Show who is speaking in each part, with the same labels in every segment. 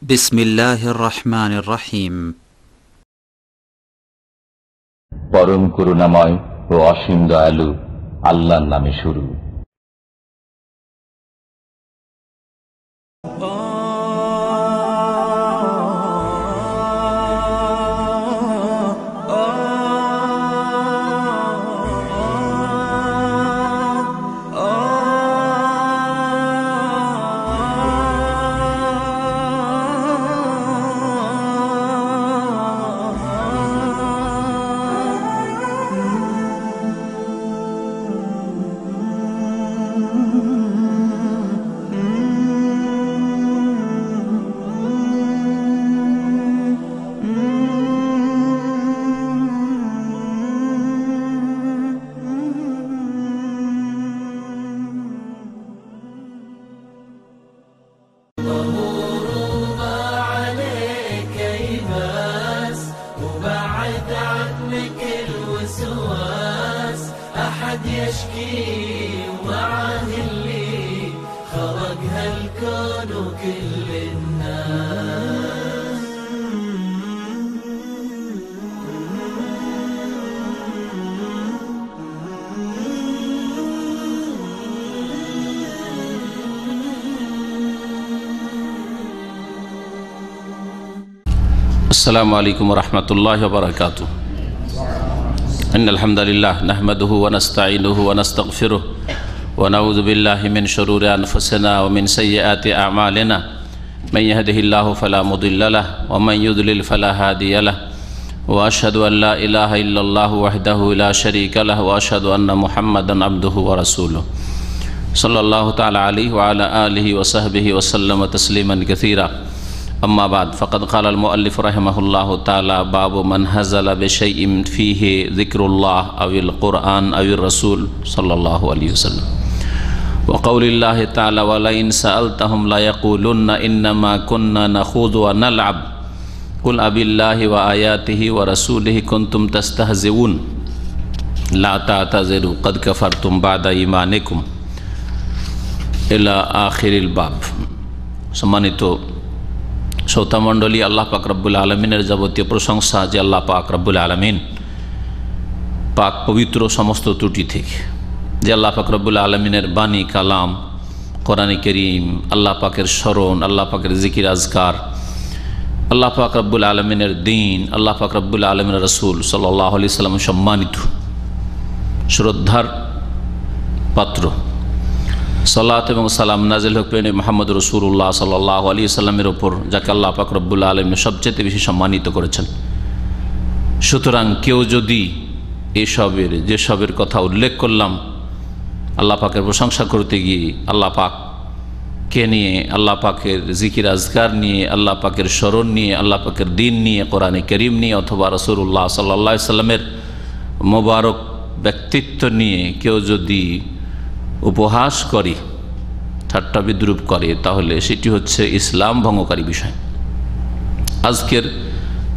Speaker 1: বিসমিল্লাহির রহমানির রহিম।
Speaker 2: পরম করুণাময় ও অসীম দয়ালু আল্লাহর নামে শুরু।
Speaker 3: अस्सलामु अलैकुम वरहमतुल्लाहि वबरकातुहू। इन्नल हम्दुलिल्लाह नहमदुहु व नस्तईनुहु व नस्तगफिरुहु व नऊज़ु बिल्लाहि मिन शुरूरि अनफुसिना व मिन सय्यिआति अअमालिना मन यहदिहिल्लाहु फला मुदिल्ल लहु व मन युद्लिल फला हादिय लहु व अशहदु अन ला इलाहा इल्लल्लाहु वहदहु ला शरीका लहु व अशहदु अन्ना मुहम्मदन अब्दुहु व रसूलुहु सल्लल्लाहु तआला अलैहि व अला आलिहि व सहबिहि व सल्लम तस्लीमन कसीरा। अम्मा बाद फ़क़द क़ालल मुअल्लिफ़ रहिमहुल्लाहु तआला बाबु मन हज़ला बिशैइन फ़ीहि ज़िक्रुल्लाह अविल क़ुरआन अविर रसूल सल्लल्लाहु अलैहि वसल्लम व क़ौलिल्लाहि तआला वलइन सअल्तहुम लयक़ूलुन्ना इन्नमा कुन्ना नख़ूज़ु व नलअब क़ुल अबिल्लाहि व आयातिहि व रसूलिहि कुन्तुम तस्तहज़िऊन ला तातज़िरू क़द कफ़रतुम बादा ईमानिकुम इला आखिरिल बाब। सम्मानित श्रोतामंडली, आल्लाह पाक रब्बुल आलमीनेर যাবতীয় প্রশংসা যে আল্লাহ পাক রব্বুল আলমিন পাক পবিত্র সমস্ত ত্রুটি থেকে, যে আল্লাহ পাক রব্বুল আলমিনের বাণী কালাম কোরআনে কারীম, আল্লাহ পাকের স্মরণ, আল্লাহ পাকের জিকির আজকার, আল্লাহ পাক রব্বুল আলমিনের দিন, আল্লাহ পাক রব্বুল আলমিনের রসুল সাল্লাল্লাহু আলাইহি সাল্লাম সম্মানিত শ্রদ্ধার পাত্র। সালাত এবং সালাম নাজিল হোক প্রেনে মুহাম্মদ রাসূলুল্লাহ সাল্লাল্লাহু আলাইহি সাল্লামের ওপর, যাকে আল্লাহ পাক রব্বুল আলামিন সবচেয়ে বেশি সম্মানিত করেছেন। সুতরাং কেউ যদি এসবের যেসবের কথা উল্লেখ করলাম, আল্লাহ পাকের প্রশংসা করতে গিয়ে, আল্লাহ পাককে নিয়ে, আল্লাহ পাকের জিকির আজকার নিয়ে, আল্লাহ পাকের স্মরণ নিয়ে, আল্লাহ পাকের দিন নিয়ে, কোরআনে কারীম নিয়ে, অথবা রাসূলুল্লাহ সাল্লাল্লাহু আলাইহি সাল্লামের মোবারক ব্যক্তিত্ব নিয়ে কেউ যদি উপহাস করে, ঠাট্টা বিদ্রুপ করে, তাহলে সেটি হচ্ছে ইসলাম ভঙ্গকারী বিষয়। আজকের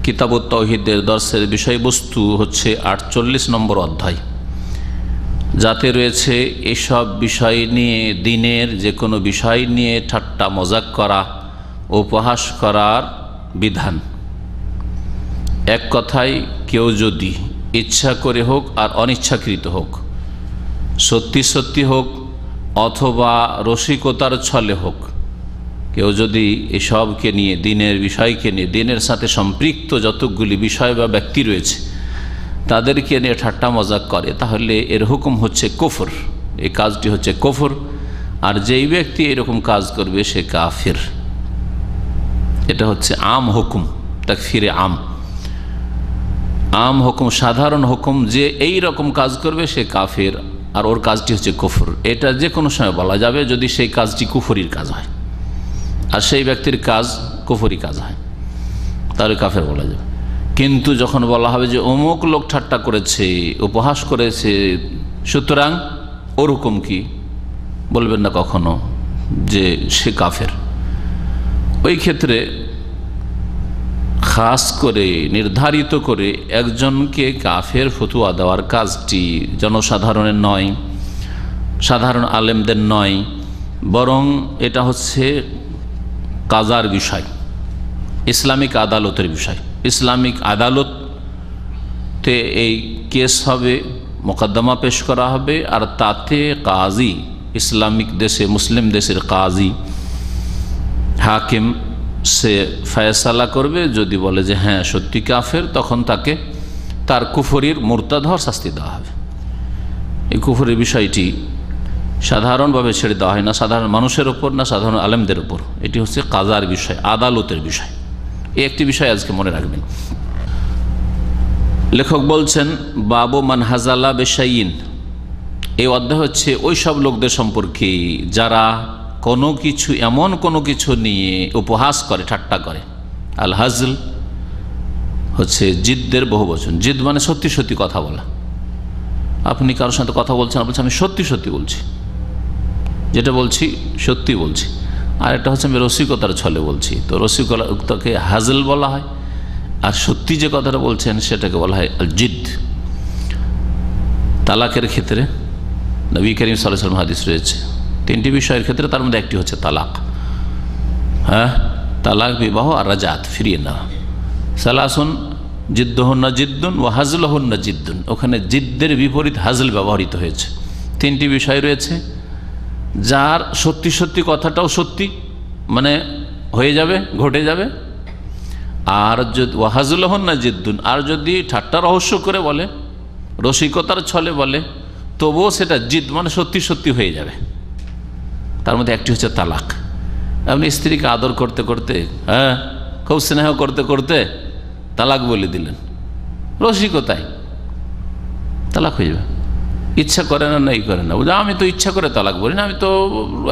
Speaker 3: কিতাবুত তাওহীদের দর্সের বিষয়বস্তু হচ্ছে 48 নম্বর অধ্যায়, যাতে রয়েছে এসব বিষয় নিয়ে, দিনের যে কোনো বিষয় নিয়ে ঠাট্টা মজাক করা, উপহাস করার বিধান। এক কথায়, কেউ যদি ইচ্ছা করে হোক আর অনিচ্ছাকৃত হোক, সত্যি সত্যি হোক অথবা রসিকতার ছলে হোক, কেউ যদি এসবকে নিয়ে, দিনের বিষয়কে নিয়ে, দিনের সাথে সম্পৃক্ত যতগুলি বিষয় বা ব্যক্তি রয়েছে তাদেরকে নিয়ে ঠাট্টা মজাক করে, তাহলে এর হুকুম হচ্ছে কুফর। এই কাজটি হচ্ছে কুফর, আর যেই ব্যক্তি এরকম কাজ করবে সে কাফির। এটা হচ্ছে আম হুকুম, তাকফিরে আম হুকুম, সাধারণ হুকুম, যে এই রকম কাজ করবে সে কাফির, আর ওর কাজটি হচ্ছে কুফর। এটা যে কোনো সময় বলা যাবে যদি সেই কাজটি কুফরির কাজ হয়, আর সেই ব্যক্তির কাজ কুফরি কাজ হয়, তাহলে কাফের বলা যাবে। কিন্তু যখন বলা হবে যে অমুক লোক ঠাট্টা করেছে, উপহাস করেছে, সুতরাং ওর হুকুম কি, বলবেন না কখনো যে সে কাফের। ওই ক্ষেত্রে খাস করে নির্ধারিত করে একজনকে কাফের ফতোয়া দেওয়ার কাজটি জনসাধারণের নয়, সাধারণ আলেমদের নয়, বরং এটা হচ্ছে কাজার বিষয়। ইসলামিক আদালতের বিষয়। ইসলামিক আদালতে এই কেস হবে, মোকদ্দমা পেশ করা হবে, আর তাতে কাজী, ইসলামিক দেশে মুসলিম দেশের কাজী হাকিম সে ফয়সালা করবে। যদি বলে যে হ্যাঁ সত্যি কাফের, তখন তাকে তার কুফরির মুরতাদ হওয়ার শাস্তি দেওয়া হবে। এই কুফরের বিষয়টি সাধারণভাবে ছেড়ে দেওয়া হয় না সাধারণ মানুষের ওপর, না সাধারণ আলেমদের ওপর। এটি হচ্ছে কাজার বিষয়, আদালতের বিষয়। এই একটি বিষয় আজকে মনে রাখবেন। লেখক বলছেন বাবু মান হাজালা বেশাইন, এই অধ্যায় হচ্ছে ওই সব লোকদের সম্পর্কে যারা কোনো কিছু, এমন কোনো কিছু নিয়ে উপহাস করে, ঠাট্টা করে। আল হাজল হচ্ছে জিদ্দের বহুবচন। জিদ মানে সত্যি সত্যি কথা বলা। আপনি কারোর সাথে কথা বলছেন, বলছেন আমি সত্যি সত্যি বলছি, যেটা বলছি সত্যি বলছি। আর একটা হচ্ছে আমি রসিকতার ছলে বলছি, তো রসিকতাকে হাজল বলা হয়। আর সত্যি যে কথাটা বলছেন সেটাকে বলা হয় আল জিদ। তালাকের ক্ষেত্রে নবী করিম সাল্লাল্লাহু আলাইহি ওয়াসাল্লাম হাদিস রয়েছে তিনটি বিষয়ের ক্ষেত্রে, তার মধ্যে একটি হচ্ছে তালাক। হ্যাঁ, তালাক, বিবাহ আর রাজাত, ফিরিয়ে নেওয়া। সালাসুন জিদ্দুহুন্না জিদ্দুন ওয়া হাজলুহুন্না জিদ্দুন, ওখানে জিদ্দের বিপরীত হাজল ব্যবহৃত হয়েছে। তিনটি বিষয় রয়েছে, যার সত্যি সত্যি কথাটাও সত্যি মানে হয়ে যাবে, ঘটে যাবে। আর যদি ওয়া হাজলুহুন্না জিদ্দুন, আর যদি ঠাট্টা রহস্য করে বলে, রসিকতার ছলে বলে, তবুও সেটা জিদ মানে সত্যি সত্যি হয়ে যাবে। তার মধ্যে একটি হচ্ছে তালাক। আপনি স্ত্রীকে আদর করতে করতে, হ্যাঁ খুব স্নেহ করতে করতে তালাক বলে দিলেন, রসিকতায় তালাক হয়ে যাবে। ইচ্ছা করে না, নাই করে না, বুঝা আমি তো ইচ্ছা করে তালাক বলি না, আমি তো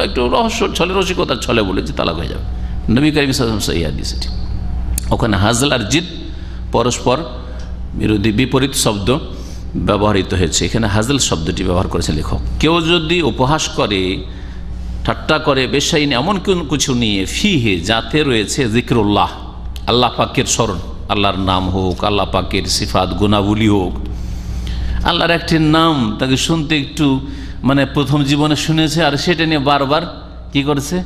Speaker 3: একটু রহস্য ছলে, রসিকতার ছলে বলেছি, তালাক হয়ে যাবে। নবী করিম সাল্লাল্লাহু আলাইহি ওয়াসাল্লাম হাদিস এটি। ওখানে হাজল আর জিদ পরস্পর বিরোধী, বিপরীত শব্দ ব্যবহৃত হয়েছে। এখানে হাজল শব্দটি ব্যবহার করেছে লেখক। কেউ যদি উপহাস করে, ঠাট্টা করে বেশাইন এমন কিছু নিয়ে, ফিহে যাতে রয়েছে জিক্রুল্লাহ, আল্লাহ পাকের স্মরণ, আল্লাহর নাম হোক, আল্লাহ পাকের সিফাত গুণাবলী হোক, আল্লাহর একটি নাম তাকে শুনতে একটু মানে প্রথম জীবনে শুনেছে, আর সেটা নিয়ে বারবার কি করছে,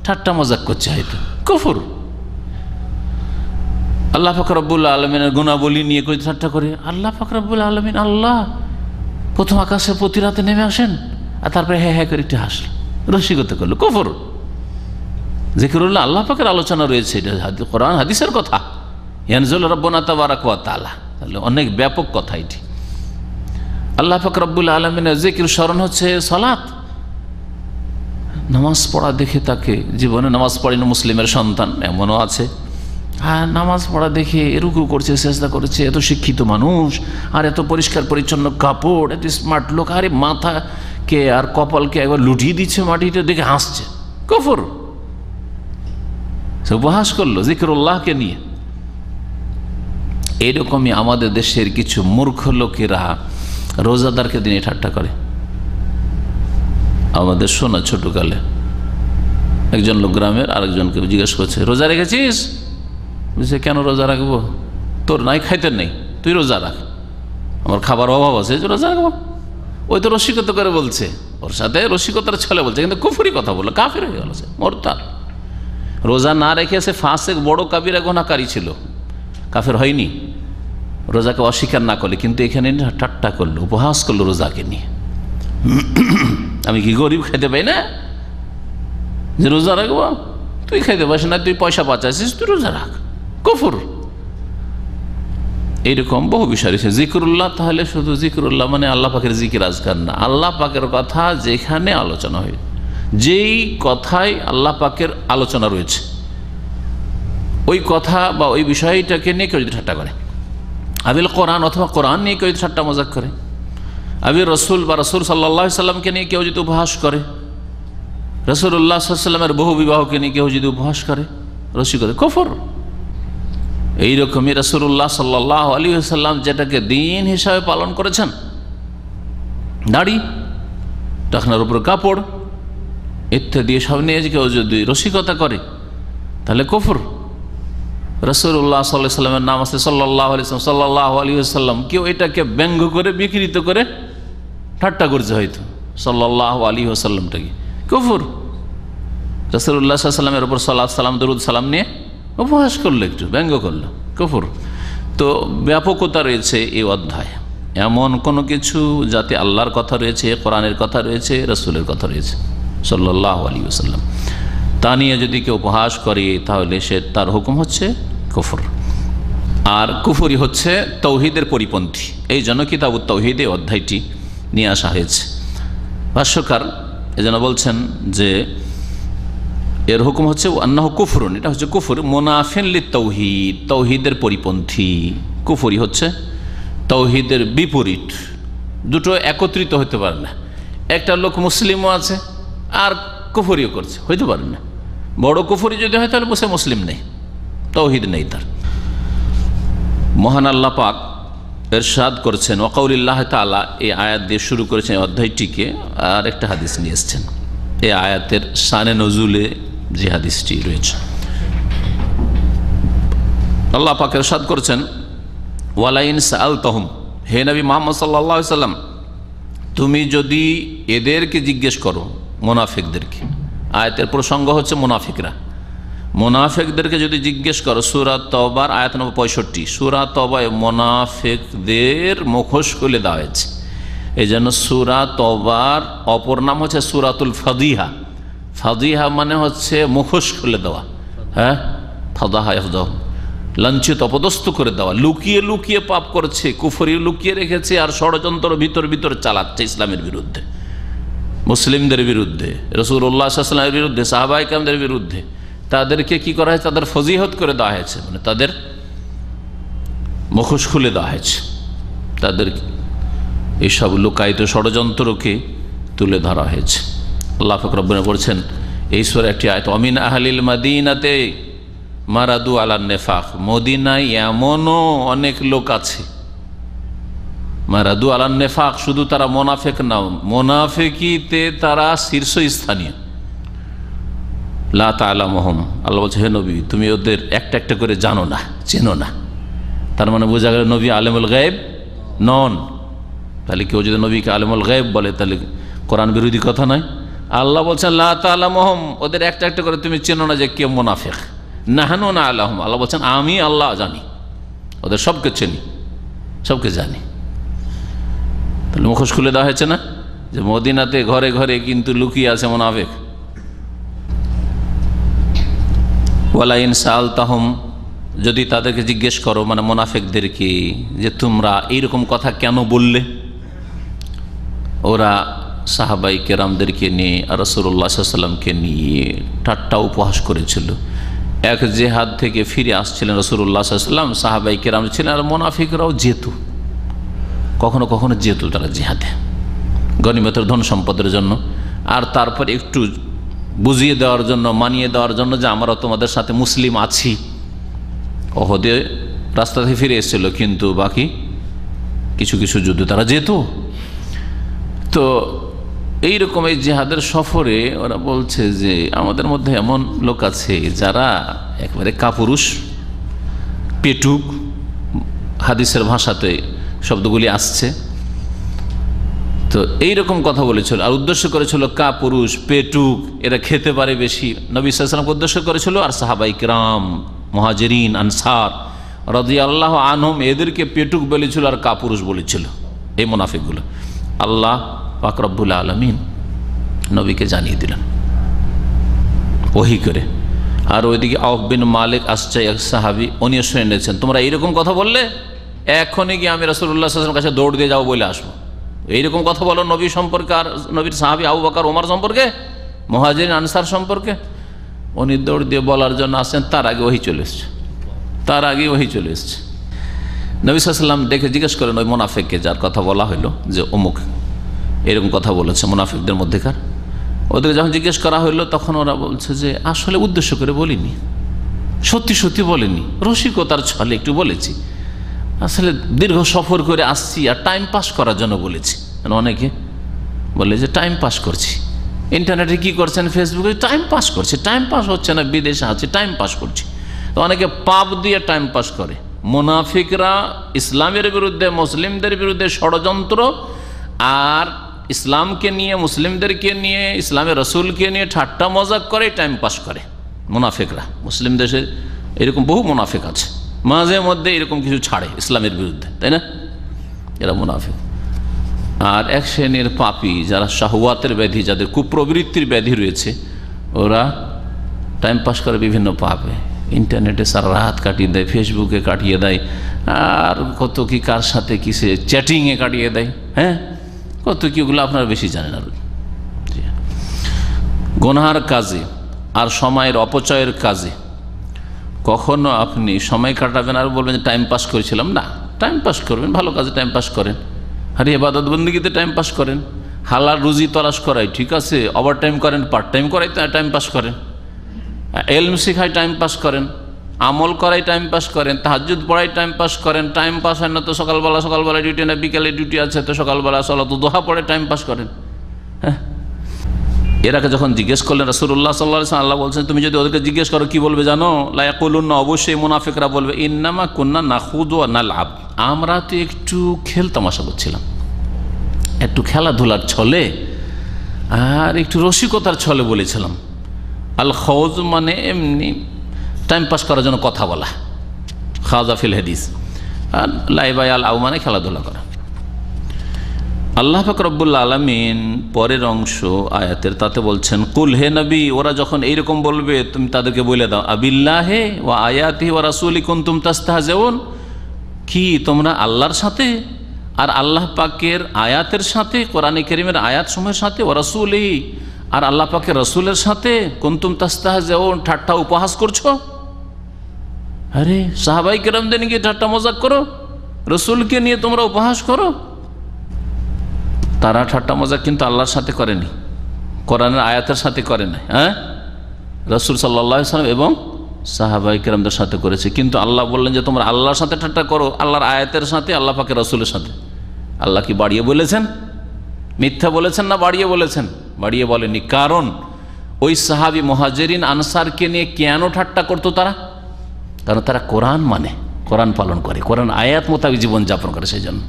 Speaker 3: ঠাট্টা মজাক করছে, হয়তো কুফর। আল্লাহ পাক রব্বুল আলামিনের গুণাবলী নিয়ে কই ঠাট্টা করে। আল্লাহ পাক রব্বুল আলামিন আল্লাহ প্রথম আকাশে প্রতি রাতে নেমে আসেন, আর তারপরে হ্যাঁ হ্যাঁ করে একটু হাসল, রসিকতা করলো, কুফর। যিকরুল্লাহ, আল্লাহ পাকের আলোচনা রয়েছে, এটা কোরআন হাদিসের কথা। ইয়ানজুল রাব্বুনা তাবারাকা ওয়া তাআলা, তাহলে অনেক ব্যাপক কথা এটি। আল্লাহ পাক রব্বুল আলামিনের জিকির, স্মরণ হচ্ছে সালাত। নামাজ পড়া দেখে তাকে, জীবনে নামাজ পড়েন মুসলিমের সন্তান এমনও আছে, হ্যাঁ নামাজ পড়া দেখে রুকু করছে, সেজদা করেছে, এত শিক্ষিত মানুষ, আর এত পরিষ্কার পরিচ্ছন্ন কাপড়, এত স্মার্ট লোক, আরে মাথাকে আর কপালকে একবার লুটিয়ে দিচ্ছে মাটিতে, দেখে হাসছে, কুফর। সে উপহাস করলো যিকরুল্লাহকে নিয়ে। এইরকমই আমাদের দেশের কিছু মূর্খ লোকেরা রোজাদারকে দিনে ঠাট্টা করে। আমাদের শোনা ছোটকালে একজন লোক গ্রামের আরেকজনকে জিজ্ঞেস করছে, রোজা রেখেছিস? বুঝছে, কেন রোজা রাখবো? তোর নাই খাইতে নেই, তুই রোজা রাখ। আমার খাবার অভাব আছে, রোজা রাখবো। ওই তো রসিকতা করে বলছে, ওর সাথে রসিকতার ছলে বলছে, কিন্তু কুফরি কথা বললো, কাফের হয়ে গেল, মোরতাদ। রোজা না রেখে সে ফাসেক, বড় কাবিরা গুনাহকারী ছিল, কাফের হয়নি রোজাকে অস্বীকার না করলে। কিন্তু এখানে ঠাট্টা করলো, উপহাস করলো রোজাকে নিয়ে। আমি কি গরিব, খাইতে পাই না যে রোজা রাখবো? তুই খাইতে পারিস না, তুই পয়সা বাঁচাইছিস, তুই রোজা রাখ, কুফর। এইরকম বহু বিষয় রয়েছে। যিকরুল্লাহ, তাহলে শুধু যিকরুল্লাহ মানে আল্লাহ পাকের জিকির আজকার না, আল্লাহ পাকের কথা যেখানে আলোচনা হয়, যেই কথায় আল্লাহ পাকের আলোচনা রয়েছে, ওই কথা বা ওই বিষয়টাকে নিয়ে কেউ যদি ঠাট্টা করে, আবিল কোরআন অথবা কোরআন নিয়ে কেউ যদি ঠাট্টা মজাক করে, আবির রসুল বা রসুল সাল্লাল্লাহু আলাইহি সাল্লামকে নিয়ে কেউ যদি উপহাস করে, রসুল্লাহ সাল্লাল্লাহু আলাইহি সাল্লামের বহু বিবাহকে নিয়ে কেউ যদি উপহাস করে, রসিকতা, কুফর। এইরকমই রসুল্লাহ সাল্লাল্লাহু আলাইহি সাল্লাম যেটাকে দিন হিসাবে পালন করেছেন, দাড়ি, টাকনার উপর কাপড় ইত্যাদি সব নিয়ে কেউ যদি রসিকতা করে, তাহলে কুফর। রসুল্লাহ সাল্লাল্লাহু আলাইহি সাল্লামের নাম আছে সাল্লাল্লাহু আলাইহি সাল্লাম, কেউ এটাকে ব্যঙ্গ করে, বিকৃত করে ঠাট্টা করছে, হয়তো সাল্লাল্লাহু আলাইহি সাল্লামটাকে, কুফর। রসুল্লাহ সাল্লাল্লাহু আলাইহি সাল্লামের উপর সালাত সালাম দরুদ সালাম নিয়ে উপহাস করলো, একটু ব্যঙ্গ করলো, কুফর। তো ব্যাপকতা রয়েছে এই অধ্যায়, এমন কোনো কিছু যাতে আল্লাহর কথা রয়েছে, কোরআনের কথা রয়েছে, রসুলের কথা রয়েছে সাল্লাল্লাহু আলাইহি ওয়াসাল্লাম, তা নিয়ে যদি কেউ উপহাস করে তাহলে সে তার হুকুম হচ্ছে কুফর। আর কুফরি হচ্ছে তৌহিদের পরিপন্থী। এই জন্য কিতাবুত তাওহীদে অধ্যায়টি নিয়ে আসা হয়েছে। ভাষ্যকার এজন্য বলছেন যে এর হুকুম হচ্ছে আন্নাহু কুফরুন, এটা হচ্ছে কুফর মুনাফিন লিত-তাওহীদ, তাওহীদের পরিপন্থী। কুফরি হচ্ছে তাওহীদের বিপরীত। দুটো একত্রিত হতে পারে না। একটা লোক মুসলিমও আছে আর কুফরিও করছে, হইতে পারে না। বড় কুফরি যদি হয় তাহলে বসে মুসলিম নেই, তাওহীদ নেই তার। মহান আল্লাহ পাক ইরশাদ করছেন ওয়াকাউলিল্লাহ তাআলা, এই আয়াত দিয়ে শুরু করেছেন অধ্যায়টিকে। আর একটা হাদিস নিয়ে এসেছেন এই আয়াতের শানে নজুলে, যে হাদিসটি রয়েছে। আল্লাহ পাক ইরশাদ করছেন ওয়ালাইন সাআলতাহুম, হে নবী মুহাম্মদ সাল্লাল্লাহু আলাইহি সাল্লাম, তুমি যদি এদেরকে জিজ্ঞেস করো, মুনাফিকদেরকে, আয়াতের প্রসঙ্গ হচ্ছে মুনাফিকরা, মুনাফিকদেরকে যদি জিজ্ঞেস করো, সূরা তাওবার আয়াত নম্বর 65, সূরা তাওবায় মুনাফিকদের মুখোশ খুলে দেওয়া হয়েছে। এই জন্য সূরা তাওবার অপর নাম হচ্ছে সূরাতুল ফাদিহা। ফাদিহা মানে হচ্ছে মুখোশ খুলে দেওয়া, হ্যাঁ, ফাদাহা ইয়াফদাহু, লাঞ্ছিত অপদস্থ করে দেওয়া। লুকিয়ে লুকিয়ে পাপ করছে, কুফরি লুকিয়ে রেখেছে আর ষড়যন্ত্র ভিতর ভিতর চালাচ্ছে ইসলামের বিরুদ্ধে, মুসলিমদের বিরুদ্ধে, রাসূলুল্লাহ সাল্লাল্লাহু আলাইহি ওয়াসাল্লামের বিরুদ্ধে, সাহাবায়ে কেরামদের বিরুদ্ধে। তাদেরকে কি করা হয়েছে? তাদের ফজিহত করে দেওয়া হয়েছে, মানে তাদের মুখোশ খুলে দেওয়া হয়েছে, তাদের এইসব লুকায়িত ষড়যন্ত্রকে তুলে ধরা হয়েছে। আল্লাহ পাক রব্বুনা বলছেন এই সূরার একটি আয়াত, অমিন আহলিল মাদিনাতে মারাদু আলান নিফাক, মদিনায় এমনও অনেক লোক আছে, মারাদু আলান নিফাক, শুধু তারা মোনাফেক না, মোনাফেকিতে তারা শীর্ষস্থানীয়। লা তা'লামুহুম, আল্লাহ বলছে হে নবী তুমি ওদের একটা একটা করে জানো না, চেনো না। তার মানে বোঝা গেল নবী আলেমুল গায়েব নন। তাহলে কেউ যদি নবীকে আলেমুল গায়েব বলে তাহলে কোরআন বিরোধী কথা নয়। আল্লাহ বলছেন লা তা'লামুহুম, ওদের একটা একটা করে তুমি চেনো না যে কে মুনাফিক। নাহনু না'লামুহুম, আল্লাহ বলছেন আমি আল্লাহ জানি, ওদের সবকে চিনি, সবকে জানি। তাহলে মুখোশ খুলে দেওয়া হয়েছে না যে মদিনাতে ঘরে ঘরে কিন্তু লুকিয়ে আছে মুনাফিক। ওয়ালাইন সাআলতাহুম, যদি তাদেরকে জিজ্ঞেস করো, মানে মুনাফিকদেরকে, যে তোমরা এইরকম কথা কেন বললে, ওরা সাহাবাই কেরামদেরকে নিয়ে আর রাসূলুল্লাহ সাল্লাল্লাহু আলাইহি ওয়াসাল্লামকে নিয়ে ঠাট্টা উপহাস করেছিল। এক জিহাদ থেকে ফিরে আসছিলেন রাসূলুল্লাহ সাল্লাল্লাহু আলাইহি ওয়াসাল্লাম, সাহাবাই কেরাম ছিলেন, আর মুনাফিকরাও যেত, কখনো কখনো যেত তারা জিহাদে গনিমতের ধন সম্পদের জন্য, আর তারপর একটু বুঝিয়ে দেওয়ার জন্য, মানিয়ে দেওয়ার জন্য যে আমরা তোমাদের সাথে মুসলিম আছি। ওহদে রাস্তা থেকে ফিরে এসেছিল, কিন্তু বাকি কিছু কিছু যুদ্ধ তারা যেত। তো এইরকম এই জিহাদের সফরে ওরা বলছে যে আমাদের মধ্যে এমন লোক আছে যারা একবারে কাপুরুষ, পেটুক, হাদিসের ভাষাতে শব্দগুলি আসছে। তো এইরকম কথা বলেছিল, আর উদ্দেশ্য করেছিল কাপুরুষ, পেটুক, এরা খেতে পারে বেশি। নবী সাল্লাল্লাহু আলাইহি ওয়াসাল্লামকে উদ্দেশ্য করেছিল, আর সাহাবায়ে কিরাম, মুহাজিরিন, আনসার রাদিয়াল্লাহু আনহুম, এদেরকে পেটুক বলেছিল আর কাপুরুষ বলেছিল এই মুনাফিকগুলো। আল্লাহ পাক রব্বুল আলামিন নবীকে জানিয়ে দিলেন ওহী করে। আর ওইদিকে আওফ বিন মালিক আসছে এক সাহাবী, উনিও শুনে নিয়েছেন, তোমরা এইরকম কথা বললে এখনই গিয়ে আমি রাসূলুল্লাহ সাল্লাল্লাহু আলাইহি ওয়াসাল্লামের কাছে দৌড় দিয়ে যাবো বলে আসবো। এইরকম কথা বলো নবী সম্পর্কে, আর নবীর সাহাবী আবু বকর ওমর সম্পর্কে, মুহাজিরিন আনসার সম্পর্কে। উনি দৌড় দিয়ে বলার জন্য আসেন, তার আগে ওহী চলে এসছে, তার আগে ওহী চলে এসছে। নবী সাল্লাল্লাহু আলাইহি ওয়াসাল্লাম দেখে জিজ্ঞেস করেন ওই মুনাফিককে, যার কথা বলা হলো যে অমুক এরকম কথা বলেছে মুনাফিকদের মধ্যেকার, ওদের যখন জিজ্ঞেস করা হইলো তখন ওরা বলছে যে আসলে উদ্দেশ্য করে বলিনি, সত্যি সত্যি বলিনি, রসিকতার ছলে একটু বলেছি, আসলে দীর্ঘ সফর করে আসছি আর টাইম পাস করার জন্য বলেছি। অনেকে বলে যে টাইম পাস করছি, ইন্টারনেটে কি করছেন, ফেসবুকে টাইম পাস করছে, টাইম পাস হচ্ছে না, বিদেশে আছে টাইম পাস করছি। তো অনেকে পাপ দিয়ে টাইম পাস করে। মুনাফিকরা ইসলামের বিরুদ্ধে, মুসলিমদের বিরুদ্ধে ষড়যন্ত্র, আর ইসলামকে নিয়ে, মুসলিমদেরকে নিয়ে, ইসলামের রসুলকে নিয়ে ঠাট্টা মজাক করে টাইম পাস করে মুনাফিকরা। মুসলিম দেশে এরকম বহু মুনাফিক আছে, মাঝে মধ্যে এরকম কিছু ছাড়ে ইসলামের বিরুদ্ধে, তাই না? এরা মুনাফিক। আর এক শ্রেণীর পাপী যারা শাহওয়াতের ব্যাধি, যাদের কুপ্রবৃত্তির ব্যাধি রয়েছে, ওরা টাইম পাস করে বিভিন্ন পাপে, ইন্টারনেটে সারা রাত কাটিয়ে দেয়, ফেসবুকে কাটিয়ে দেয়, আর কত কি কার সাথে কিসে চ্যাটিংয়ে কাটিয়ে দেয়, হ্যাঁ, কত কি, ওগুলো আপনারা বেশি জানেন। আর গুনাহার কাজে আর সময়ের অপচয়ের কাজে কখনো আপনি সময় কাটাবেন আর বলবেন যে টাইম পাস করেছিলাম, না। টাইম পাস করবেন, ভালো কাজে টাইম পাস করেন, আর ইবাদত বন্দেগীতে টাইম পাস করেন, হালাল রুজি তলাশ করাই ঠিক আছে, ওভার টাইম করেন, পার্ট টাইম করাই টাইম পাস করেন, এলম শিখায় টাইম পাস করেন, আমল করাই টাইম পাস করেন, তাহাজ্জুদ পড়াই টাইম পাস করেন। টাইম পাস হয় না তো সকালবেলা ডিউটি না, বিকেলে ডিউটি আছে তো সকালবেলা সালাত দুহা পড়ে টাইম পাস করেন। হ্যাঁ, এর আগে যখন জিজ্ঞেস করলেন রাসূলুল্লাহ সাল্লাল্লাহু আলাইহি ওয়াসাল্লাম, আল্লাহ বলছেন তুমি যদি ওদেরকে জিজ্ঞেস করো কি বলবে জানো? লা ইয়াকুলুন্না, অবশ্যই মুনাফিকরা বলবে, ইন্নামা কুন্না নাখুদু ওয়া নালআব, আমরা তো একটু খেল তামাশা করছিলাম, একটু খেলাধুলার ছলে আর একটু রসিকতার ছলে বলেছিলাম। আল খৌজ মানে এমনি টাইম পাস করার জন্য কথা বলা, খাজা ফিল হাদিস, আর লাইবাই আল আউ মানে খেলাধুলা করা। আল্লাহ পাক রব্বুল আলামিন পরের অংশ আয়াতের তাতে বলছেন, কুল হে নবী, ওরা যখন এইরকম বলবে তুমি তাদেরকে বলে দাও, আবিল্লাহে ওয়া আয়াতিহি ওয়া রাসূলি কুনতুম তাস্তাহজিউন, কি তোমরা আল্লাহর সাথে আর আল্লাহ পাকের আয়াতের সাথে, কোরআনে কারীমের আয়াতসমূহের সাথে, ওয়া রাসূলিহি আর আল্লাহ পাকের রাসূলের সাথে কুনতুম তাস্তাহজিউন ঠাট্টা উপহাস করছো? আরে সাহাবায়ে কেরামদের নিয়ে ঠাট্টা মজাক করো, রাসূলকে নিয়ে তোমরা উপহাস করো। তারা ঠাট্টা মজাক কিন্তু আল্লাহর সাথে করেনি, কোরআনের আয়াতের সাথে করে নাই, হ্যাঁ, রাসূল সাল্লাল্লাহু আলাইহি ওয়াসাল্লাম এবং সাহাবায়ে কেরামদের সাথে করেছে। কিন্তু আল্লাহ বললেন যে তোমরা আল্লাহর সাথে ঠাট্টা করো, আল্লাহর আয়াতের সাথে, আল্লাহ পাকের রাসূলের সাথে। আল্লাহ কি বাড়িয়ে বলেছেন? মিথ্যা বলেছেন না বাড়িয়ে বলেছেন? বাড়িয়ে বলেনি। কারণ ওই সাহাবী মুহাজিরিন আনসারকে নিয়ে কেন ঠাট্টা করতো তারা? কারণ তারা কোরআন মানে, কোরআন পালন করে, কোরআন আয়াত মোতাবেক জীবনযাপন করে। সেই জন্য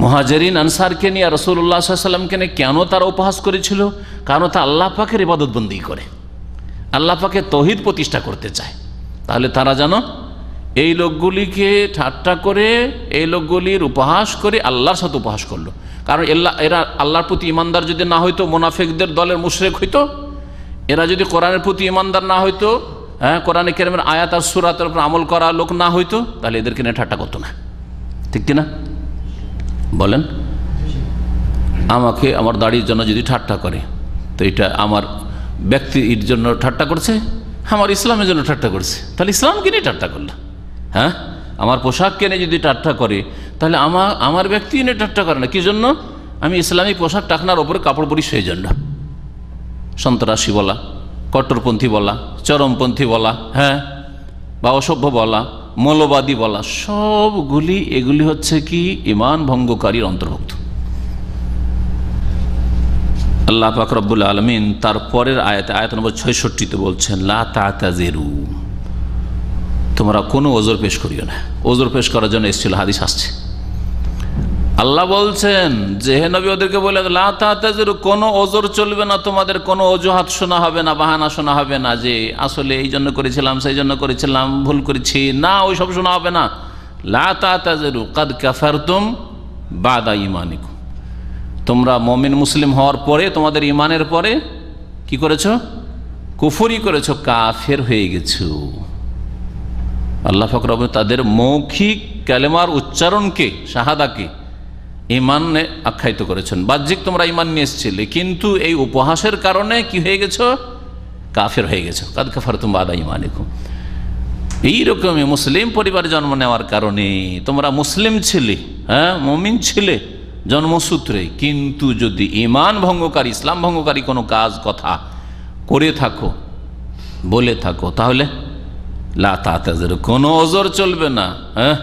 Speaker 3: মুহাজিরিন আনসারকে নিয়ে, রাসূলুল্লাহ সাল্লাল্লাহু আলাইহি ওয়াসাল্লামকে নিয়ে কেন তারা উপহাস করেছিল? কারণ তা আল্লাহ পাকের ইবাদত বন্দেগী করে, আল্লাহ পাকের তৌহিদ প্রতিষ্ঠা করতে চায়। তাহলে তারা যেন এই লোকগুলিকে ঠাট্টা করে, এই লোকগুলির উপহাস করে আল্লাহর সাথে উপহাস করলো। কারণ এরা আল্লাহর প্রতি ইমানদার যদি না হইতো, মুনাফিকদের দলের মুশরিক হইতো। এরা যদি কোরআনের প্রতি ইমানদার না হইতো, হ্যাঁ, কোরআনে কারীমের আয়াত আর সূরাতের উপর আমল করা লোক না হইতো, তাহলে এদেরকে নিয়ে ঠাট্টা করতো না, ঠিক কিনা বলেন? আমাকে আমার দাড়ির জন্য যদি ঠাট্টা করে, তো এটা আমার ব্যক্তির জন্য ঠাট্টা করছে, আমার ইসলামের জন্য ঠাট্টা করছে, তাহলে ইসলামকে নিয়ে ঠাট্টা করলো। হ্যাঁ, আমার পোশাককে নিয়ে যদি ঠাট্টা করে, তাহলে আমার ব্যক্তি নিয়ে ঠাট্টা করে না। কি জন্য? আমি ইসলামী পোশাক টাকনার ওপরে কাপড় পরি, সেই জন্য। সন্ত্রাসী বলা, কট্টরপন্থী বলা, চরমপন্থী বলা, হ্যাঁ, বা অসভ্য বলা, মৌলবাদী বলা, সবগুলি এগুলি হচ্ছে কি ঈমান ভঙ্গকারীর অন্তর্ভুক্ত। আল্লাহ পাক রব্বুল আলামিন তার পরের আয়াতে, আয়াত নম্বর ৬৬-তে বলছেন, লা তা'তাযিরু, তোমরা কোনো ওজর পেশ করিও না। ওজর পেশ করার জন্য এসেছিল, হাদিস আসছে। আল্লাহ বলছেন যে হে নবী ওদেরকে বলে, লা তা'তাযিরু, কোনো ওজর চলবে না তোমাদের, কোনো অজুহাত শোনা হবে না, বাহানা শোনা হবে না যে আসলে এই জন্য করেছিলাম, সেই জন্য করেছিলাম, ভুল করেছি, না, ওই সব শোনা হবে না। লা তা'তাযিরু কাদ কাফারতুম বাদা ঈমানিকুম, তোমরা মুমিন মুসলিম হওয়ার পরে, তোমাদের ঈমানের পরে কি করেছো? কুফরি করেছো, কাফের হয়ে গেছো। আল্লাহ পাক রব্বুল তাদের মৌখিক কালেমার উচ্চারণকে, শাহাদাকে ঈমানে আখ্যায়িত করেছেন। বাহ্যিক তোমরা ঈমান নিয়ে এসেছিলে, কিন্তু এই উপহাসের কারণে কি হয়ে গেছো? কাফের হয়ে গেছো। কাদ কাফারতুম বাদা ঈমানিকুম। এইরকমই মুসলিম পরিবারে জন্ম নেওয়ার কারণে তোমরা মুসলিম ছিলে, হ্যাঁ, মুমিন ছিলে জন্মসূত্রে, কিন্তু যদি ঈমান ভঙ্গকারী, ইসলাম ভঙ্গকারী কোনো কাজ কথা করে থাকো, বলে থাকো, তাহলে লা তা'তাযিরু, কোনো ওজর চলবে না। হ্যাঁ,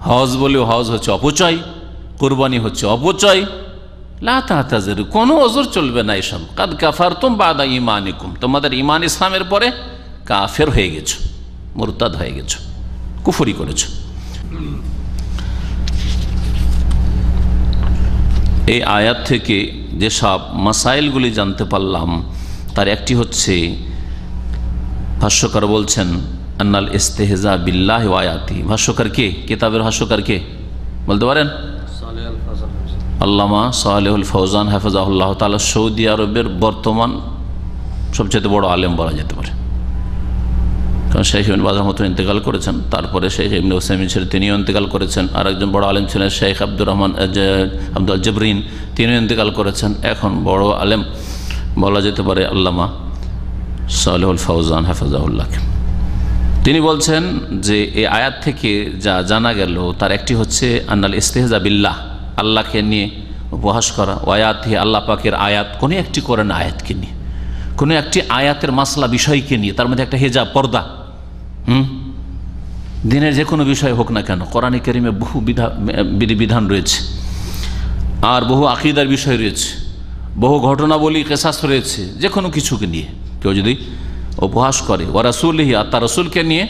Speaker 3: হজ বলেও হজ হচ্ছে অপচয়, কুরবানি হচ্ছে অপচয়। লা তা'তাযিরু, কোনো ওজর চলবে না এসব। কাদ কাফারতুম বাদা ঈমানিকুম, তোমাদের ঈমান ইসলামের পরে কাফের হয়ে গেছো, মুরতাদ হয়ে গেছো, কুফরি করেছো। এই আয়াত থেকে যেসব মাসাইলগুলি জানতে পারলাম, তার একটি হচ্ছে, ভাষ্যকার বলছেন, আন্নাল ইস্তেহজা বিল্লাহি ওয়া আয়াতিহি। ভাষ্যকার কে? কিতাবের ভাষ্যকার কে বলতে পারেন? আল্লামা সালেহুল ফৌজান হাফিজাহুল্লাহ তাআলা, সৌদি আরবের বর্তমান সবচেয়ে বড় আলেম বলা যেতে পারে। কারণ শেখ ইবনে বাজ রহমতুল্লাহ ইন্তেকাল করেছেন, তারপরে শেখ ইবনে উসাইমিন ছিলেন, তিনিও ইন্তেকাল করেছেন। আরেকজন বড় আলেম ছিলেন শেখ আব্দুল জবরিন, তিনিও ইন্তেকাল করেছেন। এখন বড় আলেম বলা যেতে পারে আল্লামা সালেহুল ফৌজান হাফিজাহুল্লাহকে। তিনি বলছেন যে এই আয়াত থেকে যা জানা গেল তার একটি হচ্ছে আন্নাল ইস্তেহজা বিল্লাহ, আল্লাহকে নিয়ে উপহাস করা, ওয়ায়াতিহি, আল্লাহ পাকের আয়াত, কোনো একটি কোরআন আয়াতকে নিয়ে, কোনো একটি আয়াতের মাসলা বিষয়কে নিয়ে, তার মধ্যে একটা হেজাব, পর্দা, দিনের যে কোনো বিষয় হোক না কেন, কোরআনে কারীমে বহু বিধিবিধান রয়েছে, আর বহু আকীদার বিষয় রয়েছে, বহু ঘটনাবলী, কিসাস রয়েছে, যে কোনো কিছুকে নিয়ে কেউ যদি উপহাস করে, ওয়া রাসূলিহি, আর তার রাসূলকে নিয়ে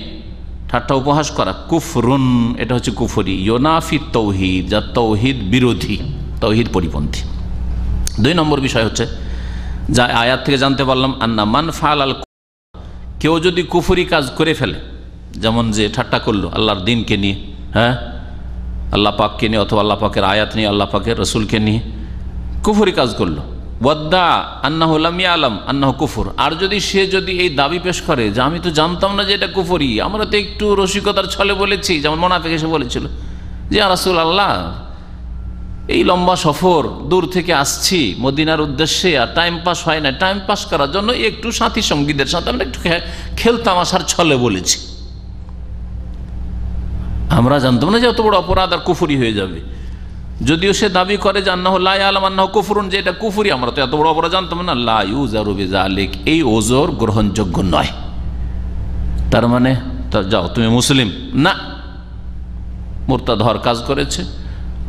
Speaker 3: ঠাট্টা উপহাস করা, কুফরুন, এটা হচ্ছে কুফরি, ইউনাফি তৌহিদ, যা তৌহিদ বিরোধী, তৌহিদ পরিপন্থী। 2 নম্বর বিষয় হচ্ছে যা আয়াত থেকে জানতে পারলাম, আন্না মান ফাআলাল, কেউ যদি কুফরি কাজ করে ফেলে, যেমন যে ঠাট্টা করলো আল্লাহর দিনকে নিয়ে, হ্যাঁ, আল্লাহ পাককে নিয়ে অথবা আল্লাহ পাকের আয়াত নিয়ে, আল্লাহ পাকের রসুলকে নিয়ে কুফরি কাজ করলো, ওয়াদ্দা আন্নাহু লাম ইয়ালাম আন্নাহু কুফর, আর যদি সে যদি এই দাবি পেশ করে যে আমি তো জানতাম না যে এটা কুফরি, আমরা তো একটু রসিকতার ছলে বলেছি, যেমন মুনাফিক এসে বলেছিল যে ইয়া রাসূলুল্লাহ এই লম্বা সফর, দূর থেকে আসছি মদিনার উদ্দেশ্যে, আর টাইম পাস হয় না, টাইম পাস করার জন্য একটু সাথী সঙ্গীদের সাথে আমরা একটু খেলতামাশার ছলে বলেছি, আমরা জানতাম না যে এত বড় অপরাধ আর কুফরি হয়ে যাবে। যদিও সে দাবি করে যে আন্নাহু লা ইয়ালাম আন্নাহু কুফরুন, যে এটা কুফরি, আমরা তো এত বড় অপরাধ জানতাম না, লা ইউজারু বিযালিক, এই ওজর গ্রহণযোগ্য নয়। তার মানে যাও তুমি মুসলিম না, মুরতাদ হওয়ার কাজ করেছে,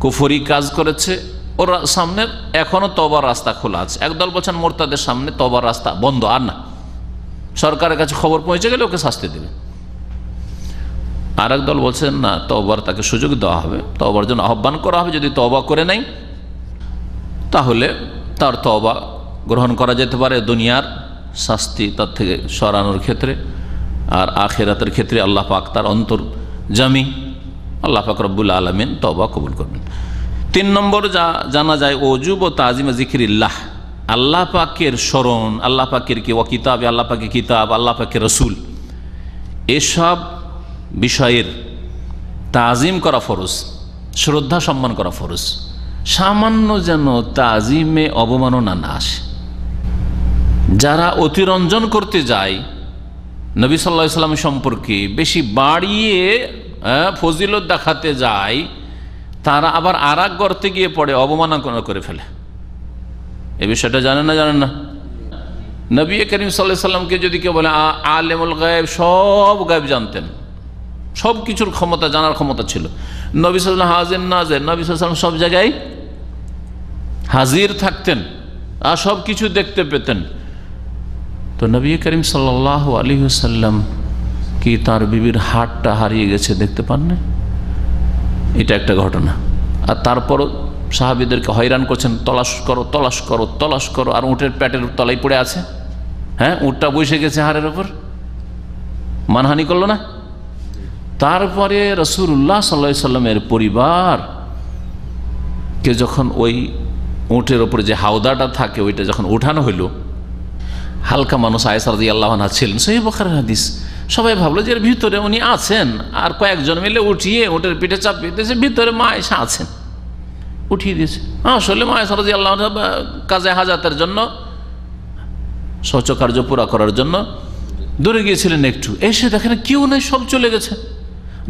Speaker 3: কুফরি কাজ করেছে, ওর সামনে এখনো তওবার রাস্তা খোলা আছে। একদল বলছেন মুরতাদের সামনে তওবার রাস্তা বন্ধ, আর না, সরকারের কাছে খবর পৌঁছে গেলে ওকে শাস্তি দেবে। আর এক দল বলছেন না, তওবার তাকে সুযোগ দেওয়া হবে, তওবার জন্য আহ্বান করা হবে, যদি তওবা করে নাই তাহলে তার তওবা গ্রহণ করা যেতে পারে, দুনিয়ার শাস্তি তার থেকে সরানোর ক্ষেত্রে, আর আখিরাতের ক্ষেত্রে আল্লাহ পাক তার অন্তর জামি, আল্লাহ পাক রব্বুল আলামিন তওবা কবুল করবেন। 3 নম্বর যা জানা যায়, ওজুব ও তাজিম জিকিরিল্লাহ, আল্লাহ পাকের স্মরণ, আল্লাহ পাকের কি ওয়া কিতাবে, আল্লাহ পাকের কিতাব, আল্লাহ পাকের রসুল, এসব বিষয়ের তাজিম করা ফরজ, শ্রদ্ধা সম্মান করা ফরজ। সামান্য যেন তাজিমে অবমাননা না আসে। যারা অতিরঞ্জন করতে যায় নবী সাল্লাল্লাহু আলাইহি ওয়াসাল্লাম সম্পর্কে, বেশি বাড়িয়ে ফজিলত দেখাতে যায়, তারা আবার আরেক গর্তে গিয়ে পড়ে, অবমাননা করে ফেলে। এই বিষয়টা জানেন না? জানেন না? নবী করিম সাল্লাল্লাহু আলাইহি ওয়াসাল্লামকে যদি কেউ বলে আলেমুল গায়ব, সব গায়ব জানতেন, সব কিছুর ক্ষমতা, জানার ক্ষমতা ছিল, নবী সাল্লাল্লাহু আলাইহি ওয়াসাল্লাম হাজির নাজির, নবী সাল্লাল্লাহু আলাইহি ওয়াসাল্লাম সব জায়গায় হাজির থাকতেন আর সব কিছু দেখতে পেতেন, তো নবী করিম সাল্লাল্লাহু আলাইহি ওয়াসাল্লাম কি তার বিবির হাতটা হারিয়ে গেছে দেখতে পান না? এটা একটা ঘটনা। আর তারপরও সাহাবীদেরকে হয়রান করছেন, তলাশ করো, তলাশ করো, তলাশ করো, আর উটের পেটের তলায় পড়ে আছে, হ্যাঁ, উটটা বসে গেছে হাড়ের ওপর, মানহানি করলো না? তারপরে রাসূলুল্লাহ সাল্লাল্লাহু আলাইহি সাল্লামের পরিবার কে যখন ওই উটের ওপরে যে হাওদাটা থাকে ওইটা যখন উঠানো হইল, হালকা মানুষ আয়েশা রাদিয়াল্লাহু আনহা ছিলেন, সহিহ বুখারীর হাদিস, সবাই ভাবলো যে এর ভিতরে উনি আছেন, আর কয়েকজন মিলে উঠিয়ে উটের পিঠে চাপিয়ে দিয়েছে, ভিতরে মা আয়েশা আছেন, উঠিয়ে দিয়েছে। আসলে মা আয়েশা রাদিয়াল্লাহু আনহা কাজে হাজাতের জন্য, শৌচকার্য পুরা করার জন্য দূরে গিয়েছিলেন একটু, এসে দেখেন কেউ নাই, সব চলে গেছে।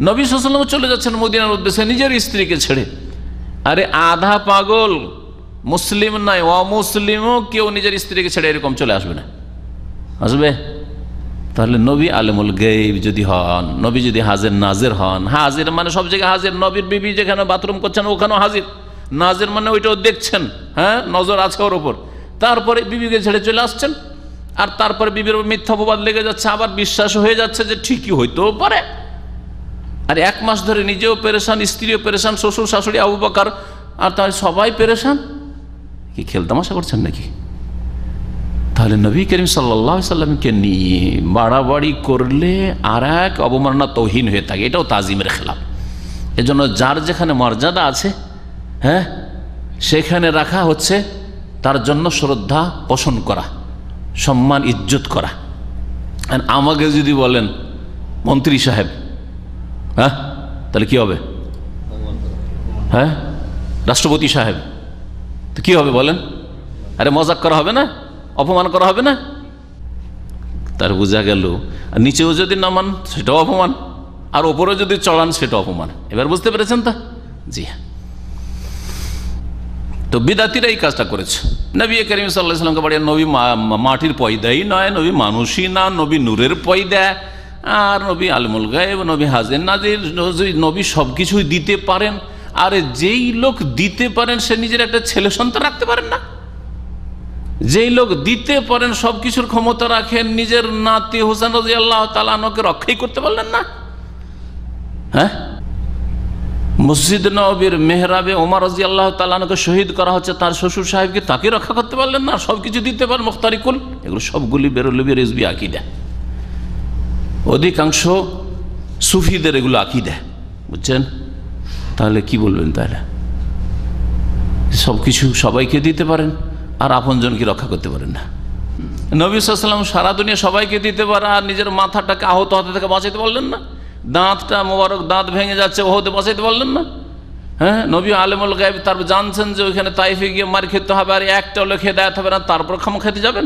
Speaker 3: নবী সাল্লাল্লাহু আলাইহি ওয়াসাল্লাম চলে যাচ্ছেন মদিনার উদ্দেশ্যে নিজের স্ত্রীকে ছেড়ে। আরে আধা পাগল মুসলিম নাই, অমুসলিমও কেউ নিজের স্ত্রীকে ছেড়ে এরকম চলে আসবে না, আসবে? তাহলে নবী আলেমুল গায়ব যদি হন, নবী যদি হাজির নাজির হন, হাজির মানে সব জায়গায় হাজির, নবীর বিবি যেখানে বাথরুম করছেন ওখানেও হাজির, নাজির মানে ওইটাও দেখছেন, হ্যাঁ, নজর আছে ওর ওপর, তারপরে বিবিকে ছেড়ে চলে আসছেন, আর তারপরে বিবির মিথ্যা অপবাদ লেগে যাচ্ছে, আবার বিশ্বাস হয়ে যাচ্ছে যে ঠিকই হইতেও পারে। আর 1 মাস ধরে নিজেও পেরেশান, স্ত্রীও পেরেশান, শ্বশুর শাশুড়ি আবু বকর আর তার সবাই পেরেশান, কি খেলতামাশা করছেন নাকি? তাহলে নবী করিম সাল্লাল্লাহু আলাইহি সাল্লামকে নিয়ে বাড়াবাড়ি করলে আর এক অবমাননা তৌহিন হয়ে থাকে, এটাও তাজিমের খেলাফ। এজন্য যার যেখানে মর্যাদা আছে, হ্যাঁ, সেখানে রাখা হচ্ছে তার জন্য শ্রদ্ধা পোষণ করা, সম্মান ইজ্জত করা। আর আমাকে যদি বলেন মন্ত্রী সাহেব, হ্যাঁ, তাহলে কি হবে? হ্যাঁ, রাষ্ট্রপতি সাহেব, তো কি হবে বলেন? আরে মজাক করা হবে না, অপমান করা হবে না? তার বোঝা গেল নিচেও যদি নামান সেটাও অপমান, আর ওপরে যদি চড়ান সেটাও অপমান। এবার বুঝতে পেরেছেন তা? জি হ্যাঁ। তো বিদাতিরা এই কাজটা করেছে। নবী করিম সাল্লাল্লাহু আলাইহি ওয়াসাল্লামকে বাড়িয়ে নবী মাটির পয়দাই নয়, নবী মানুষই না, নবী নূরের পয়দা, আর নবী আলমুল গায়েব, নবী হাজির নাজির, নবী সব কিছুই দিতে পারেন। আর যেই লোক দিতে পারেন সে নিজের একটা ছেলে সন্তান রাখতে পারেন না? যেই লোক দিতে পারেন, সব কিছুর ক্ষমতা রাখেন, নিজের নাতি হোসেন রাদিয়াল্লাহু তাআলা আনহুকে রক্ষাই করতে পারলেন না? হ্যাঁ, মসজিদ নববীর মেহরাবে ওমর রাদিয়াল্লাহু তাআলা আনহুকে শহীদ করা হচ্ছে, তার শ্বশুর সাহেবকে তাকে রক্ষা করতে পারলেন না? সব কিছু দিতে পারেন মুখতারিকুল। এগুলো সবগুলি বেরলবি রিজবি আকীদা। অধিকাংশ সুফিদের এগুলো আকীদা, বুঝছেন? তাহলে কি বলবেন? তাহলে সব কিছু সবাইকে দিতে পারেন আর আপনজনকে রক্ষা করতে পারেন না। নবী সাল্লাল্লাহু আলাইহি ওয়াসাল্লাম সারা দুনিয়া সবাইকে দিতে পারে আর নিজের মাথাটাকে আহত হতে থেকে বাঁচাইতে পারলেন না? দাঁতটা মোবারক দাঁত ভেঙে যাচ্ছে, ওহদে বাঁচাইতে পারলেন না? হ্যাঁ, নবী আলেমুল গায়েব, তারপর জানছেন যে ওইখানে তাইফে গিয়ে মার খেতে হবে আর একটা হলে খেয়ে দেওয়া হবে না, তারপর খামো খেতে যাবেন,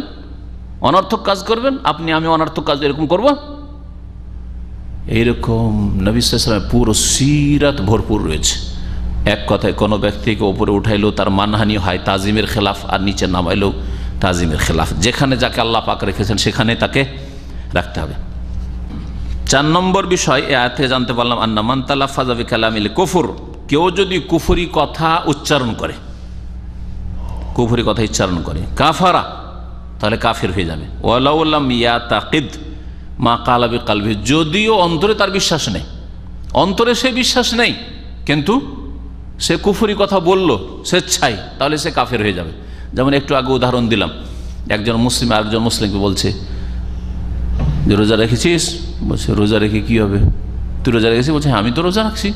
Speaker 3: অনর্থক কাজ করবেন? আপনি আমি অনর্থক কাজ এরকম করবো? এইরকম নবী সাল্লাল্লাহু আলাইহি ওয়াসাল্লামের পুরো সিরাত ভরপুর রয়েছে। এক কথায় কোনো ব্যক্তিকে ওপরে উঠাইলেও তার মানহানি হয়, তাজিমের খেলাফ, আর নিচে নামাইলেও তাজিমের খেলাফ। যেখানে যাকে আল্লাহ পাক রেখেছেন সেখানে তাকে রাখতে হবে। 4 নম্বর বিষয় এ আয়াত থেকে জানতে পারলাম, আন্না মান তালাফাযা বিকালামিল কুফর, কেউ যদি কুফরি কথা উচ্চারণ করে, কুফরি কথা উচ্চারণ করে, কাফারা, তাহলে কাফির হয়ে যাবে। ওয়ালাউ লাম ইয়াতাকিদ মা কালা বিকালবি, যদিও অন্তরে তার বিশ্বাস নেই, অন্তরে সে বিশ্বাস নেই, কিন্তু সে কুফরি কথা বলল স্বেচ্ছায়, তাহলে সে কাফের হয়ে যাবে। যেমন একটু আগে উদাহরণ দিলাম, একজন মুসলিম আরেকজন মুসলিমকে বলছে যে রোজা রেখেছিস? বলছে রোজা রেখে কি হবে? তুই রোজা রেখেছিস? বলছে আমি তো রোজা রাখছি।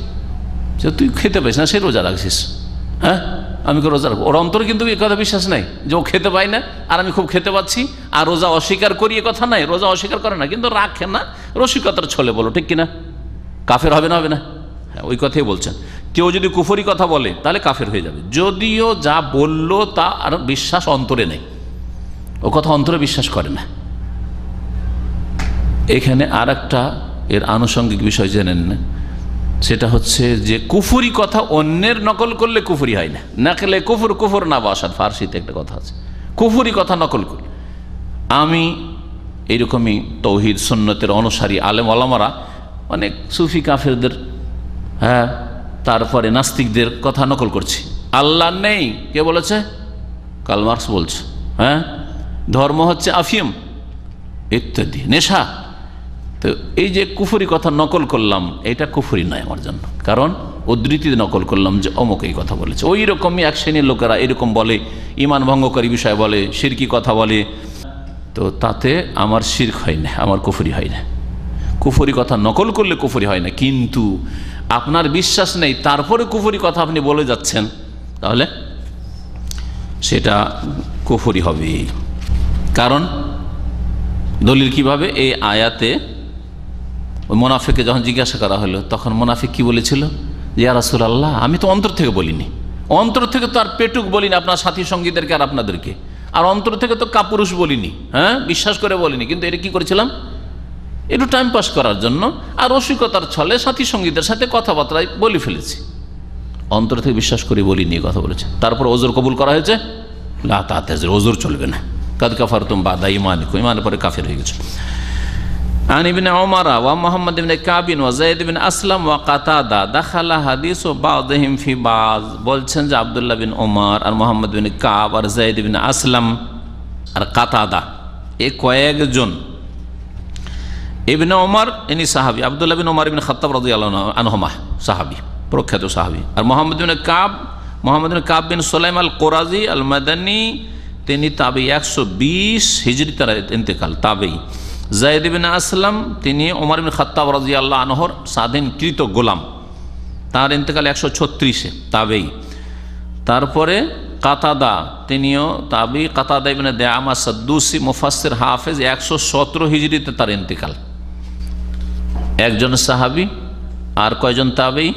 Speaker 3: যে তুই খেতে পাইস না, সে রোজা রাখছিস? হ্যাঁ, আমি কি রোজা রাখবো? ওর অন্তরে কিন্তু এ কথা বিশ্বাস নাই যে ও খেতে পাই না আর আমি খুব খেতে পাচ্ছি, আর রোজা অস্বীকার করি, এ কথা নাই। রোজা অস্বীকার করে না, কিন্তু রাখে না, রসিকতার ছলে বলো, ঠিক কিনা? কাফের হবে না? হবে না? হ্যাঁ, ওই কথাই বলছেন। কেউ যদি কুফরি কথা বলে তাহলে কাফের হয়ে যাবে, যদিও যা বলল তা আর বিশ্বাস অন্তরে নেই, ও কথা অন্তরে বিশ্বাস করে না। এখানে আর একটা এর আনুষঙ্গিক বিষয় জেনেন না, সেটা হচ্ছে যে কুফরি কথা অন্যের নকল করলে কুফরি হয় না। নাকলে কুফর, কুফর না বাসাদ, ফার্সিতে একটা কথা আছে, কুফরি কথা নকল করলে। আমি এইরকমই তৌহিদ সুন্নতের অনুসারী আলেম ওলামারা অনেক সুফি কাফেরদের, হ্যাঁ, তারপরে নাস্তিকদের কথা নকল করছি। আল্লাহ নেই কে বলেছে? কার্ল মার্কস বলছে। হ্যাঁ, ধর্ম হচ্ছে আফিম ইত্যাদি, নেশা। তো এই যে কুফরি কথা নকল করলাম, এটা কুফরি নয় আমার জন্য, কারণ উদ্ধৃতি নকল করলাম যে অমুক এই কথা বলেছে। ওই রকমই এক শ্রেণীর লোকেরা এরকম বলে, ইমান ভঙ্গকারী বিষয় বলে, শিরকি কথা বলে, তো তাতে আমার শিরক হয় না, আমার কুফরি হয় না। কুফরি কথা নকল করলে কুফরি হয় না, কিন্তু আপনার বিশ্বাস নেই তারপরে কুফরি কথা আপনি বলে যাচ্ছেন, তাহলে সেটা কুফরি হবে। কারণ দলিল কিভাবে? এই আয়াতে ওই মুনাফিককে যখন জিজ্ঞাসা করা হলো, তখন মুনাফিক কি বলেছিল? যে ইয়া রাসূলুল্লাহ, আমি তো অন্তর থেকে বলিনি, অন্তর থেকে তো আর পেটুক বলিনি আপনার সাথী সঙ্গীদেরকে আর আপনাদেরকে, আর অন্তর থেকে তো কাপুরুষ বলিনি, হ্যাঁ, বিশ্বাস করে বলিনি, কিন্তু এটা কি করেছিলাম? একটু টাইম পাস করার জন্য আর রসিকতার ছলে সাথী সঙ্গীদের সাথে কথাবার্তায় বলে ফেলেছি, অন্তর থেকে বিশ্বাস করে বলিনি কথা বলেছে। তারপর ওজর কবুল করা হয়েছে, লা তাতাজির, ওজর চলবে না, কাদ কাফারতুম বাদা ঈমানিকুম, ঈমানের পরে কাফের হয়ে গেছে। আন ইবনে ওমর ওয়া মুহাম্মদ ইবনে কাবিন ওয়া যায়েদ বিন আসলাম ওয়া কাতাদা দাখালা হাদিস বাযহিম ফি বায, বলছেন যে আব্দুল্লাহ বিন ওমর আর মুহাম্মদ বিন কাব আর যায়েদ বিন আসলাম আর কাতাদা, এই কয়েকজন, ইবনে ওমর ইনি সাহাবী, আব্দুল্লাহ বিন ওমর ইবনে খাত্তাব রাদিয়াল্লাহু আনহুমা সাহাবী, প্রখ্যাত সাহাবী, আর মুহাম্মদ বিন কাব বিন সুলাইম আল কোরাজি আল মাদানী তিনি তাবেই, 120 হিজরি তার ইন্তেকাল, তাবেই। যায়েদ ইবনে আসলাম তিনি ওমর ইবনে খাত্তাব রাদিয়াল্লাহু আনহুর স্বাধীনকৃত গোলাম, তার ইন্তেকাল 136-এ, তাবেই। তারপরে কাতাদা, তিনিও তাবি, কাতাদা ইবনে দিআমা সাদ্দুসি মুফাসসির হাফেজ, 117 হিজরিতে তার ইন্তেকাল। একজন সাহাবী আর কয়জন তাবেই?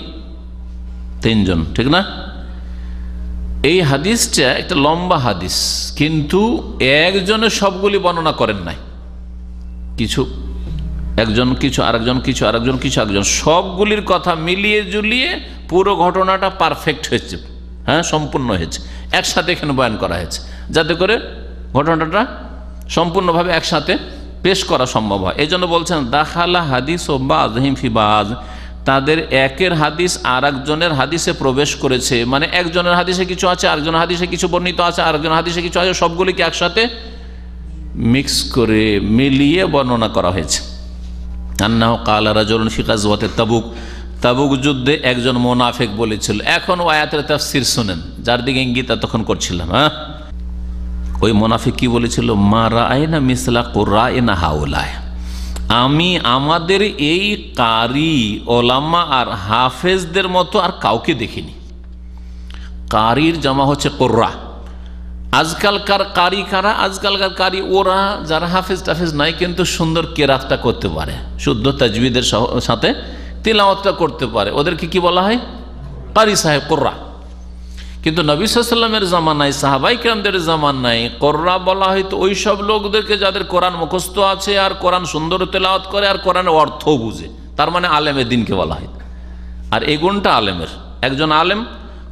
Speaker 3: 3 জন, ঠিক না? এই হাদিসটা একটা লম্বা হাদিস, কিন্তু একজনের সবগুলি বর্ণনা করেন নাই, কিছু একজন কিছু, আরেকজন কিছু, আরেকজন কিছু, একজন, সবগুলির কথা মিলিয়ে জুলিয়ে পুরো ঘটনাটা পারফেক্ট হয়েছে, হ্যাঁ, সম্পূর্ণ হয়েছে, একসাথে এখানে বয়ান করা হয়েছে, যাতে করে ঘটনাটা সম্পূর্ণভাবে একসাথে পেশ করা সম্ভব হয়। এই জন্য বলছেন দাখালা হাদিস ও বাযহিম ফি বায, তাদের একের হাদিস আর একজনের হাদিসে প্রবেশ করেছে, মানে একজনের হাদিসে কিছু আছে, আরেকজনের হাদিসে কিছু বর্ণিত আছে, আরেকজনের হাদিসে কিছু আছে, সবগুলিকে একসাথে মিক্স করে মিলিয়ে বর্ণনা করা হয়েছে। আন্নাহু ক্বালা রাজুলুন ফি গাযওয়াতি তাবুক, তাবুক যুদ্ধে একজন মুনাফিক বলেছিল। এখন আয়াতের তাফসীর শুনেন, যার দিকে ইঙ্গিত তখন করছিলাম। হ্যাঁ, ওই মুনাফিক কি বলেছিল? মা রাআইনা মিসলা কুরআইনা হাউলায়, আমি আমাদের এই কারি ওলামা আর হাফেজদের মতো আর কাউকে দেখিনি। কারির জামা হচ্ছে কুরআ। আজকালকার কারি কারা? আজকালকার কারি ওরা যারা হাফেজ টাফেজ নাই, কিন্তু সুন্দর কেরাতটা করতে পারে, শুদ্ধ তাজবিদের সাথে তিলাওয়াতটা করতে পারে, ওদেরকে কি বলা হয়? কারি সাহেব, কুরআ। কিন্তু নবী সাল্লাল্লাহু আলাইহি ওয়াসাল্লামের জামানায়, সাহাবায়ে কেরামদের জামানায় কুরআ বলা হয়তো ওই সব লোকদেরকে যাদের কোরআন মুখস্থ আছে আর কোরআন সুন্দর তেলাওয়াত করে আর কোরআনের অর্থও বুঝে, তার মানে আলেমের দিনকে বলা হয়। আর এই গুণটা আলেমের, একজন আলেম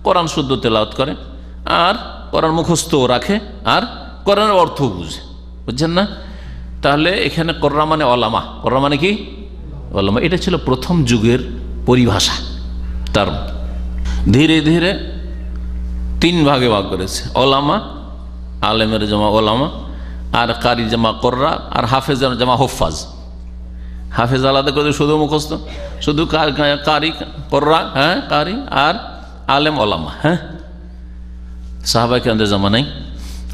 Speaker 3: কোরআন শুদ্ধ তেলাওয়াত করে আর কোরআন মুখস্থও রাখে আর কোরআনের অর্থও বুঝে, বুঝছেন না? তাহলে এখানে কোরআন মানে ওলামা, কোরআন মানে কি? ওলামা। এটা ছিল প্রথম যুগের পরিভাষা, টার্ম। ধীরে ধীরে 3 ভাগে ভাগ করেছে, ওলামা, আলেমের জামা ওলামা, আর কারি জামা কোরআ, আর হাফেজের জামা হুফাজ। হাফেজ আলাদা করে শুধু মুখস্থ, শুধু কারি কোরআ, হ্যাঁ, কারি, আর আলেম ওলামা। হ্যাঁ, সাহাবায়ে কেরামদের জামানায়।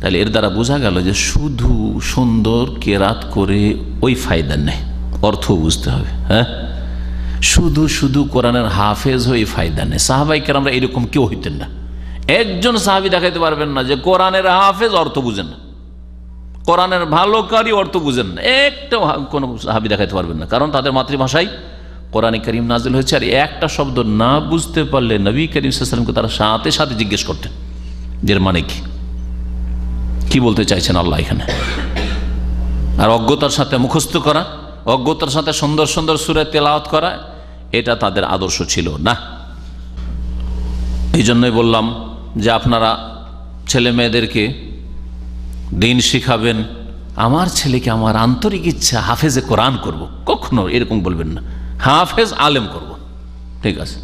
Speaker 3: তাহলে এর দ্বারা বোঝা গেল যে শুধু সুন্দর কেরাত করে ওই ফায়দা নেই, অর্থ বুঝতে হবে। হ্যাঁ, শুধু শুধু কোরআনের হাফেজ হয়ে ফায়দা নেই। সাহাবায়ে কেরামরা এরকম কেউ হইতেন না। একজন সাহাবী দেখাইতে পারবেন না যে কোরআনের হাফেজ অর্থ বুঝেন না, কোরআনের ভালো কারি অর্থ বুঝেন না, একটা কোনো সাহাবী দেখাইতে পারবেন না। কারণ তাদের মাতৃভাষায় কোরআনে কারীম নাজিল হয়েছে, আর একটা শব্দ না বুঝতে পারলে নবী করিম সাল্লাল্লাহু আলাইহি ওয়াসাল্লামকে তারা সাথে সাথে জিজ্ঞেস করতেন এর মানে কি বলতে চাইছেন আল্লাহ এখানে। আর অজ্ঞতার সাথে মুখস্থ করা, অজ্ঞতার সাথে সুন্দর সুন্দর সূরা তেলাওয়াত করা, এটা তাদের আদর্শ ছিল না। এই জন্যই বললাম যে আপনারা ছেলে মেয়েদেরকে দিন শিখাবেন, আমার ছেলেকে আমার আন্তরিক ইচ্ছা হাফেজে কোরআন করব, কখনো এরকম বলবেন না, হাফেজ আলেম করব, ঠিক আছে।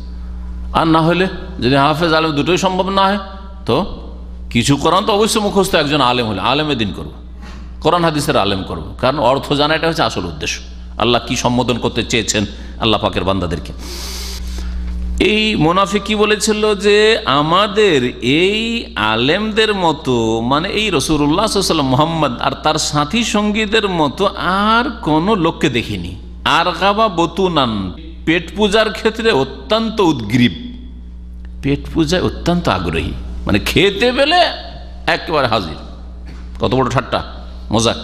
Speaker 3: আর না হলে যদি হাফেজ আলেম দুটোই সম্ভব না হয়, তো কিছু কোরআন তো অবশ্যই মুখস্থ একজন আলেম হলে আলেমের দিন করব, কোরআন হাদিসের আলেম করব, কারণ অর্থ জানা এটা হচ্ছে আসল উদ্দেশ্য। আল্লাহ কি সম্বোধন করতে চেয়েছেন আল্লাহ পাকের বান্দাদেরকে। এই মুনাফিক কি বলেছিল যে আমাদের এই আলেমদের মতো, মানে এই রাসূলুল্লাহ সাল্লাল্লাহু আলাইহি ওয়াসাল্লাম মুহাম্মদ আর তার সাথী সঙ্গীদের মতো আর কোনো লোককে দেখিনি। আর গাবা বতুনান, পেট পূজার ক্ষেত্রে অত্যন্ত উদ্গ্রীব, পেট পূজায় অত্যন্ত আগ্রহী, মানে খেতে পেলে একেবারে হাজির। কত বড় ঠাট্টা, মজাক।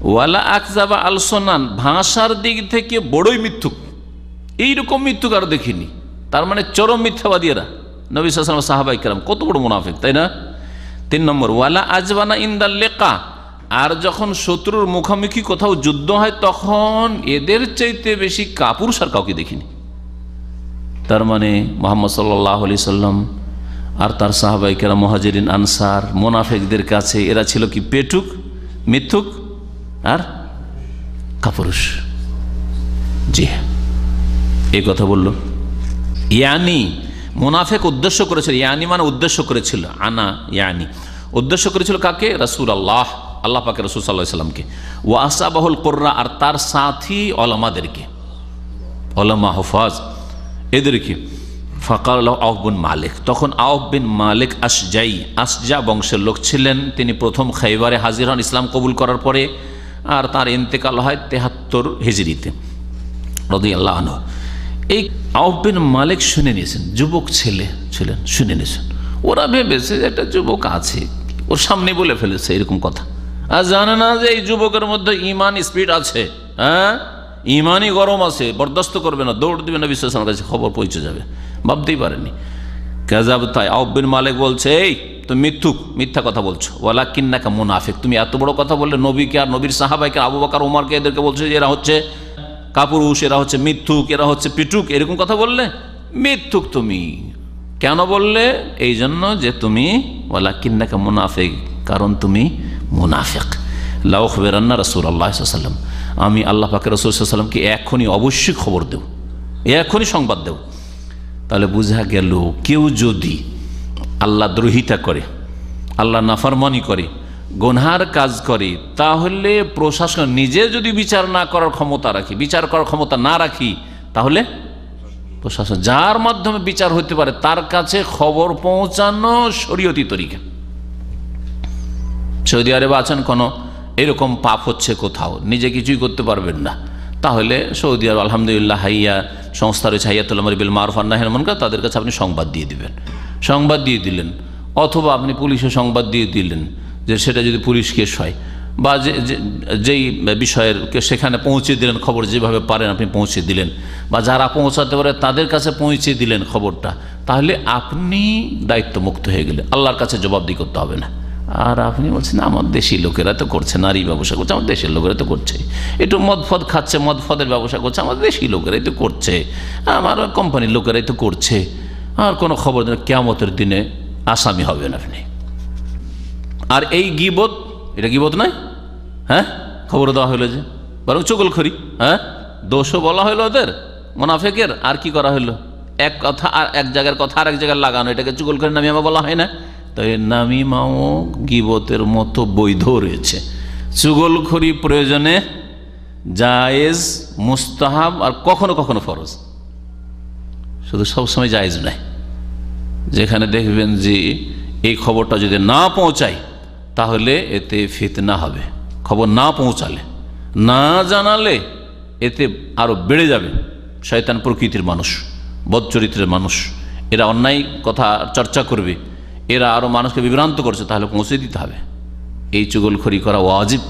Speaker 3: ওয়ালা আকজাবা আলসোনান, ভাষার দিক থেকে বড়ই মিথ্যুক, এইরকম মিথ্যুক আর দেখিনি। তার মানে চরম মিথ্যাবাদী এরা। নবী সাল্লাল্লাহু আলাইহি ওয়াসাল্লাম, সাহাবায়ে কেরাম কত বড় মুনাফিক, তাই না? 3 নম্বর, ওয়ালা আজবানা ইনদাল লিকা, আর যখন শত্রুর মুখোমুখি কোথাও যুদ্ধ হয় তখন এদের চাইতে বেশি কাপুরুষ আর কাউকে দেখিনি। তার মানে মুহাম্মদ সাল্লাল্লাহু আলাইহি সাল্লাম আর তার সাহাবায়ে কেরাম, মুহাজিরিন আনসার, মুনাফিকদের কাছে এরা ছিল কি? পেটুক, মিথ্যুক আর কাপুরুষ। জি হ্যাঁ, এই কথা বলল। ইয়ানি মুনাফিক উদ্দেশ্য করেছিল, ইয়ানি মানে উদ্দেশ্য করেছিল, আনা ইয়ানি উদ্দেশ্য করেছিল কাকে? রাসূলুল্লাহ, আল্লাহ পাকের রাসূল সাল্লাল্লাহু আলাইহি ওয়াসাল্লামকে। ওয়া আসহাবুল কুররা, আর তার সাথী ওলামাদেরকে, ওলামা হুফাজ এদেরকে। ফাকাল আউফ বিন মালিক, তখন আউফ বিন মালিক আসজা বংশের লোক ছিলেন। তিনি প্রথম খাইবারে হাজির হন ইসলাম কবুল করার পরে, আর তার ইন্তেকাল হয় 73 হিজরিতে রাদিয়াল্লাহু আনহু। এই আউফ বিন মালিক শুনে নিয়েছেন, যুবক ছেলে ছিলেন, শুনে নিয়েছেন। ওরা ভেবেছে যে একটা যুবক আছে, ওর সামনে বলে ফেলেছে এরকম কথা, আর জানে না যে এই যুবকের মধ্যে ইমান স্পিড আছে, হ্যাঁ ইমানই গরম আছে, বরদাস্ত করবে না, দৌড় দিবে নবী সাল্লাল্লাহু আলাইহি ওয়াসাল্লামের কাছে, খবর পৌঁছে যাবে। ভাবতেই পারেনি। কাযাব, তাই আউফ বিন মালিক বলছে, এই তুমি মিথ্যা কথা বলছো, ওয়ালাকিন্নাকা মুনাফিক, তুমি এত বড় কথা বললে নবীকে আর নবীর সাহাবাইকে, আবু বকর ওমরকে, এদেরকে বলছো যে এরা হচ্ছে কাপুরুষ, এরা হচ্ছে মিথ্যুক, এরা হচ্ছে পিটুক, এরকম কথা বললে? মিথ্যুক তুমি কেন বললে? এই জন্য যে তুমি ওয়ালাকিন্নাকা মুনাফিক, কারণ তুমি মুনাফিক। লা উখবিরান্না রাসূলুল্লাহ সাল্লাল্লাহু আলাইহি ওয়াসাল্লাম, আমি আল্লাহ পাকের রাসূল সাল্লাল্লাহু আলাইহি ওয়াসাল্লামকে এখনই অবশ্যই খবর দেব, এখনই সংবাদ দেব। তাহলে বোঝা গেল কেউ যদি আল্লাহ দ্রোহিতা করে, আল্লাহ নাফরমানি করে, গুনহার কাজ করে, তাহলে প্রশাসন নিজে যদি বিচার না করার ক্ষমতা রাখি, বিচার করার ক্ষমতা না রাখি, তাহলে প্রশাসন যার মাধ্যমে বিচার হতে পারে তার কাছে খবর পৌঁছানো শরীয়তি তরিকা। সৌদি আরবে আছেন, কোনো এরকম পাপ হচ্ছে কোথাও, নিজে কিছুই করতে পারবেন না, তাহলে সৌদি আরব আলহামদুলিল্লাহ হাইয়া সংস্থা রয়েছে, হাইয়াতুল আমর বিল মারুফ ওয়ান নাহি আনিল মুনকার, তাদের কাছে আপনি সংবাদ দিয়ে দিবেন, সংবাদ দিয়ে দিলেন, অথবা আপনি পুলিশে সংবাদ দিয়ে দিলেন, যে সেটা যদি পুলিশ কেস হয় বা যেই বিষয়ের সেখানে পৌঁছে দিলেন খবর, যেভাবে পারেন আপনি পৌঁছে দিলেন, বা যারা পৌঁছাতে পারে তাদের কাছে পৌঁছে দিলেন খবরটা, তাহলে আপনি দায়িত্বমুক্ত হয়ে গেলেন, আল্লাহর কাছে জবাবদিহি করতে হবে না। আর আপনি বলছেন আমার দেশি লোকেরা তো করছে, নারী ব্যবসা করছে, আমার দেশের লোকেরা তো করছে, একটু মদ ফদ খাচ্ছে, মদ ফদের ব্যবসা করছে, আমার দেশি লোকেরাই তো করছে, আমার কোম্পানির লোকেরাই তো করছে, আর কোনো খবর দেন, কিয়ামতের দিনে আসামি হবেন আপনি। আর এই গীবত, এটা গীবত নয়, হ্যাঁ খবর দেওয়া হইলো যে, বরং চুগলখড়ি, হ্যাঁ দোষও বলা হইলো ওদের মুনাফিকের, আর কি করা হইলো, এক কথা আর এক জায়গার কথা আর এক জায়গায় লাগানো, এটাকে চুগলখড়ি নামিমা বলা হয় না? তাই নামিমাও গীবতের মতো বৈধ রয়েছে। চুগলখড়ি প্রয়োজনে জায়েজ, মুস্তাহাব, আর কখনো কখনো ফরজ, শুধু সবসময় জায়েজ নয়। যেখানে দেখবেন যে এই খবরটা যদি না পৌঁছায় তাহলে এতে ফিতনা হবে, খবর না পৌঁছালে, না জানালে এতে আরো বেড়ে যাবে। শয়তান প্রকৃতির মানুষ, বদচরিত্রের মানুষ, এরা অন্যায় কথা চর্চা করবে, এরা আরো মানুষকে বিভ্রান্ত করছে, তাহলে পৌঁছে দিতে হবে। এই চুগলখড়ি করা ওয়াজিব।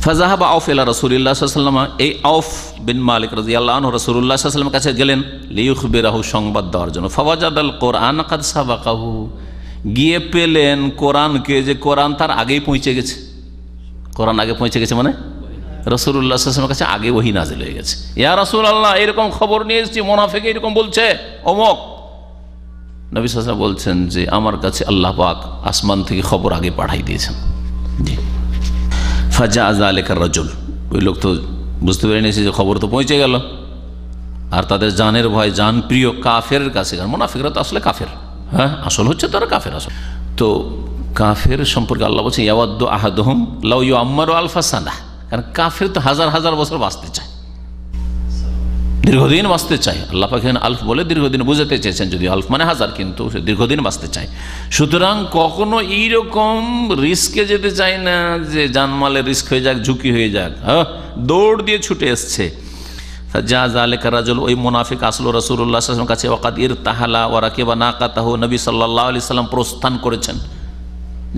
Speaker 3: ফাযাহাবা আউফ ইলা রাসূলিল্লাহ সাল্লাল্লাহু আলাইহি ওয়াসাল্লাম, এই আউফ বিন মালিক রাদিয়াল্লাহু আনহু রাসূলুল্লাহ সাল্লাল্লাহু আলাইহি ওয়াসাল্লামের কাছে গেলেন লিইখবিরাহু, সংবাদ দেওয়ার জন্য। ফাওয়াজাদাল কোরআন কাদ সাবাকাহু, গিয়ে পেলেন কোরআনকে, যে কোরআন তার আগেই পৌঁছে গেছে। কোরআন আগে পৌঁছে গেছে মানে রাসূলুল্লাহ সাল্লাল্লাহু আলাইহি ওয়াসাল্লামের কাছে আগে ওহী নাযিল হয়ে গেছে। ইয়া রাসূলুল্লাহ, এরকম খবর নিয়ে এসেছি, মুনাফিক এরকম বলছে, অমুক। নবী সাল্লাল্লাহু আলাইহি ওয়াসাল্লাম বলছেন যে আমার কাছে আল্লাহ পাক আসমান থেকে খবর আগে পাঠাই দিয়েছেন। জি। ফাজা যালিকার রাজুল, ওই লোক তো বুঝতে পেরে নিয়েছে যে খবর তো পৌঁছে গেল, আর তাদের জানের ভয়, জান প্রিয় কাফেরের কাছে, কারণ মুনাফিকরা তো আসলে কাফের, হ্যাঁ আসল হচ্ছে তারা কাফের। আসল তো কাফের সম্পর্কে আল্লাহ বলছে ইয়াওয়াদ্দু আহাদুহুম লাউ ইউআম্মারু আলফা সানাহ, কারণ কাফের তো হাজার হাজার বছর বাঁচতে চায়, দীর্ঘদিন বাঁচতে চায়। আল্লাহ পাক এখানে আলফ বলে দীর্ঘদিন বুঝাতে চেয়েছেন, যদি আলফ মানে হাজার, কিন্তু সে দীর্ঘদিন বাঁচতে চায়। সুতরাং কখনো এইরকম রিস্কে যেতে চায় না যে জানমালের রিস্ক হয়ে যাক, ঝুঁকি হয়ে যাক, হ্যাঁ দৌড় দিয়ে ছুটে এসছে। যা যালিকা রাজুল, ওই মুনাফিক আসলো রাসূলুল্লাহ সাল্লাল্লাহু আলাইহি ওয়াসাল্লামের কাছে। ওয়াকাদ ইরতাহালা ওয়া রাকিবা নাকাতাহু, নবী সাল্লাল্লাহু আলাইহি ওয়াসাল্লাম প্রস্থান করেছেন,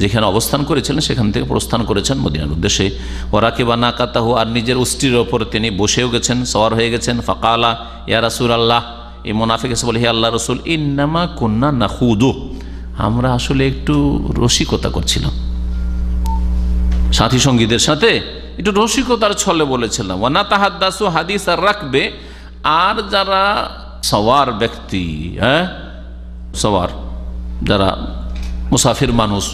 Speaker 3: যেখানে অবস্থান করেছিলেন সেখান থেকে প্রস্থান করেছেন মদিনার উদ্দেশ্যে। ওয়া রাকিবা নাকাতাহু, আর নিজের উষ্ট্রির ওপর তিনি বসেও গেছেন, সওয়ার হয়ে গেছেন। ফাকালা ইয়া রাসূলুল্লাহ, এই মুনাফিক এসে বলে হে আল্লাহর রাসূল, ইন্নামা কুন্না নাখুদু, আমরা আসলে একটু রসিকতা করছিলাম, সাথী সঙ্গীদের সাথে একটু রসিকতার ছলে বলেছিলাম। ওয়া নাতাহাদ্দাসু হাদিস আর রাখবে, আর যারা সওয়ার ব্যক্তি, হ্যাঁ সওয়ার যারা মুসাফির মানুষ,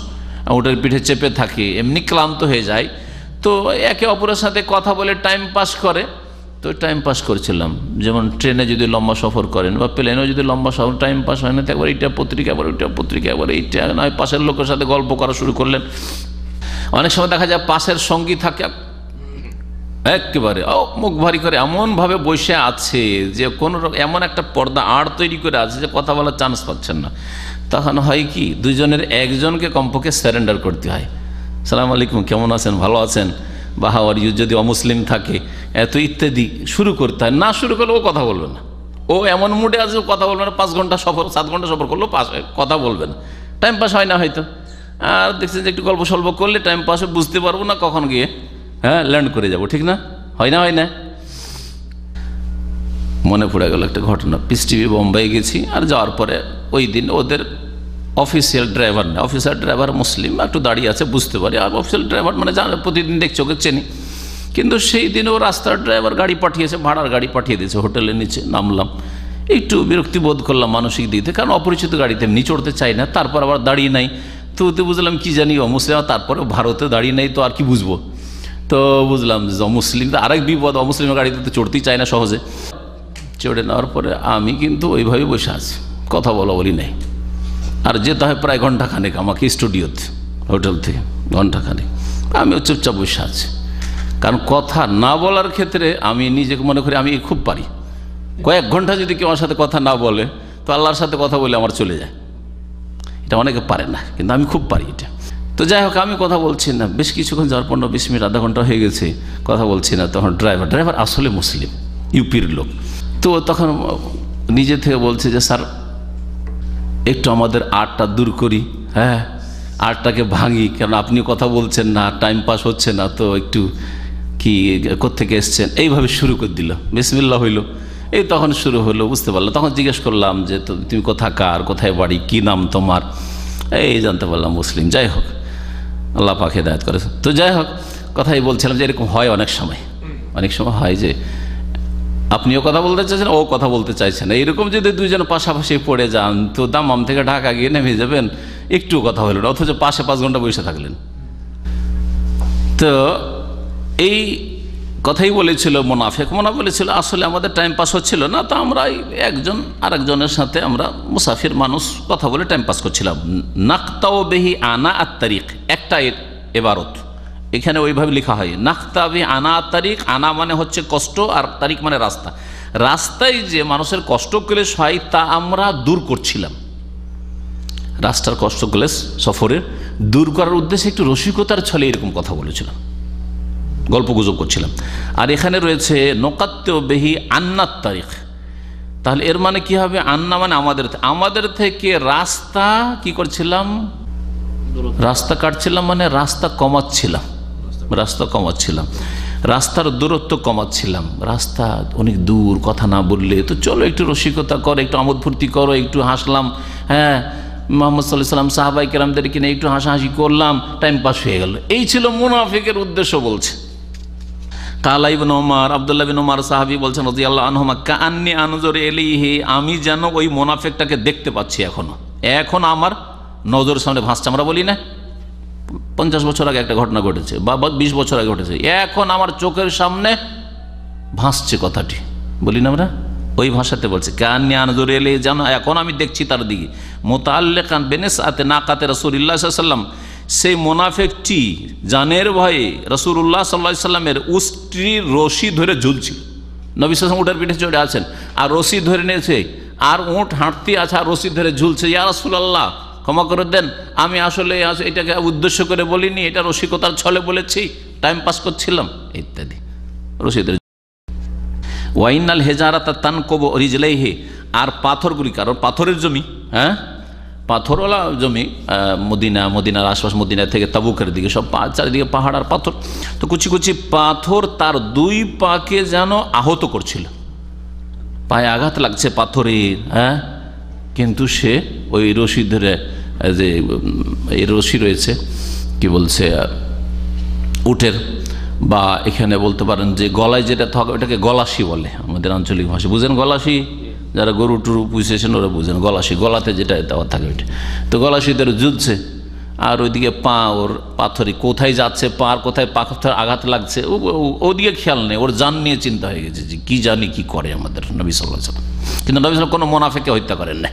Speaker 3: ওটার পিঠে চেপে থাকে, এমনি ক্লান্ত হয়ে যায়, তো একে অপরের সাথে কথা বলে টাইম পাস করে। তো টাইম পাস করছিলাম, যেমন ট্রেনে যদি লম্বা সফর করেন বা প্লেনেও যদি লম্বা সফর, টাইম পাস হয় না, তো একবার এইটা পত্রিকা, একবার ওইটা পত্রিকা, একবার এইটা নয়, পাশের লোকের সাথে গল্প করা শুরু করলেন। অনেক সময় দেখা যায় পাশের সঙ্গী থাকে, একেবারে মুখ ভারী করে এমনভাবে বসে আছে যে কোনো এমন একটা পর্দা আড় তৈরি করে আছে যে কথা বলার চান্স পাচ্ছেন না। তখন হয় কি, দুইজনের একজনকে কমপক্ষে সারেন্ডার করতে হয়। সালাম আলাইকুম, কেমন আছেন, ভালো আছেন, বা হাউ আর ইউ, যদি অমুসলিম থাকে এত ইত্যাদি শুরু করতে হয়। না শুরু করলে ও কথা বলবে না, ও এমন মুডে আছে কথা বলবে না। 5 ঘন্টা সফর 7 ঘন্টা সফর করলেও কথা বলবে না, টাইম পাস হয় না হয়তো। আর দেখছেন যে একটু গল্প সল্প করলে টাইম পাসে বুঝতে পারবো না কখন গিয়ে ল্যান্ড করে যাব, ঠিক না? হয় না, হয় না? মনে পড়ে গেল একটা ঘটনা। পিস টিভি বোম্বাই গেছি, আর যাওয়ার পরে ওই দিন ওদের অফিসিয়াল ড্রাইভার না, অফিসার ড্রাইভার মুসলিম, একটু দাঁড়িয়ে আছে বুঝতে পারি। আর অফিসিয়াল ড্রাইভার মানে প্রতিদিন দেখছি, ওকে চেনি, কিন্তু সেই দিন ও রাস্তার ড্রাইভার গাড়ি পাঠিয়েছে, ভাড়ার গাড়ি পাঠিয়ে দিয়েছে। হোটেলের নিচে নামলাম, একটু বিরক্তি বোধ করলাম মানসিক দিক থেকে, কারণ অপরিচিত গাড়িতে এমনি চড়তে চাই না। তারপর আবার দাঁড়িয়ে নাই, তো বুঝলাম কি জানি অমুসলিম, তারপরে ভারতে দাঁড়িয়ে নেই তো আর কি বুঝবো। তো বুঝলাম যে অমুসলিম, তো আরেক বিপদ, অমুসলিমের গাড়িতে তো চড়তেই চায় না সহজে। চড়ে নেওয়ার পরে আমি কিন্তু ওইভাবে বসে আছি, কথা বলি নেই। আর যেতে হয় প্রায় ঘন্টাখানেক আমাকে স্টুডিওতে, হোটেল থেকে ঘন্টাখানেক। আমিও চুপচাপ বসে আছি, কারণ কথা না বলার ক্ষেত্রে আমি নিজেকে মনে করি আমি খুব পারি। কয়েক ঘন্টা যদি কেউ আমার সাথে কথা না বলে, তো আল্লাহর সাথে কথা বলে আমার চলে যায়। এটা অনেকে পারে না, কিন্তু আমি খুব পারি এটা। তো যাই হোক, আমি কথা বলছি না, বেশ কিছুক্ষণ যাওয়ার 15-20 মিনিট, আধা ঘন্টা হয়ে গেছে, কথা বলছি না। তখন ড্রাইভার আসলে মুসলিম, ইউপির লোক। তো তখন নিজে থেকে বলছে যে স্যার একটু আমাদের আটটা দূর করি, আটটাকে ভাঙি, কারণ আপনি কথা বলছেন না, টাইম পাস হচ্ছে না, তো একটু কি কোত্থেকে এসছেন, এইভাবে শুরু করে দিল। বিসমিল্লাহ হইল, এই তখন শুরু হলো, বুঝতে পারলাম। তখন জিজ্ঞেস করলাম যে তুমি কোথাকার, কোথায় বাড়ি, কি নাম তোমার, এই জানতে পারলাম মুসলিম। যাই হোক, আল্লাহ পাক হেদায়েত করেছে। তো যাই হোক, কথাই বলছিলাম যে এরকম হয় অনেক সময় হয় যে আপনিও কথা বলতে চাইছেন, ও কথা বলতে চাইছেন। এইরকম যদি দুইজন পাশাপাশি পড়ে যান, তো দামাম থেকে ঢাকা গিয়ে নেমে যাবেন, একটু কথা হলো না, অথচ পাশে 5 ঘন্টা বসে থাকলেন। তো এই কথাই বলেছিল মুনাফিক বলেছিল আসলে আমাদের টাইম পাস হচ্ছিল না, তো আমরা একজন আরেকজনের সাথে আমরা মুসাফির মানুষ কথা বলে টাইম পাস করছিলাম। নাক্তাও বেহি আনা আত্তারিক, একটা এবারত এখানে ওইভাবে লেখা হয়, নাক্তাবি আনা আত্তারিক। আনা মানে হচ্ছে কষ্ট, আর তারিক মানে রাস্তা। রাস্তায় যে মানুষের কষ্ট ক্লেশ হয় তা আমরা দূর করছিলাম। রাস্তার কষ্ট ক্লেশ সফরের দূর করার উদ্দেশ্যে একটু রসিকতার ছলে এরকম কথা বলেছিলাম, গল্প গুজব করছিলাম। আর এখানে রয়েছে নোকাত্তেও বেহি আন্নাত তারিখ, তাহলে এর মানে কি হবে? আন্না মানে আমাদের থেকে রাস্তা কি করছিলাম, রাস্তা কাটছিলাম, মানে রাস্তা কমাচ্ছিলাম, রাস্তার দূরত্ব কমাচ্ছিলাম। রাস্তা অনেক দূর, কথা না বললে তো চলো একটু রসিকতা করো, একটু আমোদ ফুর্তি করো, একটু হাসলাম, মুহাম্মদ সাল্লাল্লাহু আলাইহি ওয়াসাল্লাম সাহাবায়ে কেরামদের কিনে একটু হাসাহাসি করলাম, টাইম পাস হয়ে গেল। এই ছিল মুনাফিকের উদ্দেশ্য। বলছে কালা ইবনে ওমর, আব্দুল্লাহ বিন ওমর সাহাবী বলছেন রাদিয়াল্লাহু আনহুমা, কাআন্নী আনজুরু ইলাইহি, আমি যেন ওই মুনাফিকটাকে দেখতে পাচ্ছি এখন আমার নজর সামনে ভাসছে। আমরা বলি না 50 বছর আগে একটা ঘটনা ঘটেছে বা 20 বছর আগে ঘটেছে, এখন আমার চোখের সামনে ভাসছে কথাটি, বলি না আমরা? ওই ভাষাতে বলছে কাআন্নী আনজুরু ইলাইহি, যেন এখন আমি দেখছি তার দিকে। মুতাআল্লিকান বিনিসআতি নাকাতি রাসূলিল্লাহ সাল্লাল্লাহু আলাইহি ওয়াসাল্লাম, সেই মুনাফিকটি জানের ভয়ে রাসূলুল্লাহ সাল্লাল্লাহু আলাইহি ওয়াসাল্লামের উষ্ট্রির রশি ধরে ঝুলছিল। নবী সাল্লাল্লাহু আলাইহি ওয়াসাল্লাম উটের পিঠে চড়ে আছেন, আর রশি ধরে নিয়েছে, আর উট হাঁটতে আছে, আর রশি ধরে ঝুলছে। ইয়া রাসূলুল্লাহ, ক্ষমা করে দেন, আমি আসলে এটাকে উদ্দেশ্য করে বলিনি, এটা রসিকতার ছলে বলেছি, টাইম পাস করছিলাম ইত্যাদি। রশি ধরে ওয়াইনাল হেজারাতা তানকুবু রিজলাইহি, আর পাথরগুলি, কারণ পাথরের জমি, পাথরওয়ালা জমি, মদিনার আশপাশ, মদিনা থেকে তাবুকের দিকে সব চারিদিকে পাহাড় আর পাথর। তো কুচি কুচি পাথর তার 2 পাকে যেন আহত করছিল, পায়ে আঘাত লাগছে পাথরের, কিন্তু সে ওই রশি ধরে, যে এই রশি রয়েছে কি বলছে উটের, বা এখানে বলতে পারেন যে গলায় যেটা থাকে ওটাকে গলাশি বলে আমাদের আঞ্চলিক ভাষা, বুঝেন? গলাশি, যারা গরু টুরু পুষেছেন ওরা বুঝেন, গলাশি, গলাতে যেটা দেওয়া থাকে ওইটা। তো গলাশি ধরে ঝুলছে, আর ওইদিকে পা ওর পাথরে, কোথায় যাচ্ছে পা, আর কোথায় পাথর আঘাত লাগছে ওদিকে খেয়াল নেই, ওর জান নিয়ে চিন্তা হয়ে গেছে যে কি জানি কি করে আমাদের নবী সাল্লাল্লাহু আলাইহি ওয়াসাল্লাম। কিন্তু নবী সাল্লাল্লাহু আলাইহি ওয়াসাল্লাম কোনো মুনাফিককে হত্যা করেন না।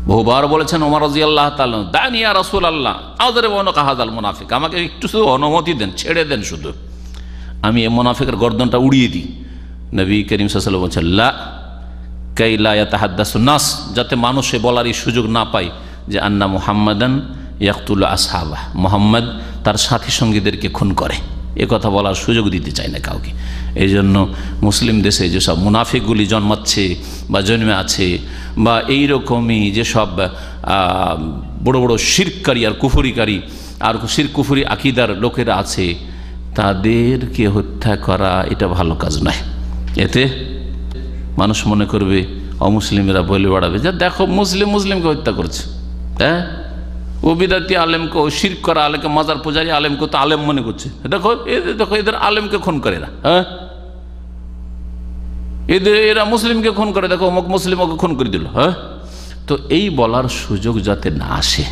Speaker 3: বহুবার বলেছেন ওমর রাদিয়াল্লাহু তাআলা, দানি ইয়া রাসূলুল্লাহ আযরিবু উনকা হাযাল মুনাফিক, আমাকে একটু শুধু অনুমতি দেন, ছেড়ে দেন শুধু, আমি এই মুনাফিকের গর্দনটা উড়িয়ে দিই। নবী করিম সাল্লাল্লাহু আলাইহি ওয়াসাল্লাম বলছেন, লা কাই লা ইয়াতাহাদ্দাসুন নাস, যাতে মানুষে বলারই সুযোগ না পায় যে আন্না মুহাম্মাদান ইয়াকতুলু আসহাবাহ, মুহাম্মদ তার সাথী সঙ্গীদেরকে খুন করে, এ কথা বলার সুযোগ দিতে চায় না কাউকে। এই জন্য মুসলিম দেশে যেসব মুনাফিকগুলি জন্মাচ্ছে বা জন্মে আছে, বা এইরকমই যেসব বড় বড় শিরককারী আর কুফরিকারী আর শিরক কুফরি আকীদার লোকেরা আছে, তাদেরকে হত্যা করা এটা ভালো কাজ নয়। এতে মানুষ মনে করবে, অমুসলিমেরা বলে বেড়াবে যে দেখো মুসলিমকে হত্যা করছে। হ্যাঁ, ও বিদাতি আলেমকে, ও শিরক করা আলেমকে, মাজার পূজারী আলেমকে তো আলেম মনে করছে। দেখো দেখো এদের আলেমকে খুন করে এরা। হ্যাঁ, এরা মুসলিমকে খুন করে, দেখো মুসলিম ওকে খুন করে দিল। হ্যাঁ, তো এই বলার সুযোগ যাতে না আসে,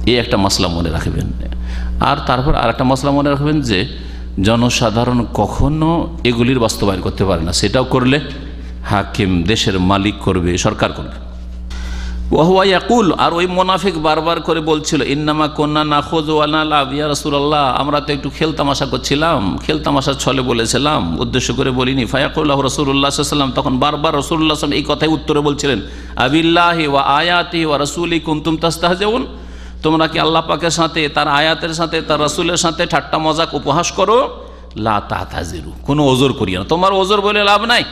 Speaker 3: এই একটা মশলা মনে রাখবেন। আর তারপর আর একটা মশলা মনে রাখবেন যে জনসাধারণ কখনো এগুলির বাস্তবায়ন করতে পারে না, সেটাও করলে হাকিম, দেশের মালিক করবে, সরকার করবে। ওয়াহুয়া ইয়াকুল, আর ওই মুনাফিক বারবার করে বলছিল, ইন্নামা কুন্না নাখুযু ওয়া নালআব ইয়া রাসূলুল্লাহ, আমরা তো একটু খেলতামাশা করছিলাম, খেলতামাশার ছলে বলেছিলাম, উদ্দেশ্য করে বলিনি। ফায়াকুলু রাসূলুল্লাহ সাল্লাল্লাহু আলাইহি ওয়াসাল্লাম, তখন বারবার রাসূলুল্লাহ সাল্লাল্লাহু আলাইহি ওয়াসাল্লাম এই কথাই উত্তরে বলছিলেন, আবিল্লাহি ওয়া আয়াতিহি ওয়া রাসূলিহি কুনতুম তাস্তাহজিউন, তোমরা কি আল্লাহ পাকের সাথে, তার আয়াতের সাথে, তার রাসূলের সাথে ঠাট্টা মজাক উপহাস করো? লা তাতাজিরু, কোনো ওজর করিও না, তোমার ওজর বলে লাভ নাই।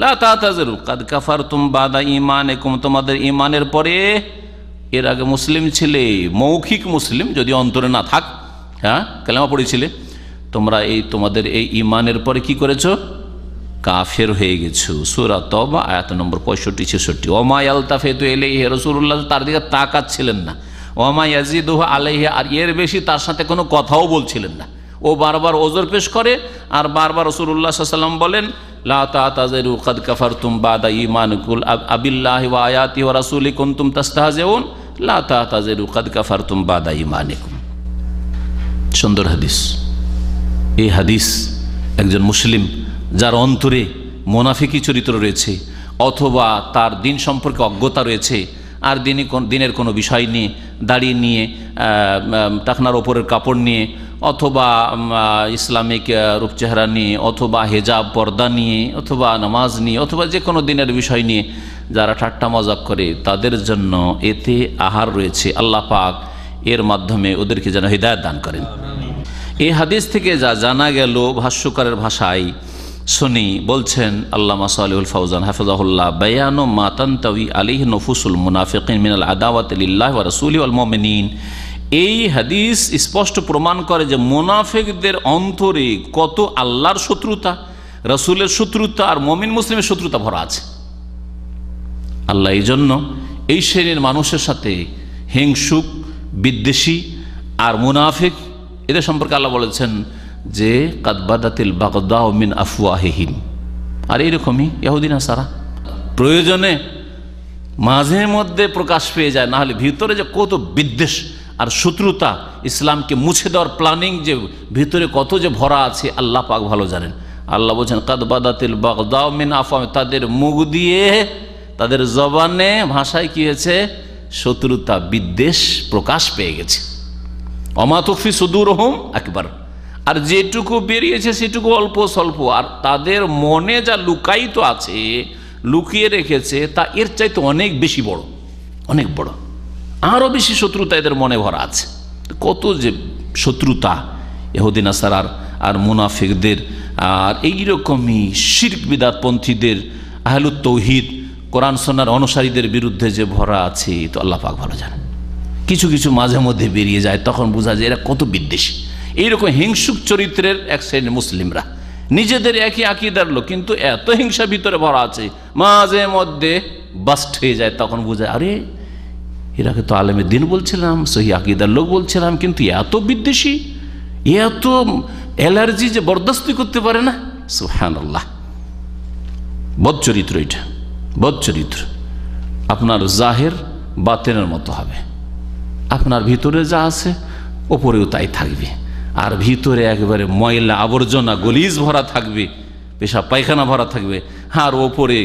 Speaker 3: লা তাতাজিরু কাদ কাফারতুম বাদা ঈমানিকুম, তোমাদের ঈমানের পরে, এর আগে মুসলিম ছিলে, মৌখিক মুসলিম, যদি অন্তরে না থাক, হ্যাঁ কালেমা পড়েছিলে, তোমরা এই তোমাদের এই ঈমানের পরে কি করেছো? কাফের হয়ে গেছো। সূরা তওবা আয়াত নম্বর 65-66। ওমা ইয়ালতাফিতু ইলাইহি, রাসূলুল্লাহ তার দিকে তাকাচ্ছিলেন না। ওমা ইয়াজিদুহু আলাইহি, আর এর বেশি তার সাথে কোনো কথাও বলছিলেন না। ও বারবার ওজর পেশ করে আর বারবার রাসূলুল্লাহ সাল্লাল্লাহু আলাইহি ওয়াসাল্লাম বলেন, লা তাতাজিরু কাদ কাফারতুম বাদা ঈমানিকুম আবিল্লাহি ওয়া আয়াতিহি ওয়া রাসূলিহি কুনতুম তাস্তাহজিউন, লা তাতাজিরু কাদ কাফারতুম বাদা ঈমানিকুম। সুন্দর হাদিস। এই হাদিস একজন মুসলিম যার অন্তরে মুনাফিকি চরিত্র রয়েছে, অথবা তার দিন সম্পর্কে অজ্ঞতা রয়েছে, আর দিনের কোনো বিষয় নিয়ে, দাড়ি নিয়ে, টাকনার ওপরের কাপড় নিয়ে, অথবা ইসলামিক রূপচেহারা নিয়ে, অথবা হেজাব পর্দা নিয়ে, অথবা নামাজ নিয়ে, অথবা যে কোনো দিনের বিষয় নিয়ে যারা ঠাট্টা মজাক করে, তাদের জন্য এতে আহার রয়েছে। আল্লাহ পাক এর মাধ্যমে ওদেরকে যেন হিদায়াত দান করেন। এই হাদিস থেকে যা জানা গেল, ভাষ্যকারের ভাষায় শুনি, বলছেন আল্লামা সালেহুল ফাউজান হাফিজাহুল্লাহ, বায়ানু মা তানতাওয়ি আলাইহি নুফুসুল মুনাফিকিন মিনাল আদাওয়াতি লিল্লাহি ওয়া রাসূলিহি ওয়াল মুমিনিন। এই হাদিস স্পষ্ট প্রমাণ করে যে মুনাফিকদের অন্তরে কত আল্লাহর শত্রুতা, রাসূলের শত্রুতা আর মুমিন মুসলিমের শত্রুতা ভরা আছে। আল্লাহ এই জন্য এই শ্রেণীর মানুষের সাথে হিংসুক, বিদ্বেষী আর মুনাফিক, এদের সম্পর্কে আল্লাহ বলেছেন যে কাদ বাদাতিল বাগদাউ মিন আফওয়াহিহিম। আর এইরকমই ইহুদি নাসারা প্রয়োজনে মাঝে মধ্যে প্রকাশ পেয়ে যায়, না হলে ভিতরে যে কত বিদ্বেষ আর শত্রুতা, ইসলামকে মুছে দেওয়ার প্ল্যানিং যে ভিতরে কত যে ভরা আছে, আল্লাহ পাক ভালো জানেন। আল্লাহ বলছেন কাদ বাদাতিল বাগদাউ মিন আফওয়াহিহিম, তাদের মুখ দিয়ে, তাদের জবানে, ভাষায় কি হয়েছে? শত্রুতা, বিদ্বেষ প্রকাশ পেয়ে গেছে। ওমা তুখফি সুদুরহুম আকবার, আর যেটুকু বেরিয়েছে সেটুকু অল্প স্বল্প, আর তাদের মনে যা লুকায়িত আছে, লুকিয়ে রেখেছে, তা এর চাইতে অনেক বেশি বড়, অনেক বড়, আরও বেশি শত্রুতা এদের মনে ভরা আছে। কত যে শত্রুতা ইহুদি নাসারার আর মুনাফিকদের, আর এইরকমই শিরক বিদআতপন্থীদের, আহলুত তাওহীদ কোরআন সুন্নাহর অনুসারীদের বিরুদ্ধে যে ভরা আছে, তো আল্লাহ পাক ভালো জানেন। কিছু কিছু মাঝে মধ্যে বেরিয়ে যায়, তখন বোঝা যায় এরা কত বিদ্বেষী। এইরকম হিংসুক চরিত্রের এক শ্রেণীর মুসলিমরা, নিজেদের একই আকীদার লোক, কিন্তু এত হিংসা ভিতরে ভরা আছে, মাঝে মধ্যে বাস্ট হয়ে যায়, তখন বোঝায় আরে এরাকে তো আলেমের দিন বলছিলাম, সহি আকীদার লোক বলছিলাম, কিন্তু এত বিদ্বেষী, এত অ্যালার্জি যে বরদাস্ত করতে পারে না। সুবহানাল্লাহ, বদ চরিত্র এটা, বদ চরিত্র। আপনার জাহের বাতেনের মতো হবে, আপনার ভিতরে যা আছে ওপরেও তাই থাকবে, আর ভিতরে একেবারে ময়লা আবর্জনা গলিজ ভরা থাকবে, পেশাব পায়খানা ভরা থাকবে, আর ওপরে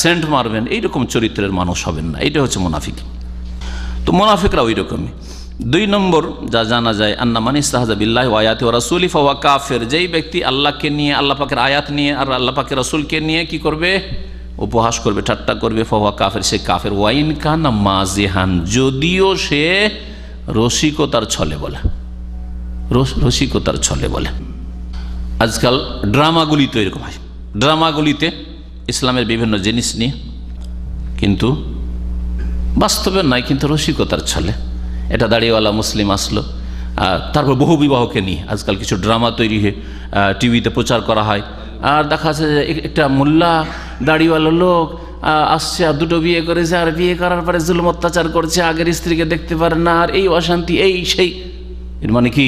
Speaker 3: সেন্ট মারবেন। এইরকম চরিত্রের মানুষ হবেন না, এটা হচ্ছে মুনাফিক। তো মুনাফিকরা ওই রকমই। দুই নম্বর যা জানা যায়, আন্না মান ইস্তাহজা বিল্লাহি ওয়া আয়াতিহি ওয়া রাসূলিহি ফাহুয়া কাফির। যেই ব্যক্তি আল্লাহকে নিয়ে, আল্লাহ পাকের আয়াত নিয়ে আর আল্লাহ পাকের রাসূলকে নিয়ে কি করবে, উপহাস করবে, ঠাট্টা করবে, ফাহুয়া কাফির, সে কাফের। ওয়াইন কানা মাজিহান, যদিও সে রসিকতার ছলে বলে, রসিকতার ছলে বলে। আজকাল ড্রামাগুলিতে এরকম হয়, ড্রামাগুলিতে ইসলামের বিভিন্ন জিনিস নিয়ে, কিন্তু বাস্তবে নাই, কিন্তু রসিকতার ছলে। এটা দাড়িওয়ালা মুসলিম আসলো, তারপর বহু বিবাহকে নিয়ে আজকাল কিছু ড্রামা তৈরি হয়ে টিভিতে প্রচার করা হয়। আর দেখা যাচ্ছে যে একটা মোল্লা দাড়িওয়ালা লোক আসছে, আর দুটো বিয়ে করেছে, আর বিয়ে করার পরে জুলুম অত্যাচার করছে, আগের স্ত্রীকে দেখতে পারে না, আর এই অশান্তি, এই সেই। এর মানে কি?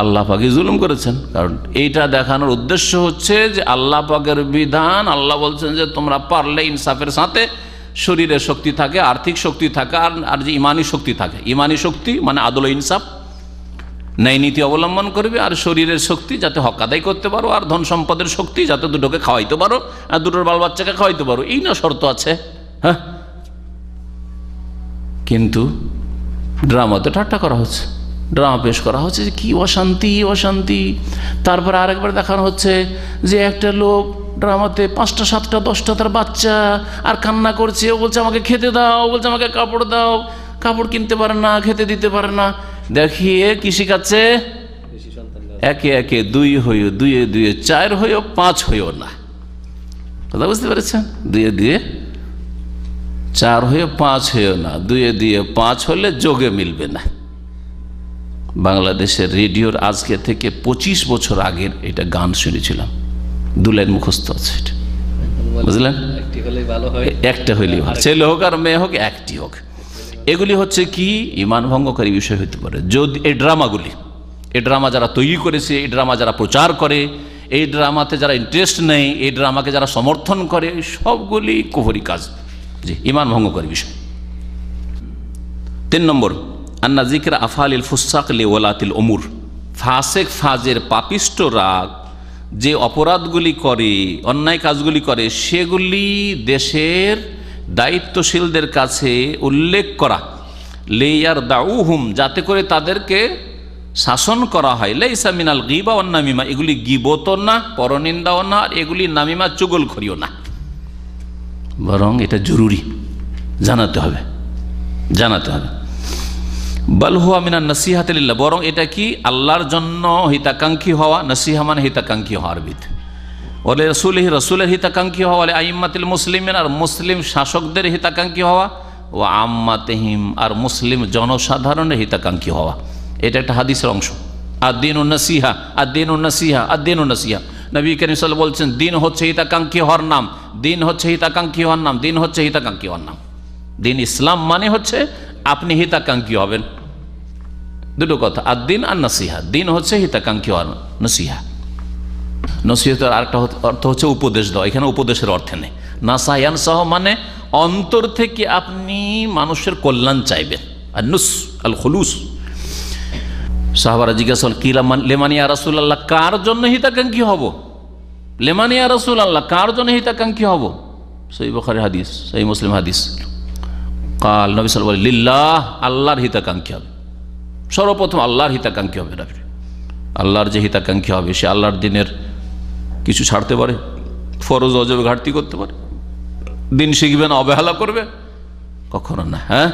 Speaker 3: আল্লাহ পাকে জুলুম করেছেন। কারণ এইটা দেখানোর উদ্দেশ্য হচ্ছে যে আল্লাহ পাকের বিধান, আল্লাহ বলছেন যে তোমরা পারলে ইনসাফের সাথে, শরীরের শক্তি থাকে, আর্থিক শক্তি থাকে, আর যে ইমানি শক্তি থাকে, ইমানি শক্তি মানে আদল ইনসাফ, ন্যায় নীতি অবলম্বন করবে, আর শরীরের শক্তি যাতে হক আদায় করতে পারো, আর ধন সম্পদের শক্তি যাতে দুটোকে খাওয়াইতে পারো, আর দুটোর বাল বাচ্চাকে খাওয়াইতে পারো, এই না শর্ত আছে। হ্যাঁ, কিন্তু ড্রামাতে ঠাট্টা করা হচ্ছে, ড্রামা পেশ করা হচ্ছে যে কি অশান্তি অশান্তি। তারপরে আরেকবার দেখানো হচ্ছে যে একটা লোক ড্রামাতে 5টা 7টা 10টা তার বাচ্চা, আর কান্না করছে, ও বলছে আমাকে খেতে দাও, বলছে আমাকে কাপড় দাও, কাপড় কিনতে পারে না, খেতে দিতে পারে না। দেখিয়ে কি শিখাচ্ছে? একে একে 2 হইও, 2 2 4 হইও, 5 হইও না। কথা বুঝতে পেরেছেন? 2 2 4 হইও, 5 হইও না। 2 2 5 হলে যোগে মিলবে না। বাংলাদেশের রেডিওর আজকে থেকে 25 বছর আগের এটা গান শুনেছিলাম, 2 লাইন মুখস্থ আছে এটা, বুঝলেন? একটা হইলেই ভালো, ছেলে হোক আর মেয়ে হোক, একটি হোক। এগুলি হচ্ছে কি ইমান ভঙ্গকারী বিষয় হতে পারে যদি এই ড্রামাগুলি, এই ড্রামা যারা তৈরি করেছে, এই ড্রামা যারা প্রচার করে, এই ড্রামাতে যারা ইন্টারেস্ট নেই, এই ড্রামাকে যারা সমর্থন করে, সবগুলি কুফরি কাজ, জি, ইমান ভঙ্গকারী বিষয়। 3 নম্বর, আন্না যিকরা আফআলিল ফুসাক লিওয়ালাতিল উমুর, ফাসেক ফাজের পাপিষ্টরা যে অপরাধগুলি করে, অন্যায় কাজগুলি করে, সেগুলি দেশের দায়িত্বশীলদের কাছে উল্লেখ করা, লেয়ার দাউহুম, যাতে করে তাদেরকে শাসন করা হয়। লাইসা মিনাল গীবা ওয়ান নামিমা, এগুলি গীবতও না, পরনিন্দাও না, আর এগুলি নামিমা চুগলখড়িও না, বরং এটা জরুরি, জানাতে হবে, জানাতে হবে। বাল হুয়া মিনান নাসিহাতি লিল্লাহ, বরং এটা কি আল্লাহর জন্য হিতাকাঙ্ক্ষী হওয়া, নাসিহা মানে হিতাকাঙ্ক্ষী হওয়া আরবিতে, ওয়ালি রাসূলিহি, রাসূলের হিতাকাঙ্ক্ষী হওয়া, ওয়ালি আইম্মাতিল মুসলিমিন, আর মুসলিম শাসকদের হিতাকাঙ্ক্ষী হওয়া, ও আম্মাতিহিম, আর মুসলিম জনসাধারণের হিতাকাঙ্ক্ষী হওয়া। এটা একটা হাদিসের অংশ। আদ-দীনুন নাসিহা, আদ-দীনুন নাসিহা, আদ-দীনুন নাসিহা। নবী করিম সাল্লাল্লাহু আলাইহি ওয়াসাল্লাম বলছেন দিন হচ্ছে হিতাকাঙ্ক্ষী হওয়ার নাম, দিন হচ্ছে হিতাকাঙ্ক্ষী হওয়ার নাম, দিন হচ্ছে হিতাকাঙ্ক্ষী হওয়ার নাম। দিন ইসলাম মানে হচ্ছে আপনি হিতাকাঙ্ক্ষী হবেন, দুটো কথা, আর দিন আর নাসিহা। দিন হচ্ছে হিতাকাঙ্ক্ষী হওয়ার, নসিহা, নসিহতের আরেকটা অর্থ হচ্ছে উপদেশ দেওয়া, এখানে উপদেশের অর্থে নেই। নাসায়ান সহ মানে অন্তর থেকে আপনি মানুষের কল্যাণ চাইবেন, আর নুস আল খুলুস। সাহাবারা জিজ্ঞাসা করলেন কি লেমান ইয়া রাসূলুল্লাহ, কার জন্য হিতাকাঙ্ক্ষী হব? লেমান ইয়া রাসূলুল্লাহ, কার জন্য হিতাকাঙ্ক্ষী হব? সহিহ বুখারী হাদিস, সহিহ মুসলিম হাদিস। কাল নবী সাল্লাল্লাহু আলাইহি ওয়াসাল্লাম লিল্লাহ, আল্লাহর হিতাকাঙ্ক্ষী হবে, সর্বপ্রথম আল্লাহর হিতাকাঙ্ক্ষী হবে। আল্লাহর যে হিতাকাঙ্ক্ষী হবে সে আল্লাহর দিনের কিছু ছাড়তে পারে, ফরজ অজব ঘাটতি করতে পারে, দিন শিখবে না, অবহেলা করবে? কখনো না। হ্যাঁ,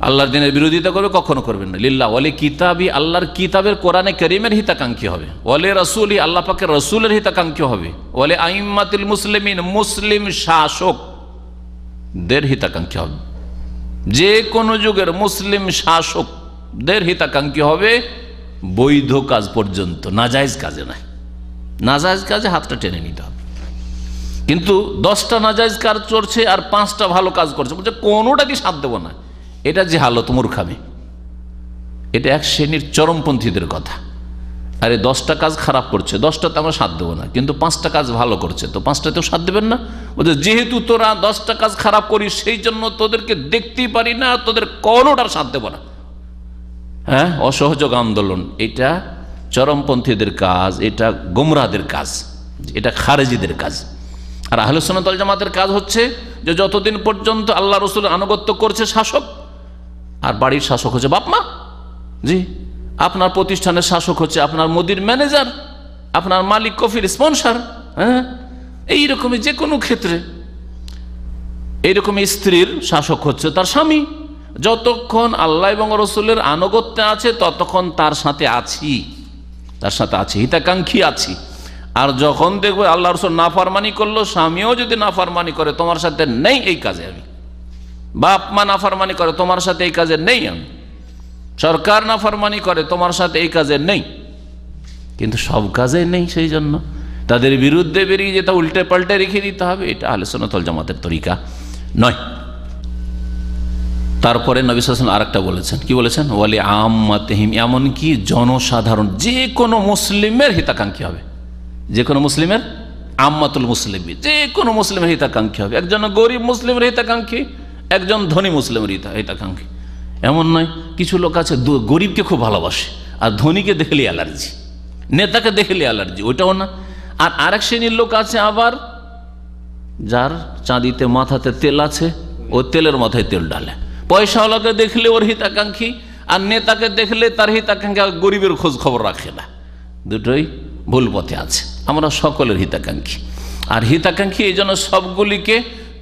Speaker 3: আল্লাহর দিনের বিরোধিতা করবে? কখনো করবেন না। লিল্লাহ ওয়ালি কিতাবি, আল্লাহর কিতাবের কোরআনে কারীমের হিতাকাঙ্ক্ষী হবে। ওয়ালি রাসূলি, আল্লাহ পাকের রাসূলের হিতাকাঙ্ক্ষী হবে। ওয়ালি আইম্মাতিল মুসলিমিন, মুসলিম শাসকদের হিতাকাঙ্ক্ষী হবে। যে কোনো যুগের মুসলিম শাসকদের হিতাকাঙ্ক্ষী হবে, বৈধ কাজ পর্যন্ত, নাজায়েজ কাজে নয়। নাজায়েজ কাজে হাতটা টেনে নিতে হবে। কিন্তু 10টা নাজায়েজ কাজ করছে আর 5টা ভালো কাজ করছে, বলছে কোনোটাকে সাথ দেবো না, এটা যে হালত মূর্খামি। এটা এক শ্রেণীর চরমপন্থীদের কথা। আরে 10টা কাজ খারাপ করছে, 10টাতে আমরা সাথ দেবো না, কিন্তু 5টা কাজ ভালো করছে, তো 5টাতেও সাথ দেবেন না? বলছে যেহেতু তোরা 10টা কাজ খারাপ করিস, সেই জন্য তোদেরকে দেখতেই পারি না, তোদের কোনোটার সাথ দেবো না। হ্যাঁ, অসহযোগ আন্দোলন, এটা চরমপন্থীদের কাজ, এটা গোমরাহদের কাজ, এটা খারেজিদের কাজ। আর আহলে সুন্নাত ওয়াল জামাতের কাজ হচ্ছে যে যতদিন পর্যন্ত আল্লাহ রাসূলের আনুগত্য করছে শাসক, আর বাড়ির শাসক হচ্ছে বাপ মা। জি, আপনার প্রতিষ্ঠানের শাসক হচ্ছে আপনার মুদির ম্যানেজার, আপনার মালিক কফির স্পন্সর। হ্যাঁ, এইরকমই যে কোনো ক্ষেত্রে এইরকমই স্ত্রীর শাসক হচ্ছে তার স্বামী। যতক্ষণ আল্লাহ এবং রসুলের আনুগত্যে আছে ততক্ষণ তার সাথে আছি, তার সাথে আছি, হিতাকাঙ্ক্ষী আছি। আর যখন দেখবে আল্লাহ রসুল নাফরমানি করলো, স্বামীও যদি নাফরমানি করে তোমার সাথে নেই এই কাজে আমি, বাপ মা নাফরমানি করে তোমার সাথে এই কাজে নেই আমি, সরকার নাফরমানি করে তোমার সাথে এই কাজে নেই, কিন্তু সব কাজে নেই, সেই জন্য তাদের বিরুদ্ধে বেরিয়ে যেটা উল্টে পাল্টে রেখে দিতে হবে, এটা আহলে সুন্নাত ওয়াল জামাতের তরিকা নয়। তারপরে নবী সাল্লাল্লাহু আলাইহি ওয়াসাল্লাম আরেকটা বলেছেন, কি বলেছেন? ওয়ালি আম্মাতিহিম, এমনকি জনসাধারণ যে কোনো মুসলিমের হিতাকাঙ্ক্ষী হবে, যে কোনো মুসলিমের, আম্মাতুল মুসলিম, যে কোনো মুসলিমের হিতাকাঙ্ক্ষী হবে। একজন গরিব মুসলিমের হিতাকাঙ্ক্ষী, একজন ধনী মুসলিমের হিতাকাঙ্ক্ষী। এমন নয়, কিছু লোক আছে গরিবকে খুব ভালোবাসে আর ধনীকে দেখলে অ্যালার্জি, নেতাকে দেখলে অ্যালার্জি, ওইটাও না। আর আরেক শ্রেণীর লোক আছে আবার যার চাঁদিতে মাথাতে তেল আছে, ও তেলের মাথায় তেল ডালে। পয়সাওয়ালাকে দেখলে ওর হিতাকাঙ্ক্ষী, আর নেতাকে দেখলে তার হিতাকাঙ্ক্ষী, গরিবের খোঁজ খবর রাখে না। দুটোই ভুল পথে আছে। আমরা সকলের হিতাকাঙ্ক্ষী, আর হিতাকাঙ্ক্ষী এই জন্য সবগুলিকে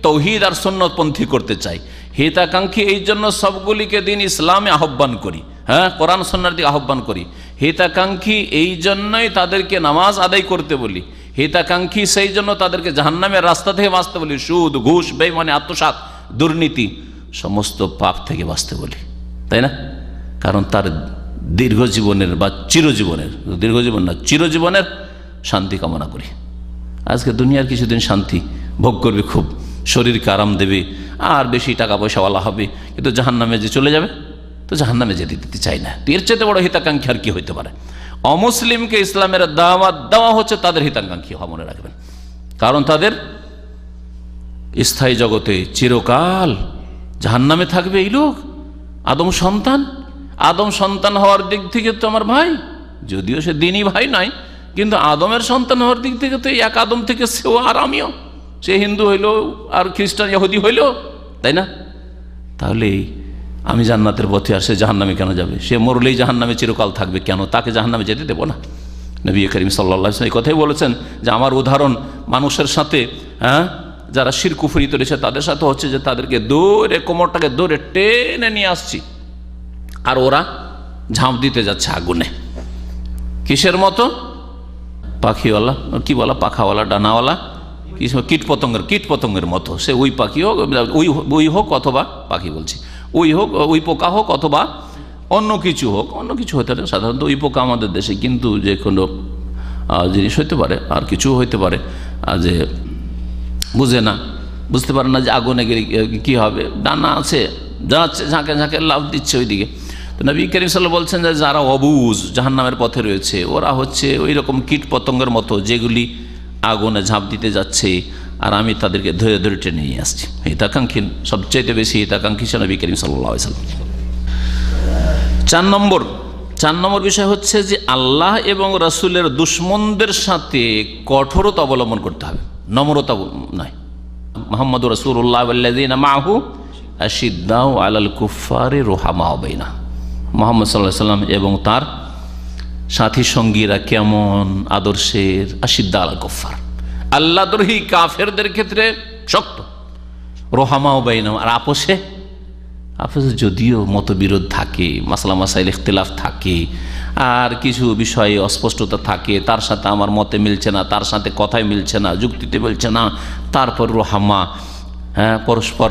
Speaker 3: তৌহিদ আর সুন্নতপন্থী করতে চাই। হিতাকাঙ্ক্ষী এই জন্য সবগুলিকে দিন ইসলামে আহ্বান করি, হ্যাঁ, কোরআন সুন্নাহর দিকে আহ্বান করি। হিতাকাঙ্ক্ষী এই জন্যই তাদেরকে নামাজ আদায় করতে বলি। হিতাকাঙ্ক্ষী সেই জন্য তাদেরকে জাহান্নামের রাস্তা থেকে বাঁচতে বলি, সুদ, ঘুষ, বেঈমানি, আত্মসাৎ, দুর্নীতি, সমস্ত পাপ থেকে বাঁচতে বলি, তাই না? কারণ তার দীর্ঘ জীবনের বা চিরজীবনের, দীর্ঘ জীবন না চিরজীবনের শান্তি কামনা করি। আজকে দুনিয়ার কিছুদিন শান্তি ভোগ করবে, খুব শরীরকে আরাম দেবে, আর বেশি টাকা পয়সাওয়ালা হবে, কিন্তু জাহান্নামে যে চলে যাবে, তো জাহান্নামে যেতে দিতে চাই না। এর চেয়ে বড় হিতাকাঙ্ক্ষী আর কি হইতে পারে? অমুসলিমকে ইসলামের দাওয়াত দেওয়া হচ্ছে তাদের হিতাকাঙ্ক্ষী হওয়া, মনে রাখবেন। কারণ তাদের স্থায়ী জগতে চিরকাল জাহান্নামে থাকবে এই লোক। আদম সন্তান, আদম সন্তান হওয়ার দিক থেকে তো আমার ভাই, যদিও সে দিনই ভাই নয়, কিন্তু আদমের সন্তান হওয়ার দিক থেকে তো এক আদম থেকে সেও আর আমিও, সে হিন্দু হইল আর খ্রিস্টান ইহুদি হইল, তাই না? তাহলে আমি জান্নাতের পথে, আর সে জাহান্নামে কেন যাবে? সে মরলেই জাহান্নামে চিরকাল থাকবে, কেন? তাকে জাহান্নামে যেতে দেবো না। নবী করিম সাল্লাল্লাহু আলাইহি ওয়াসাল্লাম এই কথাই বলেছেন যে আমার উদাহরণ মানুষের সাথে, হ্যাঁ, যারা শিরক কুফরি করেছে তাদের সাথে হচ্ছে যে তাদেরকে দৌড়ে, কোমরটাকে দৌড়ে টেনে নিয়ে আসছি, আর ওরা ঝাঁপ দিতে যাচ্ছে আগুনে। কিসের মতো? পাখিওয়ালা, কি বলা, পাখাওয়ালা, ডানাওয়ালা, কীট পতঙ্গের মতো। সে ওই পাখি হোক, ওই হোক অথবা পাখি বলছি, ওই হোক, ওই পোকা হোক অথবা অন্য কিছু হোক, অন্য কিছু হতে পারে। সাধারণত ওই পোকা আমাদের দেশে, কিন্তু যে কোনো জিনিস হইতে পারে, আর কিছু হইতে পারে যে বুঝতে পারে না যে আগুনে গেলে কী হবে, ডানা আছে, যাচ্ছে ঝাঁকে ঝাঁকে লাফ দিচ্ছে ওইদিকে। তো নবী করিম সাল্লাল্লাহু আলাইহি ওয়াসাল্লাম বলছেন যে যারা অবুঝ, জাহান্নামের পথে রয়েছে, ওরা হচ্ছে ওই রকম কীট পতঙ্গের মতো যেগুলি আগুনে ঝাঁপ দিতে যাচ্ছে, আর আমি তাদেরকে ধরে ধরে টেনে নিয়ে আসছি। হিতাকাঙ্ক্ষী, সবচেয়ে বেশি হিতাকাঙ্ক্ষী ছিল নবী করিম সাল্লাল্লাহু আলাইহি ওয়াসাল্লাম। 4 নম্বর বিষয় হচ্ছে যে আল্লাহ এবং রাসূলের দুশমনদের সাথে কঠোরতা অবলম্বন করতে হবে, নম্রতা নয়। মুহাম্মদুর রাসূলুল্লাহ ওয়াল্লাযীনা মাআহু আশিদ্দাউ আলাল কুফফারি রুহামাউ বাইনা। মুহাম্মদ সাল্লাল্লাহু আলাইহি ওয়াসাল্লাম এবং তার সাথী সঙ্গীরা কেমন আদর্শের? আশিদ্দা আলাল কুফফার, আল্লাহদ্রোহী কাফেরদের ক্ষেত্রে শক্ত, রুহামাউ বাইনা, আর আপোষে যদিও মতবিরোধ থাকে, মাসলা মাসাইল ইখতিলাফ থাকে, আর কিছু বিষয়ে অস্পষ্টতা থাকে, তার সাথে আমার মতে মিলছে না, তার সাথে কথাই মিলছে না, যুক্তিতে মিলছে না, তারপর রোহামা, হ্যাঁ, পরস্পর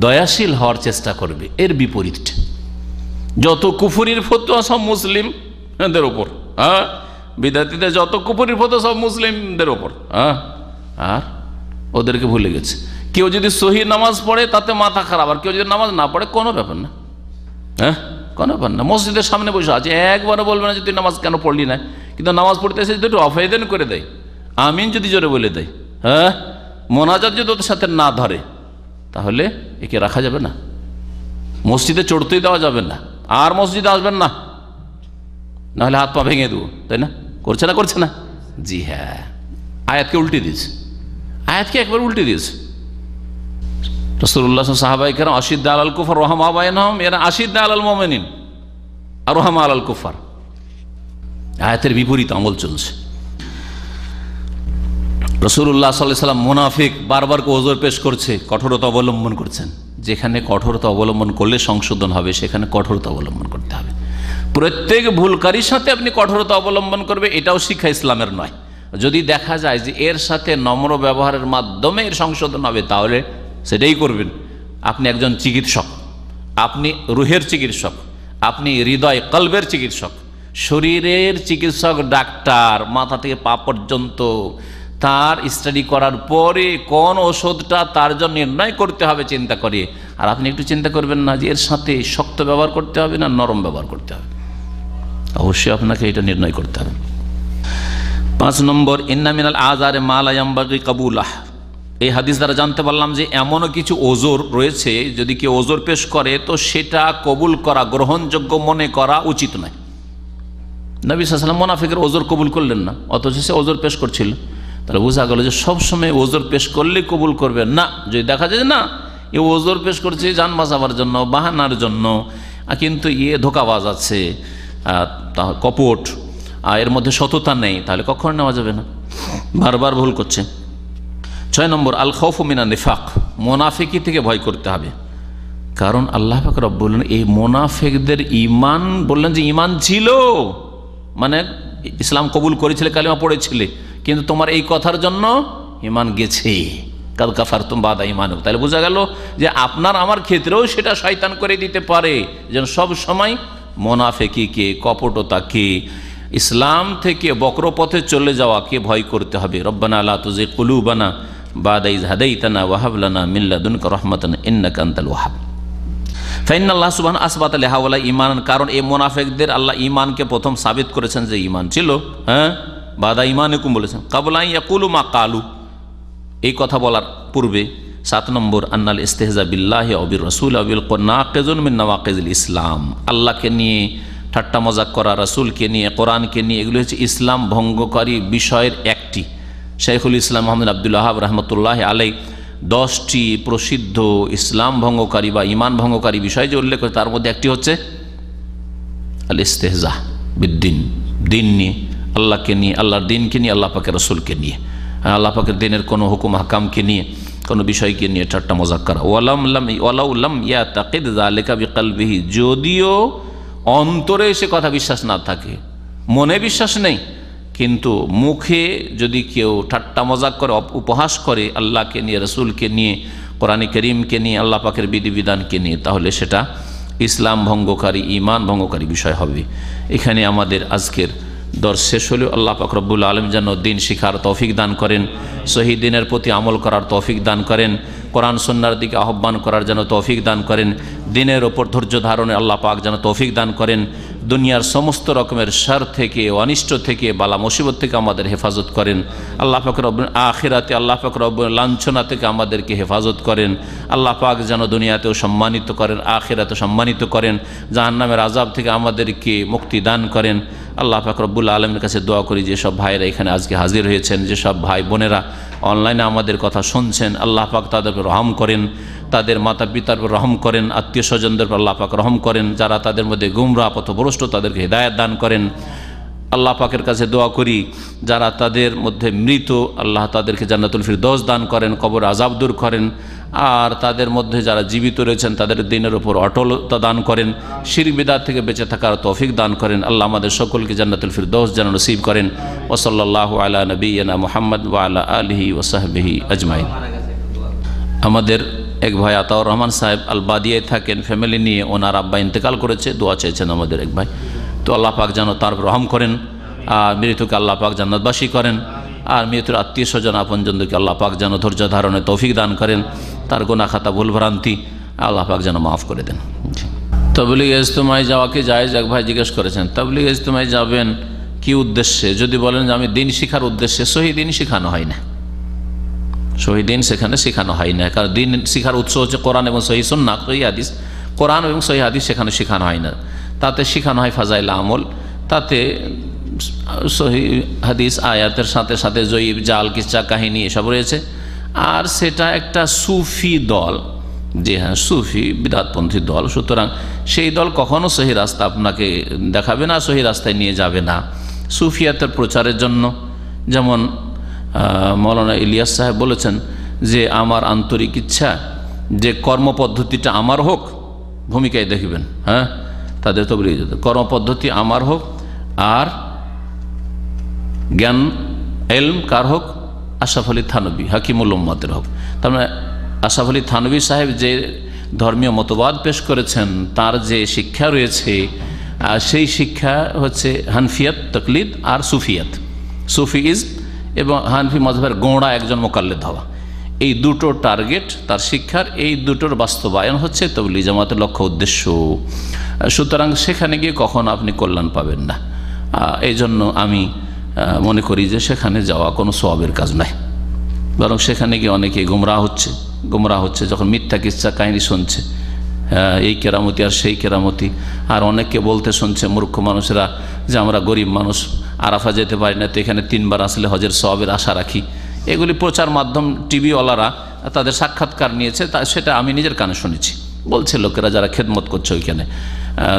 Speaker 3: দয়াশীল হওয়ার চেষ্টা করবে। এর বিপরীত যত কুফরির ফতোয়া সব মুসলিমদের ওপর, হ্যাঁ, বিদাতীদের যত কুফরির ফতোয়া সব মুসলিমদের ওপর, হ্যাঁ, আর ওদেরকে ভুলে গেছে। কেউ যদি সহি নামাজ পড়ে তাতে মাথা খারাপ, আর কেউ যদি নামাজ না পড়ে কোনো ব্যাপার না, হ্যাঁ, কোনো ব্যাপার না। মসজিদের সামনে বসে আছে, একবারও বলবে না যে তুই নামাজ কেন পড়লি না, কিন্তু নামাজ পড়তে এসে যদি অফায়দান করে দেয়, আমিন যদি জোরে বলে দেয়, হ্যাঁ, মোনাজাত যদি ওদের সাথে না ধরে, তাহলে একে রাখা যাবে না, মসজিদে চড়তেই দেওয়া যাবে না, আর মসজিদে আসবেন না, নাহলে হাত পা ভেঙে দেবো, তাই না? করছে না? জি হ্যাঁ, আয়াতকে উল্টে দিয়েছে, আয়াতকে একবার উল্টে দিয়েছে। রাসূলুল্লাহ সাহাবায়ে কেরাম আশিদ্দা আলাল কুফার রহমা বাইনহুম, এরা আশিদ্দা আলাল মুমিনিন আর রহমা আলাল কুফার। আয়াতের বিপরীত আমল চলছে। রাসূলুল্লাহ সাল্লাল্লাহু আলাইহি ওয়াসাল্লাম মুনাফিক বারবার ওযর পেশ করছে, কঠোরতা অবলম্বন করছেন। যেখানে কঠোরতা অবলম্বন করলে সংশোধন হবে সেখানে কঠোরতা অবলম্বন করতে হবে। প্রত্যেক ভুলকারীর সাথে আপনি কঠোরতা অবলম্বন করবে, এটাও শিক্ষা ইসলামের নয়। যদি দেখা যায় যে এর সাথে নম্র ব্যবহারের মাধ্যমে এর সংশোধন হবে তাহলে সেটাই করবেন। আপনি একজন চিকিৎসক, আপনি রুহের চিকিৎসক, আপনি হৃদয় কলবের চিকিৎসক, শরীরের চিকিৎসক ডাক্তার, মাথা থেকে পা পর্যন্ত তার স্টাডি করার পরে কোন ওষুধটা তার জন্য নির্ণয় করতে হবে চিন্তা করে, আর আপনি একটু চিন্তা করবেন না যে এর সাথে শক্ত ব্যবহার করতে হবে না নরম ব্যবহার করতে হবে। অবশ্যই আপনাকে এটা নির্ণয় করতে হবে। 5 নম্বর, ইন্না মিনাল আযারে মা লা ইয়ানবাগি কাবুলাহ। এই হাদিস দ্বারা জানতে পারলাম যে এমনও কিছু ওজর রয়েছে যদি কেউ ওজর পেশ করে তো সেটা কবুল করা, গ্রহণযোগ্য মনে করা উচিত নয়। নবী সাল্লাল্লাহু আলাইহি ওয়াসাল্লাম মুনাফিকের ওজর কবুল করলেন না, অথচ সে ওজর পেশ করছিল। তাহলে বোঝা গেল যে সবসময় ওজর পেশ করলে কবুল করবেন না। যদি দেখা যায় না এ ওজর পেশ করছে জান বাঁচাবার জন্য, বাহানার জন্য, কিন্তু ধোঁকাবাজ আছে, কপট, এর মধ্যে সততা নেই, তাহলে কখনো নেওয়া যাবে না, বারবার ভুল করছে। 6 নম্বর, আল খাউফু মিনান নিফাক। মুনাফিকি থেকে ভয় করতে হবে, কারণ আল্লাহ পাক রব্বুল বললেন এই মুনাফিকদের ঈমান, বললেন যে ঈমান ছিল মানে ইসলাম কবুল করেছিলে, কালিমা পড়েছিলে, কিন্তু তোমার এই কথার জন্য ঈমান গেছে, কাদ কাফারতুম বাদা ঈমানুকুম। তাহলে বোঝা গেল যে আপনার আমার ক্ষেত্রেও সেটা শয়তান করে দিতে পারে, যেন সব সময় মুনাফিকিকে, কপটতাকে, ইসলাম থেকে বক্রপথে চলে যাওয়াকে ভয় করতে হবে। রব্বানা লা তুযিগ কুলুবানা বাদা ইয হাদাইতানা ওয়া হাব লানা মিন লাদুনকা রাহমাতান ইন্নাকা আনতাল ওয়াহ্হাব। ফাইনাল্লাহ সুবহানাহু আসবাতা লিহাওয়ালা ঈমান, কারণ এই মুনাফিকদের আল্লাহ ঈমানকে প্রথম সাবিত করেছেন যে ঈমান ছিল, হ্যাঁ, বাদা ঈমানিকুম বলেছেন, কাবলা আন ইয়াকুলু মা কালু, এই কথা বলার পূর্বে। 7 নম্বর, আন্নাল ইস্তিহজা বিল্লাহি ওয়া বির রাসূল ওয়া বিল কুরআন নাকিজুন মিন নওয়াকিজিল ইসলাম। আল্লাহকে নিয়ে ঠাট্টা মজাক করা, রাসূলকে নিয়ে, কোরআনকে নিয়ে, এগুলো হচ্ছে ইসলাম ভঙ্গকারী বিষয়ের একটি। শাইখুল ইসলাম মুহাম্মদ আব্দুল ওয়াহাব রাহমাতুল্লাহি আলাইহি 10টি প্রসিদ্ধ ইসলাম ভঙ্গকারী বা ঈমান ভঙ্গকারী বিষয় যে উল্লেখ করে তার মধ্যে একটি হচ্ছে আল ইস্তিহজা বিদ্দিন, দিন নিয়ে, আল্লাহকে নিয়ে, আল্লাহর দিনকে নিয়ে, আল্লাহ পাকের রাসূলকে নিয়ে, আল্লাহ পাকের দিনের কোনো হুকুম হাকামকে নিয়ে, কোনো বিষয়কে নিয়ে ঠাট্টা মজাক করা। ওয়ালাউ লাম ইয়াতাকিদ যালিকা বিকলবিহি, যদিও অন্তরে সে কথা বিশ্বাস না থাকে, মনে বিশ্বাস নেই, কিন্তু মুখে যদি কেউ ঠাট্টা মজাক করে, উপহাস করে আল্লাহকে নিয়ে, রাসূলকে নিয়ে, কোরআনে কারীমকে নিয়ে, আল্লাহ পাকের বিধিবিধানকে নিয়ে, তাহলে সেটা ইসলাম ভঙ্গকারী, ঈমান ভঙ্গকারী বিষয় হবে। এখানে আমাদের আজকের দর্শ শেষ হলেও আল্লাহ পাক রব্বুল আলামিন যেন দিন শিখার তৌফিক দান করেন, সহি দিনের প্রতি আমল করার তৌফিক দান করেন, কোরআন সুন্নাহর দিকে আহ্বান করার যেন তৌফিক দান করেন, দিনের ওপর ধৈর্য ধারণে আল্লাহ পাক যেন তৌফিক দান করেন, দুনিয়ার সমস্ত রকমের শার থেকে, অনিষ্ট থেকে, বালা মুসিবত থেকে আমাদের হেফাজত করেন। আল্লাহ পাক রব্বুল আখিরাতে আল্লাহ পাক রব্বুল লাঞ্ছনা থেকে আমাদেরকে হেফাজত করেন। আল্লাহ পাক যেন দুনিয়াতেও সম্মানিত করেন, আখিরাতেও সম্মানিত করেন, জাহান্নামের আযাব থেকে আমাদেরকে মুক্তি দান করেন। আল্লাহ পাক রব্বুল আলামিনের কাছে দোয়া করি যেসব ভাইরা এখানে আজকে হাজির হয়েছেন, যেসব ভাই বোনেরা অনলাইনে আমাদের কথা শুনছেন, আল্লাহ পাক তাদের উপর রহম করেন, তাদের মাতা পিতার উপর রহম করেন, আত্মীয় স্বজনদের উপর আল্লাহ পাক রহম করেন, যারা তাদের মধ্যে গুমরাহ পথভ্রষ্ট তাদেরকে হিদায়াত দান করেন। আল্লাহ পাকের কাছে দোয়া করি যারা তাদের মধ্যে মৃত, আল্লাহ তাদেরকে জান্নাতুল ফিরদৌস দান করেন, কবর আযাব দূর করেন, আর তাদের মধ্যে যারা জীবিত রয়েছেন তাদের দিনের উপর অটলতা দান করেন, শিরক বিদআত থেকে বেঁচে থাকার তৌফিক দান করেন। আল্লাহ আমাদের সকলকে জান্নাতুল ফিরদৌস যেন নসিব করেন। ওয়া সাল্লাল্লাহু আলা নবিয়িনা মুহাম্মদ ওয়া আলা আলিহি ওয়া সাহবিহি আজমাইন। আমাদের এক ভাই আতাউর রহমান সাহেব আল বাদিয়ায় থাকেন, ফ্যামিলি নিয়ে, ওনার আব্বা ইন্তেকাল করেছে, দোয়া চেয়েছেন আমাদের এক ভাই। তো আল্লাহ পাক যেন তার রহম করেন, আর মৃত্যুকে আল্লাহ পাক জান্নাতবাসী করেন, আর মৃত্যুর আত্মীয় স্বজন আপনজনদেরকে আল্লাহ পাক যেন ধৈর্য ধারণে তৌফিক দান করেন, তার গুনাহ খাতা ভুল ভ্রান্তি আল্লাহ পাক যেন মাফ করে দেন। তাবলীগ ইজতেমায় যাওয়াকে জায়েজ, এক ভাই জিজ্ঞেস করেছেন তাবলীগ ইজতেমায় যাবেন কি উদ্দেশ্যে? যদি বলেন যে আমি দিন শিখার উদ্দেশ্যে, সহি দিন শেখানো হয় না, সহি দিন সেখানে শেখানো হয় না, কারণ দিন শিখার উৎস হচ্ছে কোরআন এবং সহি সুন্নাহ, সহি হাদিস, কোরআন এবং সহি হাদিস সেখানে শেখানো হয় না। তাতে শেখানো হয় ফাজাইল আমল, তাতে সহি হাদিস আয়াতের সাথে সাথে জয়ীব জাল কিচ্ছা কাহিনী এসব রয়েছে। আর সেটা একটা সুফি দল জি হ্যাঁ, সুফি বিদআতপন্থী দল। সুতরাং সেই দল কখনো সহি রাস্তা আপনাকে দেখাবে না, সহি রাস্তায় নিয়ে যাবে না। সুফিয়াতের প্রচারের জন্য যেমন মৌলানা ইলিয়াস সাহেব বলেছেন যে আমার আন্তরিক ইচ্ছা যে কর্মপদ্ধতিটা আমার হোক, ভূমিকায় দেখবেন, হ্যাঁ, তাদের তো কর্মপদ্ধতি আমার হোক, আর জ্ঞান এলম কার হোক, আশরাফ আলী থানভী হাকিমুল উম্মতের হোক। তার মানে আশরাফ আলী থানভী সাহেব যে ধর্মীয় মতবাদ পেশ করেছেন, তার যে শিক্ষা রয়েছে, সেই শিক্ষা হচ্ছে হানফিয়াত, তাকলিদ আর সুফিয়াত, সুফিইজম এবং হানফি মযহাবের গোঁড়া একজন মোকাল্লেদ হওয়া। এই দুটো টার্গেট তার শিক্ষার, এই দুটোর বাস্তবায়ন হচ্ছে তাবলীগ জামাতের লক্ষ্য উদ্দেশ্য। সুতরাং সেখানে গিয়ে কখনো আপনি কল্যাণ পাবেন না। এই জন্য আমি মনে করি যে সেখানে যাওয়া কোনো সওয়াবের কাজ নয়, বরং সেখানে গিয়ে অনেকে গুমরাহ হচ্ছে যখন মিথ্যা কিচ্ছা কাহিনী শুনছে, এই কেরামতি আর সেই কেরামতি, আর অনেককে বলতে শুনছে মূর্খ মানুষেরা যে আমরা গরিব মানুষ, আরাফা যেতে পারি না, তো এখানে 3 বার আসলে হজের সওয়াবের আশা রাখি। এগুলি প্রচার মাধ্যম, টিভিওয়ালারা তাদের সাক্ষাৎকার নিয়েছে, সেটা আমি নিজের কানে শুনেছি, বলছে লোকেরা যারা খেদমত করছে ওইখানে।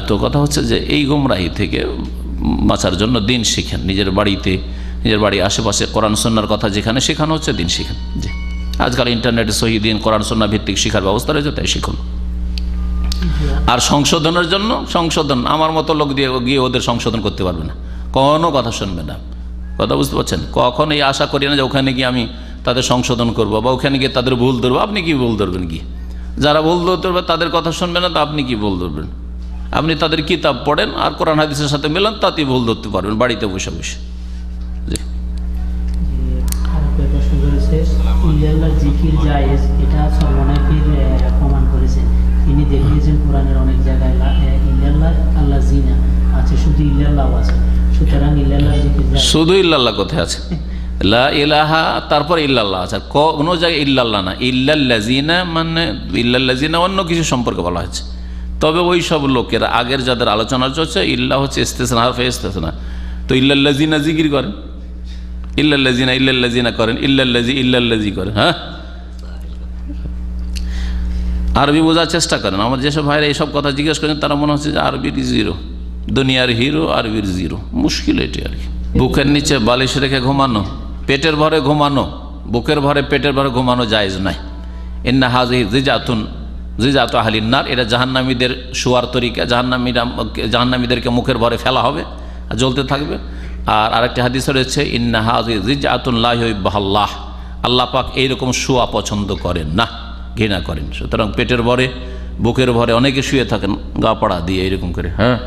Speaker 3: তো কথা হচ্ছে যে এই গুমরাহি থেকে বাঁচার জন্য দিন শিখেন, নিজের বাড়ির আশেপাশে কোরআন সুন্নাহর কথা যেখানে শেখানো হচ্ছে দিন শিখেন। জি, আজকাল ইন্টারনেটে সহি দিন কোরআন সুন্নাহ ভিত্তিক শিখার ব্যবস্থা রয়েছে, তাই শিখুন। আর সংশোধনের জন্য আমার মতো লোক দিয়ে গিয়ে ওদের সংশোধন করতে পারবে না, কোনো কথা শুনবে না। কথা বুঝতে পারছেন? কখন এই আশা করি না যে ওখানে গিয়ে আমি তাদের সংশোধন করবো বা ওখানে গিয়ে তাদের ভুল ধরবো। আপনি কি ভুল ধরবেন? গিয়ে যারা ভুল ধরতে পারবে তাদের কথা শুনবে না, তো আপনি কি ভুল ধরবেন? আপনি তাদের কিতাব পড়েন আর কোরআন হাদিসের সাথে মেলান, তাতেই ভুল ধরতে পারবেন বাড়িতে বসে বসে। জি,
Speaker 4: তিনি দেখিয়েছেন কোরআনের অনেক জায়গায় ইল্লাল্লাহ আল্লাহ জিনা আছে, শুধু ইল্লাল্লাহ আছে। সুতরাং ইল্লাল্লাহ জিকির
Speaker 3: শুধু ইল্লাল্লাহ কোথায় আছে? লা ইলাহা তারপর ইল্লাল্লাহ আছে, কোনো জায়গায় ইল্লাল্লাহ না। ইল্লাল্লাযিনা মানে ইল্লাল্লাযিনা অন্য কিছু সম্পর্কে বলা হয়েছে। তবে ওই সব লোকেরা আগের যাদের আলোচনা চলছে, ইল্লাহ হচ্ছে ইস্তেসনা, হারফে ইস্তেসনা, তো ইল্লাল্লাযিনা জিকির করেন, ইল্লাল্লাযিনা করেন, ইল্লাল্লাযি করেন। হ্যাঁ, আরবি বোঝার চেষ্টা করেন। আমার যেসব ভাইরা এইসব কথা জিজ্ঞেস করেন তারা মনে হচ্ছে যে আরবির জিরো, দুনিয়ার হিরো আরবির জিরো। মুশকিল এটি আর কি। বুকের নিচে বালিশ রেখে ঘুমানো, পেটের ভরে ঘুমানো, বুকের ভরে পেটের ভরে ঘুমানো জায়েজ নাই। ইন্না হাযিহি জিজাতু আহলিন নার, এটা জাহান্নামীদের শোয়ার তরিকা। জাহান্নামীদেরকে মুখের ভরে ফেলা হবে আর জ্বলতে থাকবে। আর আরেকটি হাদিস রয়েছে, ইন্না হাযিহি জিজাতুন লা ইউহিব্বুহাল্লাহ, আল্লাহ পাক এইরকম শোয়া পছন্দ করেন না, ঘৃণা করেন। সুতরাং পেটের ভরে বুকের ভরে অনেকে শুয়ে থাকেন গা পাড়া দিয়ে এরকম করে, হ্যাঁ,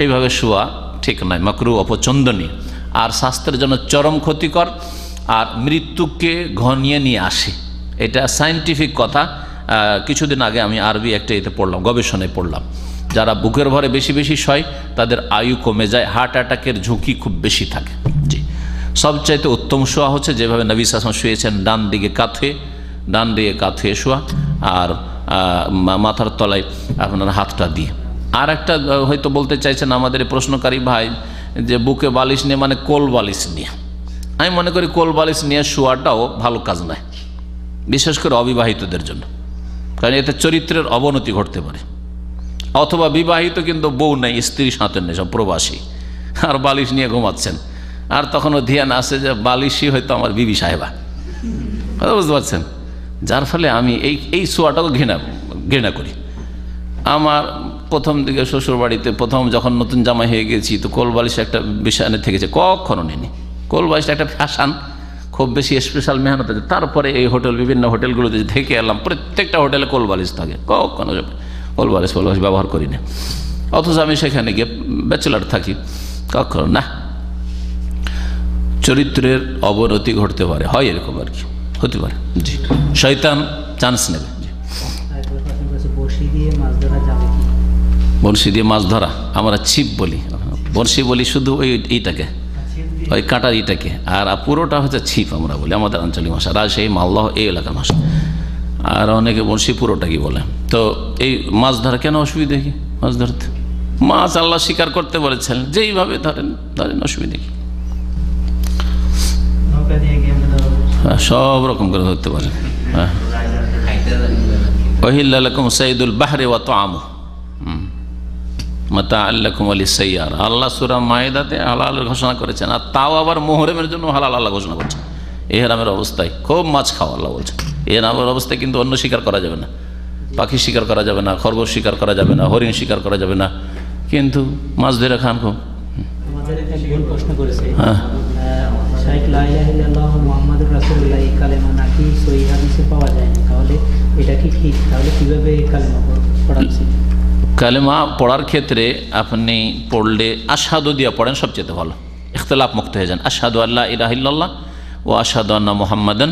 Speaker 3: এইভাবে শোয়া ঠিক নয়, মাকরুহ, অপছন্দনীয়, আর স্বাস্থ্যের জন্য চরম ক্ষতিকর, আর মৃত্যুকে ঘনিয়ে নিয়ে আসে। এটা সায়েন্টিফিক কথা। কিছুদিন আগে আমি আরবি একটা এতে পড়লাম, গবেষণায় পড়লাম, যারা বুকের ভরে বেশি বেশি শয় তাদের আয়ু কমে যায়, হার্ট অ্যাটাকের ঝুঁকি খুব বেশি থাকে। জি, সবচাইতে উত্তম শোয়া হচ্ছে যেভাবে নবী সাল্লাল্লাহু আলাইহি ওয়াসাল্লাম শুয়েছেন, ডান দিকে কাত হয়ে শোয়া, আর মাথার তলায় আপনার হাতটা দিয়ে। আর একটা হয়তো বলতে চাইছেন আমাদের প্রশ্নকারী ভাই যে বুকে বালিশ নিয়ে মানে কোল বালিশ নিয়ে। আমি মনে করি কোল বালিশ নিয়ে শোয়াটাও ভালো কাজ নয়, বিশেষ করে অবিবাহিতদের জন্য, কারণ এতে চরিত্রের অবনতি ঘটতে পারে। অথবা বিবাহিত কিন্তু বউ নেই, স্ত্রী সাথে নেই, সব প্রবাসী, আর বালিশ নিয়ে ঘুমাচ্ছেন, আর তখনও ধ্যান আসে যে বালিশই হয়তো আমার বিবি সাহেবা। বুঝতে পারছেন? যার ফলে আমি এই শোয়াটাকে ঘৃণা করি। আমার প্রথম দিকে শ্বশুরবাড়িতে প্রথম যখন নতুন জামাই হয়ে গেছি, তো কোল বালিশ একটা বিষয় থেকেছে, কখনো নেই। কোল বালিশটা একটা ফ্যাশন, খুব বেশি স্পেশাল মেহনত আছে। তারপরে এই বিভিন্ন হোটেলগুলোতে থেকে এলাম, প্রত্যেকটা হোটেলে কোল বালিশ থাকে, কখনো কোল বালিশ ব্যবহার করি না। অথচ আমি সেখানে গিয়ে ব্যাচেলার থাকি, কখনো না। চরিত্রের অবনতি ঘটতে পারে, হয় এরকম আর কি, হতে পারে। জি, শয়তান চান্স নেবে। বড়শি দিয়ে মাছ ধরা আমরা ছিপ বলি, বড়শি বলি শুধু এইটাকে, ওই কাঁটার ইটাকে, আর পুরোটা হচ্ছে ছিপ আমরা বলি আমাদের আঞ্চলিক ভাষা, রাজশাহী, মালদহ এই এলাকার ভাষা। আর অনেকে বড়শি পুরোটা কি বলে। তো এই মাছ ধরা কেন অসুবিধা কি? মাছ ধরতে মাছ আল্লাহ শিকার করতে বলেছেন, যেইভাবে ধরেন অসুবিধা কি? সব রকম করে ধরতে পারেন। হ্যাঁ, ওহিল্লা লাকুম সাইদুল বাহরি ওয়া তাআমু মাতাআল লাকুম ওয়া লিস-সাইয়ারা। আল্লাহ সূরা মাইদাতে হালাল ঘোষণা করেছেন, আর তাও আবার মুহররমের জন্য হালাল আল্লাহ ঘোষণা করছেন। ইহরামের অবস্থায় খুব মাছ খাওয়া আল্লাহ বলছেন। ইহরামের অবস্থায় কিন্তু অন্য শিকার করা যাবে না, পাখি শিকার করা যাবে না, খরগোশ শিকার করা যাবে না, হরিণ শিকার করা যাবে না, কিন্তু মাছ ধরে খান খুব।
Speaker 4: আমাদের একজন প্রশ্ন করেছে, শাইখ লা ইলাহা ইল্লাল্লাহ মুহাম্মাদুর রাসূলুল্লাহ এই কালেমা নাকি সহিহ হাদিসে পাওয়া যায় না, তাহলে এটা কি ঠিক? তাহলে কিভাবে এই কালেমা পড়া উচিত?
Speaker 3: কালেমা পড়ার ক্ষেত্রে আপনি পড়লে আশহাদু দিয়ে পড়েন, সবচেয়ে ভালো, ইখতিলাফ মুক্ত হয়ে যান। আশহাদু আল্লা ইলাহা ইল্লাল্লাহ ও আশহাদু আন্না মুহাম্মাদান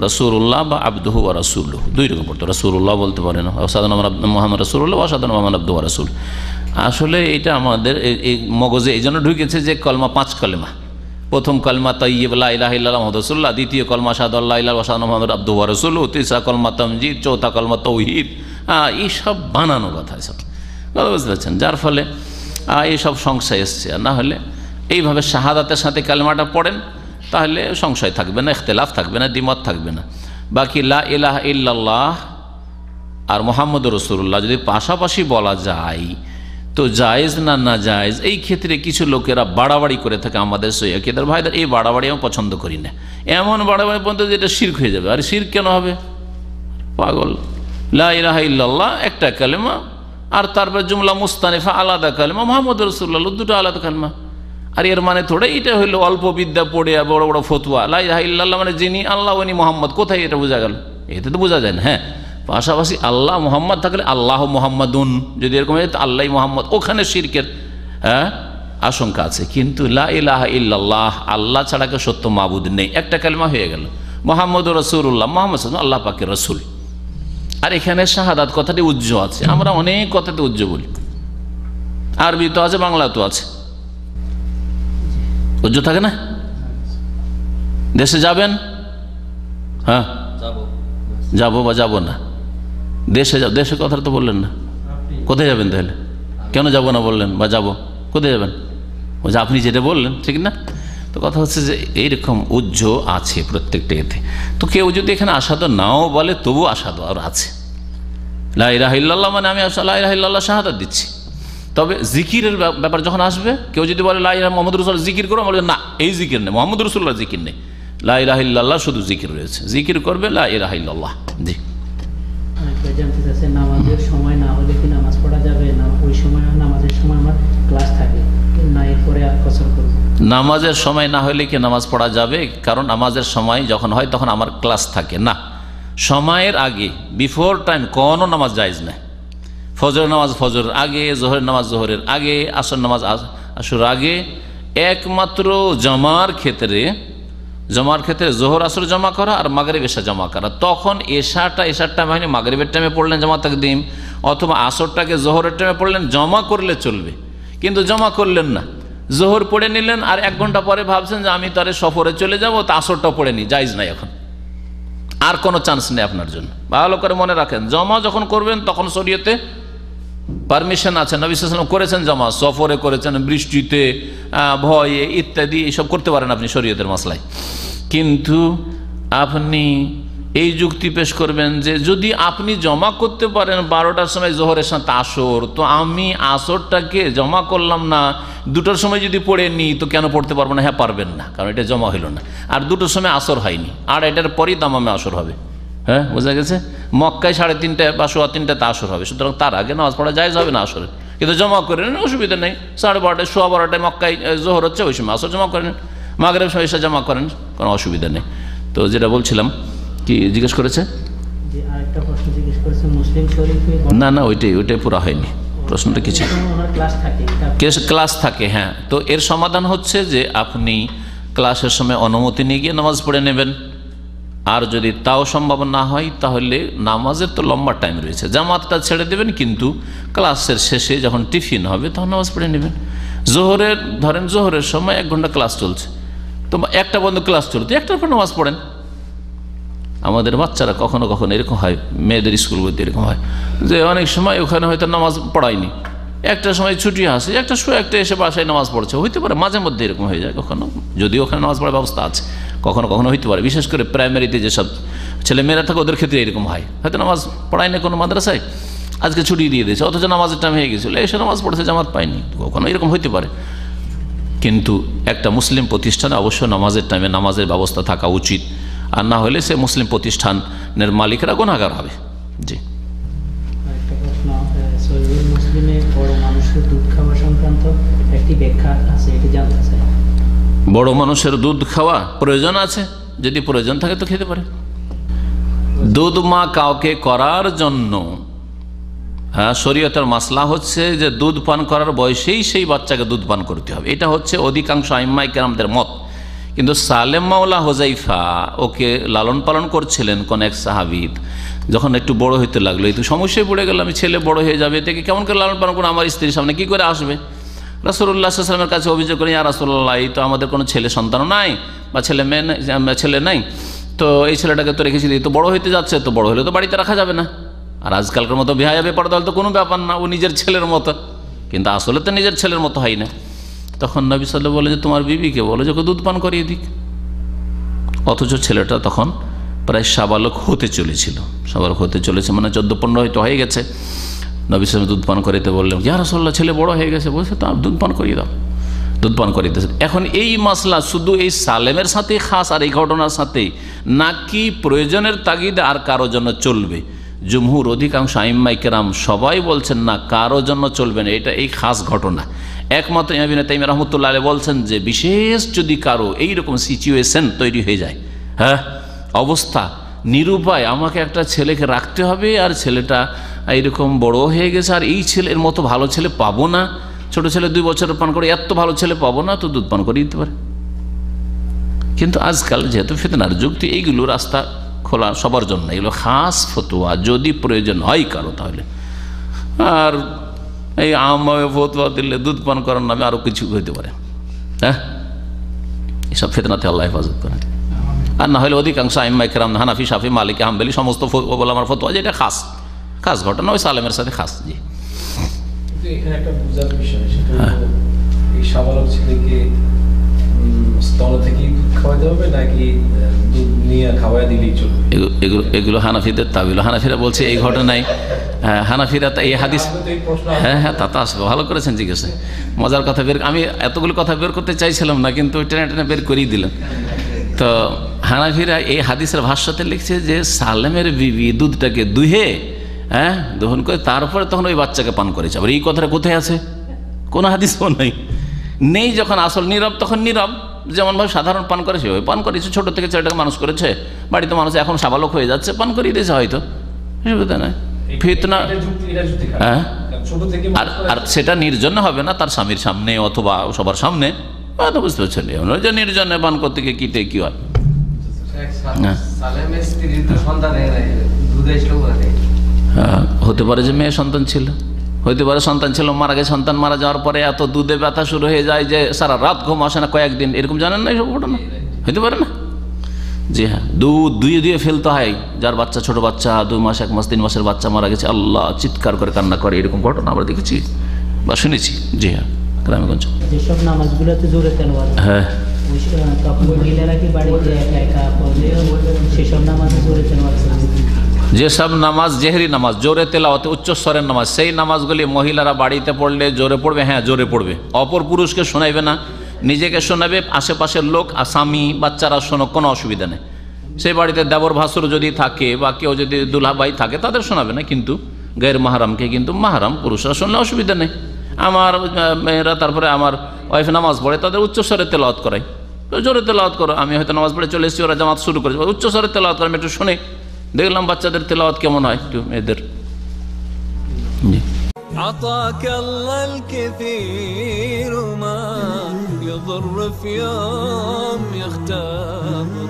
Speaker 3: রাসূলুল্লাহ বা আবদুহু ওয়া রাসূলুহু, দুই রকম পড়তে, রাসূলুল্লাহ বলতে পারেন, আশহাদু আন্না মুহাম্মাদ রাসূলুল্লাহ ওয়া আশহাদু আন্না মুহাম্মাদান আবদুহু ওয়া রাসূলুহু। আসলে এটা আমাদের এই মগজে এই জন্য ঢুকেছে যে কলমা 5 কলেমা। প্রথম কলমা তাইয়্যিব লা ইলাহা ইল্লাল্লাহ মুহাম্মাদুর রাসূলুল্লাহ, দ্বিতীয় কলমা আশহাদু আল্লা ইলাহা ইল্লাল্লাহ ওয়া আশহাদু আন্না মুহাম্মাদান আবদুহু ওয়া রাসূলুহু, তিসরা কলমা তামজিদ, চৌথা কলমা তাওহীদ। এইসব বানানো কথা, এসব কথা বুঝতে পারছেন, যার ফলে এইসব সংশয় এসছে। আর না হলে এইভাবে শাহাদাতের সাথে কালেমাটা পড়েন, তাহলে সংশয় থাকবে না, ইখতিলাফ থাকবে না, দ্বিমত থাকবে না। বাকি লা ইলাহা ইল্লাল্লাহ আর মুহাম্মদুর রাসূলুল্লাহ যদি পাশাপাশি বলা যায় তো জায়েজ না জায়েজ, এই ক্ষেত্রে কিছু লোকেরা বাড়াবাড়ি করে থাকে। আমাদের সৈয়দের ভাইদের এই বাড়াবাড়ি আমি পছন্দ করি না। এমন বাড়াবাড়ি পর্যন্ত যেটা শিরক হয়ে যাবে। আর শিরক কেন হবে? পাগল। লা ইলাহা ইল্লাল্লাহ একটা কালেমা, আর তারপর জুমলা মুস্তানিফা আলাদা কালেমা, মুহাম্মদুর রাসূলুল্লাহ দুটো আলাদা কালেমা। আর এর মানে থোড়া এটা হইলো অল্প বিদ্যা পড়ে বড় বড় ফতোয়া। লা ইলাহা ইল্লাল্লাহ মানে যিনি আল্লাহ উনি মোহাম্মদ, কোথায় এটা বোঝা গেল? এতে তো বোঝা যায় না। হ্যাঁ, পাশাপাশি আল্লাহ মোহাম্মদ থাকলে আল্লাহ মোহাম্মদুন, যদি এরকম হয় তো আল্লাহ মোহাম্মদ, ওখানে শিরকের আশঙ্কা আছে। কিন্তু লা ইলাহা ইল্লাল্লাহ, আল্লাহ ছাড়া কেউ সত্য মাবুদ নেই, একটা কালেমা হয়ে গেল। মুহাম্মদুর রাসূলুল্লাহ, মুহাম্মদ আল্লাহ পাকের রাসূল। আর এখানে শাহাদাত কথাটি উজ্জ আছে। আমরা অনেক কথাতে উজ্জ বলি, আরবি তো আছে, বাংলা তো আছে, উজ্জ থাকে না? দেশে যাবেন? হ্যাঁ যাবো বা যাবো না? দেশে যাও, দেশের কথা তো বললেন না। কোথায় যাবেন তাহলে? কেন যাবো না বললেন? বা যাবো, কোথায় যাবেন? ও যে আপনি যেটা বললেন, ঠিক না? তো কথা হচ্ছে যে এইরকম উজ্জ আছে প্রত্যেকটা এতে। তো কেউ যদি এখানে আশহাদু নাও বলে, তবু আশহাদু আর আছে। লা ইলাহা ইল্লাল্লাহ মানে আমি লা ইলাহা ইল্লাল্লাহ শাহাদাত দিচ্ছি। তবে জিকিরের ব্যাপার যখন আসবে, কেউ যদি বলে লা ইলাহা মুহাম্মাদুর রাসূলুল্লাহ জিকির করো, বলে না এই জিকির নেই, মুহাম্মাদুর রাসূলুল্লাহ জিকির নেই, লা ইলাহা ইল্লাল্লাহ শুধু জিকির রয়েছে, জিকির করবে লা ইলাহা ইল্লাল্লাহ। জি,
Speaker 4: জানতে চাচ্ছেন নামাজের সময় না হলে কি নামাজ পড়া যাবে না? ওই সময় নামাজের সময় আমার ক্লাস থাকে না, এরপরে আর কসর করব।
Speaker 3: নামাজের সময় না হলে কি নামাজ পড়া যাবে? কারণ নামাজের সময় যখন হয় তখন আমার ক্লাস থাকে না। সময়ের আগে, বিফোর টাইম কোনো নামাজ জায়েজ নাই। ফজরের নামাজ ফজরের আগে, জোহরের নামাজ জোহরের আগে, আসর নামাজ আসর আগে। একমাত্র জমার ক্ষেত্রে জোহর আসর জমা করা আর মাগরিব এশা জমা করা। তখন এশার টাইম হয়নি, মাগরিবের টাইমে পড়লেন জমা তাকদিম, অথবা আসরটাকে জোহরের টাইমে পড়লেন, জমা করলে চলবে। কিন্তু জমা করলেন না, জোহর পড়ে নিলেন, আর 1 ঘন্টা পরে ভাবছেন যে আমি তারে সফরে চলে যাব, তো আসরটা পড়ে নি, জায়েজ নাই। এখন আর কোনো চান্স নেই আপনার জন্য। ভালো করে মনে রাখেন, জমা যখন করবেন তখন শরীয়তে পারমিশন আছে। নবী সাল্লাল্লাহু আলাইহি ওয়াসাল্লাম করেছেন জমা, সফরে করেছেন, বৃষ্টিতে, ভয়ে ইত্যাদি, এইসব করতে পারেন আপনি শরীয়তের মাসলায়। কিন্তু আপনি এই যুক্তি পেশ করবেন যে যদি আপনি জমা করতে পারেন 12টার সময় জোহরের সাথে আসর, তো আমি আসরটাকে জমা করলাম না, 2টার সময় যদি পড়ে নিই তো কেন পড়তে পারবো না? হ্যাঁ পারবেন না, কারণ এটা জমা হইল না। আর 2টার সময় আসর হয়নি, আর এটার পরেই দামামে আসর হবে। হ্যাঁ, বোঝা গেছে? মক্কায় 3:30 বা 3:15 আসর হবে, সুতরাং তার আগে নামাজ পড়া জায়েজ হবে না আসরে। কিন্তু জমা করে নেন, অসুবিধা নেই। 12:30 12:15 মক্কায় জোহর হচ্ছে, ওই সময় আসর জমা করেন, মাগরিব সময় এসে জমা করেন, কোনো অসুবিধা নেই। তো যেটা বলছিলাম, কি জিজ্ঞেস করেছে?
Speaker 4: আরেকটা প্রশ্ন জিজ্ঞেস করেছে, মুসলিম শরীফে
Speaker 3: না ওইটাই পুরো হয়নি। প্রশ্নটা কি ছিল? ক্লাস থাকে, হ্যাঁ। তো এর সমাধান হচ্ছে যে আপনি ক্লাসের সময় অনুমতি নিয়ে গিয়ে নামাজ পড়ে নেবেন। আর যদি তাও সম্ভব না হয়, তাহলে নামাজের তো লম্বা টাইম রয়েছে, জামাতটা ছেড়ে দেবেন, কিন্তু ক্লাসের শেষে যখন টিফিন হবে তখন নামাজ পড়ে নেবেন। জোহরের সময় 1 ঘন্টা ক্লাস চলছে, তো 1টা বন্ধ ক্লাস চলছে, 1টার পর নামাজ পড়েন। আমাদের বাচ্চারা কখনো কখনো এরকম হয়, মেয়েদের স্কুলগুলোতে এরকম হয় যে অনেক সময় ওখানে হয়তো নামাজ পড়ায়নি, 1টার সময় ছুটি আসে, 1টা এসে বাসায় নামাজ পড়ছে, হইতে পারে মাঝে মধ্যে এরকম হয়ে যায় কখনো, যদিও ওখানে নামাজ পড়ার ব্যবস্থা আছে। কখনো কখনো হইতে পারে, বিশেষ করে প্রাইমারিতে যেসব ছেলেমেয়েরা থাকে ওদের ক্ষেত্রে এরকম হয়, হয়তো নামাজ পড়ায় না কোনো মাদ্রাসায়, আজকে ছুটি দিয়ে দিয়েছে, অথচ নামাজের টাইম হয়ে গেছিলো, এসে নামাজ পড়েছে, জামাত পায়নি, কখনো এরকম হইতে পারে। কিন্তু একটা মুসলিম প্রতিষ্ঠানে অবশ্যই নামাজের টাইমে নামাজের ব্যবস্থা থাকা উচিত, আর না হলে সে মুসলিম প্রতিষ্ঠানের মালিকরা গুনাহগার হবে। জি,
Speaker 4: একটা প্রশ্ন, সহিহ মুসলিমে বড় মানুষের দুধ খাওয়া সংক্রান্ত একটি ব্যাখ্যা আছে, এটি জানতে চাই।
Speaker 3: বড় মানুষের দুধ খাওয়া প্রয়োজন আছে, যদি প্রয়োজন থাকে তো খেতে পারে। দুধ মা কাউকে করার জন্য, হ্যাঁ, শরীয়তের মাসলা হচ্ছে যে দুধ পান করার বয়সেই সেই বাচ্চাকে দুধ পান করতে হবে, এটা হচ্ছে অধিকাংশ আইম্মায়ে কেরামদের মত। কিন্তু সালেম মাওলা হুযায়ফা ওকে লালন পালন করছিলেন কোন এক সাহাবী, যখন একটু বড় হইতে লাগলো, এই তো সমস্যায় পড়ে গেল, আমি ছেলে বড় হয়ে যাবে, এটাকে কেমন করে লালন পালন করবো, আমার স্ত্রীর সামনে কি করে আসবে। রাসূলুল্লাহ সাল্লাল্লাহু আলাইহি ওয়াসাল্লামের কাছে অভিযোগ করেন, ইয়া রাসূলুল্লাহ, এই তো আমাদের কোনো ছেলে সন্তান নাই বা ছেলে নাই, তো এই ছেলেটাকে তো রেখেছি, তো বড় হইতে যাচ্ছে, তো বড় হলে তো বাড়িতে রাখা যাবে না, আর আজকালকার মতো বিহায়া বেপরদা হলে তো কোনো ব্যাপার না, ও নিজের ছেলের মতো, কিন্তু আসলে তো নিজের ছেলের মতো হয় না। তখন নবী সাল্লাল্লাহু আলাইহি ওয়াসাল্লাম বলে যে তোমার বিবিকে বলো যে ওকে দুধ পান করিয়ে দিক। অথচ ছেলেটা তখন প্রায় সাবালক হতে চলেছিল, সাবালক হতে চলেছে মানে 14-15 হয়তো হয়ে গেছে। নবী সাল্লাল্লাহু আলাইহি ওয়াসাল্লাম দুধ পান করাইতে বললেন, ইয়া রাসূলুল্লাহ, ছেলে বড় হয়ে গেছে, বলছে তো দুধ পান করিয়ে দাও, দুধ পান করিয়েতেছে। এখন এই মাসলা শুধু এই সালেমের সাথেই খাস আর এই ঘটনার সাথেই, নাকি প্রয়োজনের তাগিদে আর কারো জন্য চলবে? জুমহুর অধিকাংশ আইম্মায়ে কেরাম সবাই বলছেন না, কারো জন্য চলবে না, এটা এই খাস ঘটনা। একমাত্র ইমাম ইবনে তাইমিয়া রাহমাতুল্লাহ আলাইহি বলছেন যে বিশেষ যদি কারো এইরকম সিচুয়েশন তৈরি হয়ে যায়, হ্যাঁ, অবস্থা নিরুপায়, আমাকে একটা ছেলেকে রাখতে হবে, আর ছেলেটা এইরকম বড় হয়ে গেছে, আর এই ছেলের মতো ভালো ছেলে পাবো না, ছোট ছেলে 2 বছরের পান করে এত ভালো ছেলে পাবো না, তো দুধ পান করে দিতে পারে। কিন্তু আজকাল যেহেতু ফিতনার যুগ, তো এইগুলো রাস্তা খোলা সবার জন্য, এগুলো খাস ফতোয়া যদি প্রয়োজন হয় কারো, তাহলে। আর এই আমভাবে ফতোয়া দিলে দুধ পান করার নামে আরো কিছু হইতে পারে, হ্যাঁ, এসব ফিতনাতে আল্লাহ হেফাজত করেন। আর না হলে অধিকাংশ আইম্মায়ে কেরাম, হানাফি, শাফি, মালিকি, হাম্বলি সমস্ত ওলামার ফতোয়া যেটা খাস খাস ঘটনা, ওই সালেমের সাথে খাস। জি,
Speaker 5: এখানে একটা বুঝার বিষয়, সেটা হলো এই সাবালক ছেলেকে স্তন থেকে দুধ খাওয়াতে হবে নাকি দুধ নিয়ে খাওয়াই দিলেই চলবে?
Speaker 3: এগুলো হানাফিদের তাবিল। হানাফিরা বলছে এই ঘটনায়, হানাফিরা এই হাদিস, হ্যাঁ হ্যাঁ, তা তো আসবে, ভালো করেছেন জিজ্ঞাসা, মজার কথা বের, আমি এতগুলো কথা বের করতে চাইছিলাম না, কিন্তু টেনে টেনে বের করেই দিলাম। তো হানাফিরা এই হাদিসের ভাষ্যতে লিখছে যে সালেমের বিবি দুধটাকে দুহে, হ্যাঁ, দহন করে তারপরে তখন ওই বাচ্চাকে পান করেছে। আবার এই কথাটা কোথায় আছে? কোনো হাদিসও নেই। যখন আসল নীরব তখন নীরব, যেমনভাবে সাধারণ পান করে সেভাবে পান করেছে, ছোট থেকে ছেলেটাকে মানুষ করেছে, বাড়িতে মানুষ এখন সাবালক হয়ে যাচ্ছে, পান করিয়ে দিয়েছে হয়তো, সুবিধা নাই। ফিতনা, হ্যাঁ, আর সেটা নির্জনে হবে না, তার স্বামীর সামনে অথবা সবার সামনে, বুঝতে পারছেন, যে নির্জনে পান করতে গিয়ে কিতে কি হয়। হতে পারে যে মেয়ে সন্তান ছিল, হইতে পারে সন্তান ছিল, মারা গেছে, সন্তান মারা যাওয়ার পরে এত দুধে ব্যথা শুরু হয়ে যায় যে সারা রাত ঘুম আসে না কয়েকদিন, এরকম জানেন না এইসব ঘটনা? হইতে পারে না? জি হ্যাঁ, দুধ দুয়ে ফেলতে হয়, যার বাচ্চা, ছোট বাচ্চা, 2 মাস, 1 মাস, 3 মাসের বাচ্চা মারা গেছে, আল্লাহ চিৎকার করে কান্না করে, এরকম ঘটনা আমরা দেখেছি বা শুনেছি। জি হ্যাঁ, গ্রামেগঞ্জ
Speaker 4: যেসব নামাজগুলোতে জোরে তেলাওয়াত, হ্যাঁ, তখন মহিলারা কি বাড়িতে একা একা পড়লে সেসব নামাজে জোরে তেলাওয়াত?
Speaker 3: যেসব নামাজ জেহরি নামাজ, জোরে তেলাওয়াত, উচ্চস্বরের নামাজ, সেই নামাজগুলি মহিলারা বাড়িতে পড়লে জোরে পড়বে, হ্যাঁ জোরে পড়বে, অপর পুরুষকে শোনাইবে না, নিজেকে শোনাবে, আশেপাশের লোক, স্বামী, বাচ্চারা শোনো, কোনো অসুবিধা নেই। সেই বাড়িতে দেবর ভাসুর যদি থাকে বা কেউ যদি দুলাভাই থাকে তাদের শোনাবে না, কিন্তু গैर মাহরামকে কিন্তু মাহরাম পুরুষরা শুনলে অসুবিধা নেই। আমার মেয়েরা, তারপরে আমার ওয়াইফ নামাজ পড়ে, তাদের উচ্চস্বরে তেলাওয়াত করাই, তো জোরে তেলাওয়াত করো, আমি হয়তো নামাজ পড়ে চলে এসেছি, ওরা জামাত শুরু করেছে, উচ্চস্বরে তেলাওয়াত করে আমি একটু শুনে দেখলাম বাচ্চাদের তেলাওয়াত কেমন হয়, একটু মেয়েদের।
Speaker 6: عطاك الله الكثير ما يضر في يوم يختبر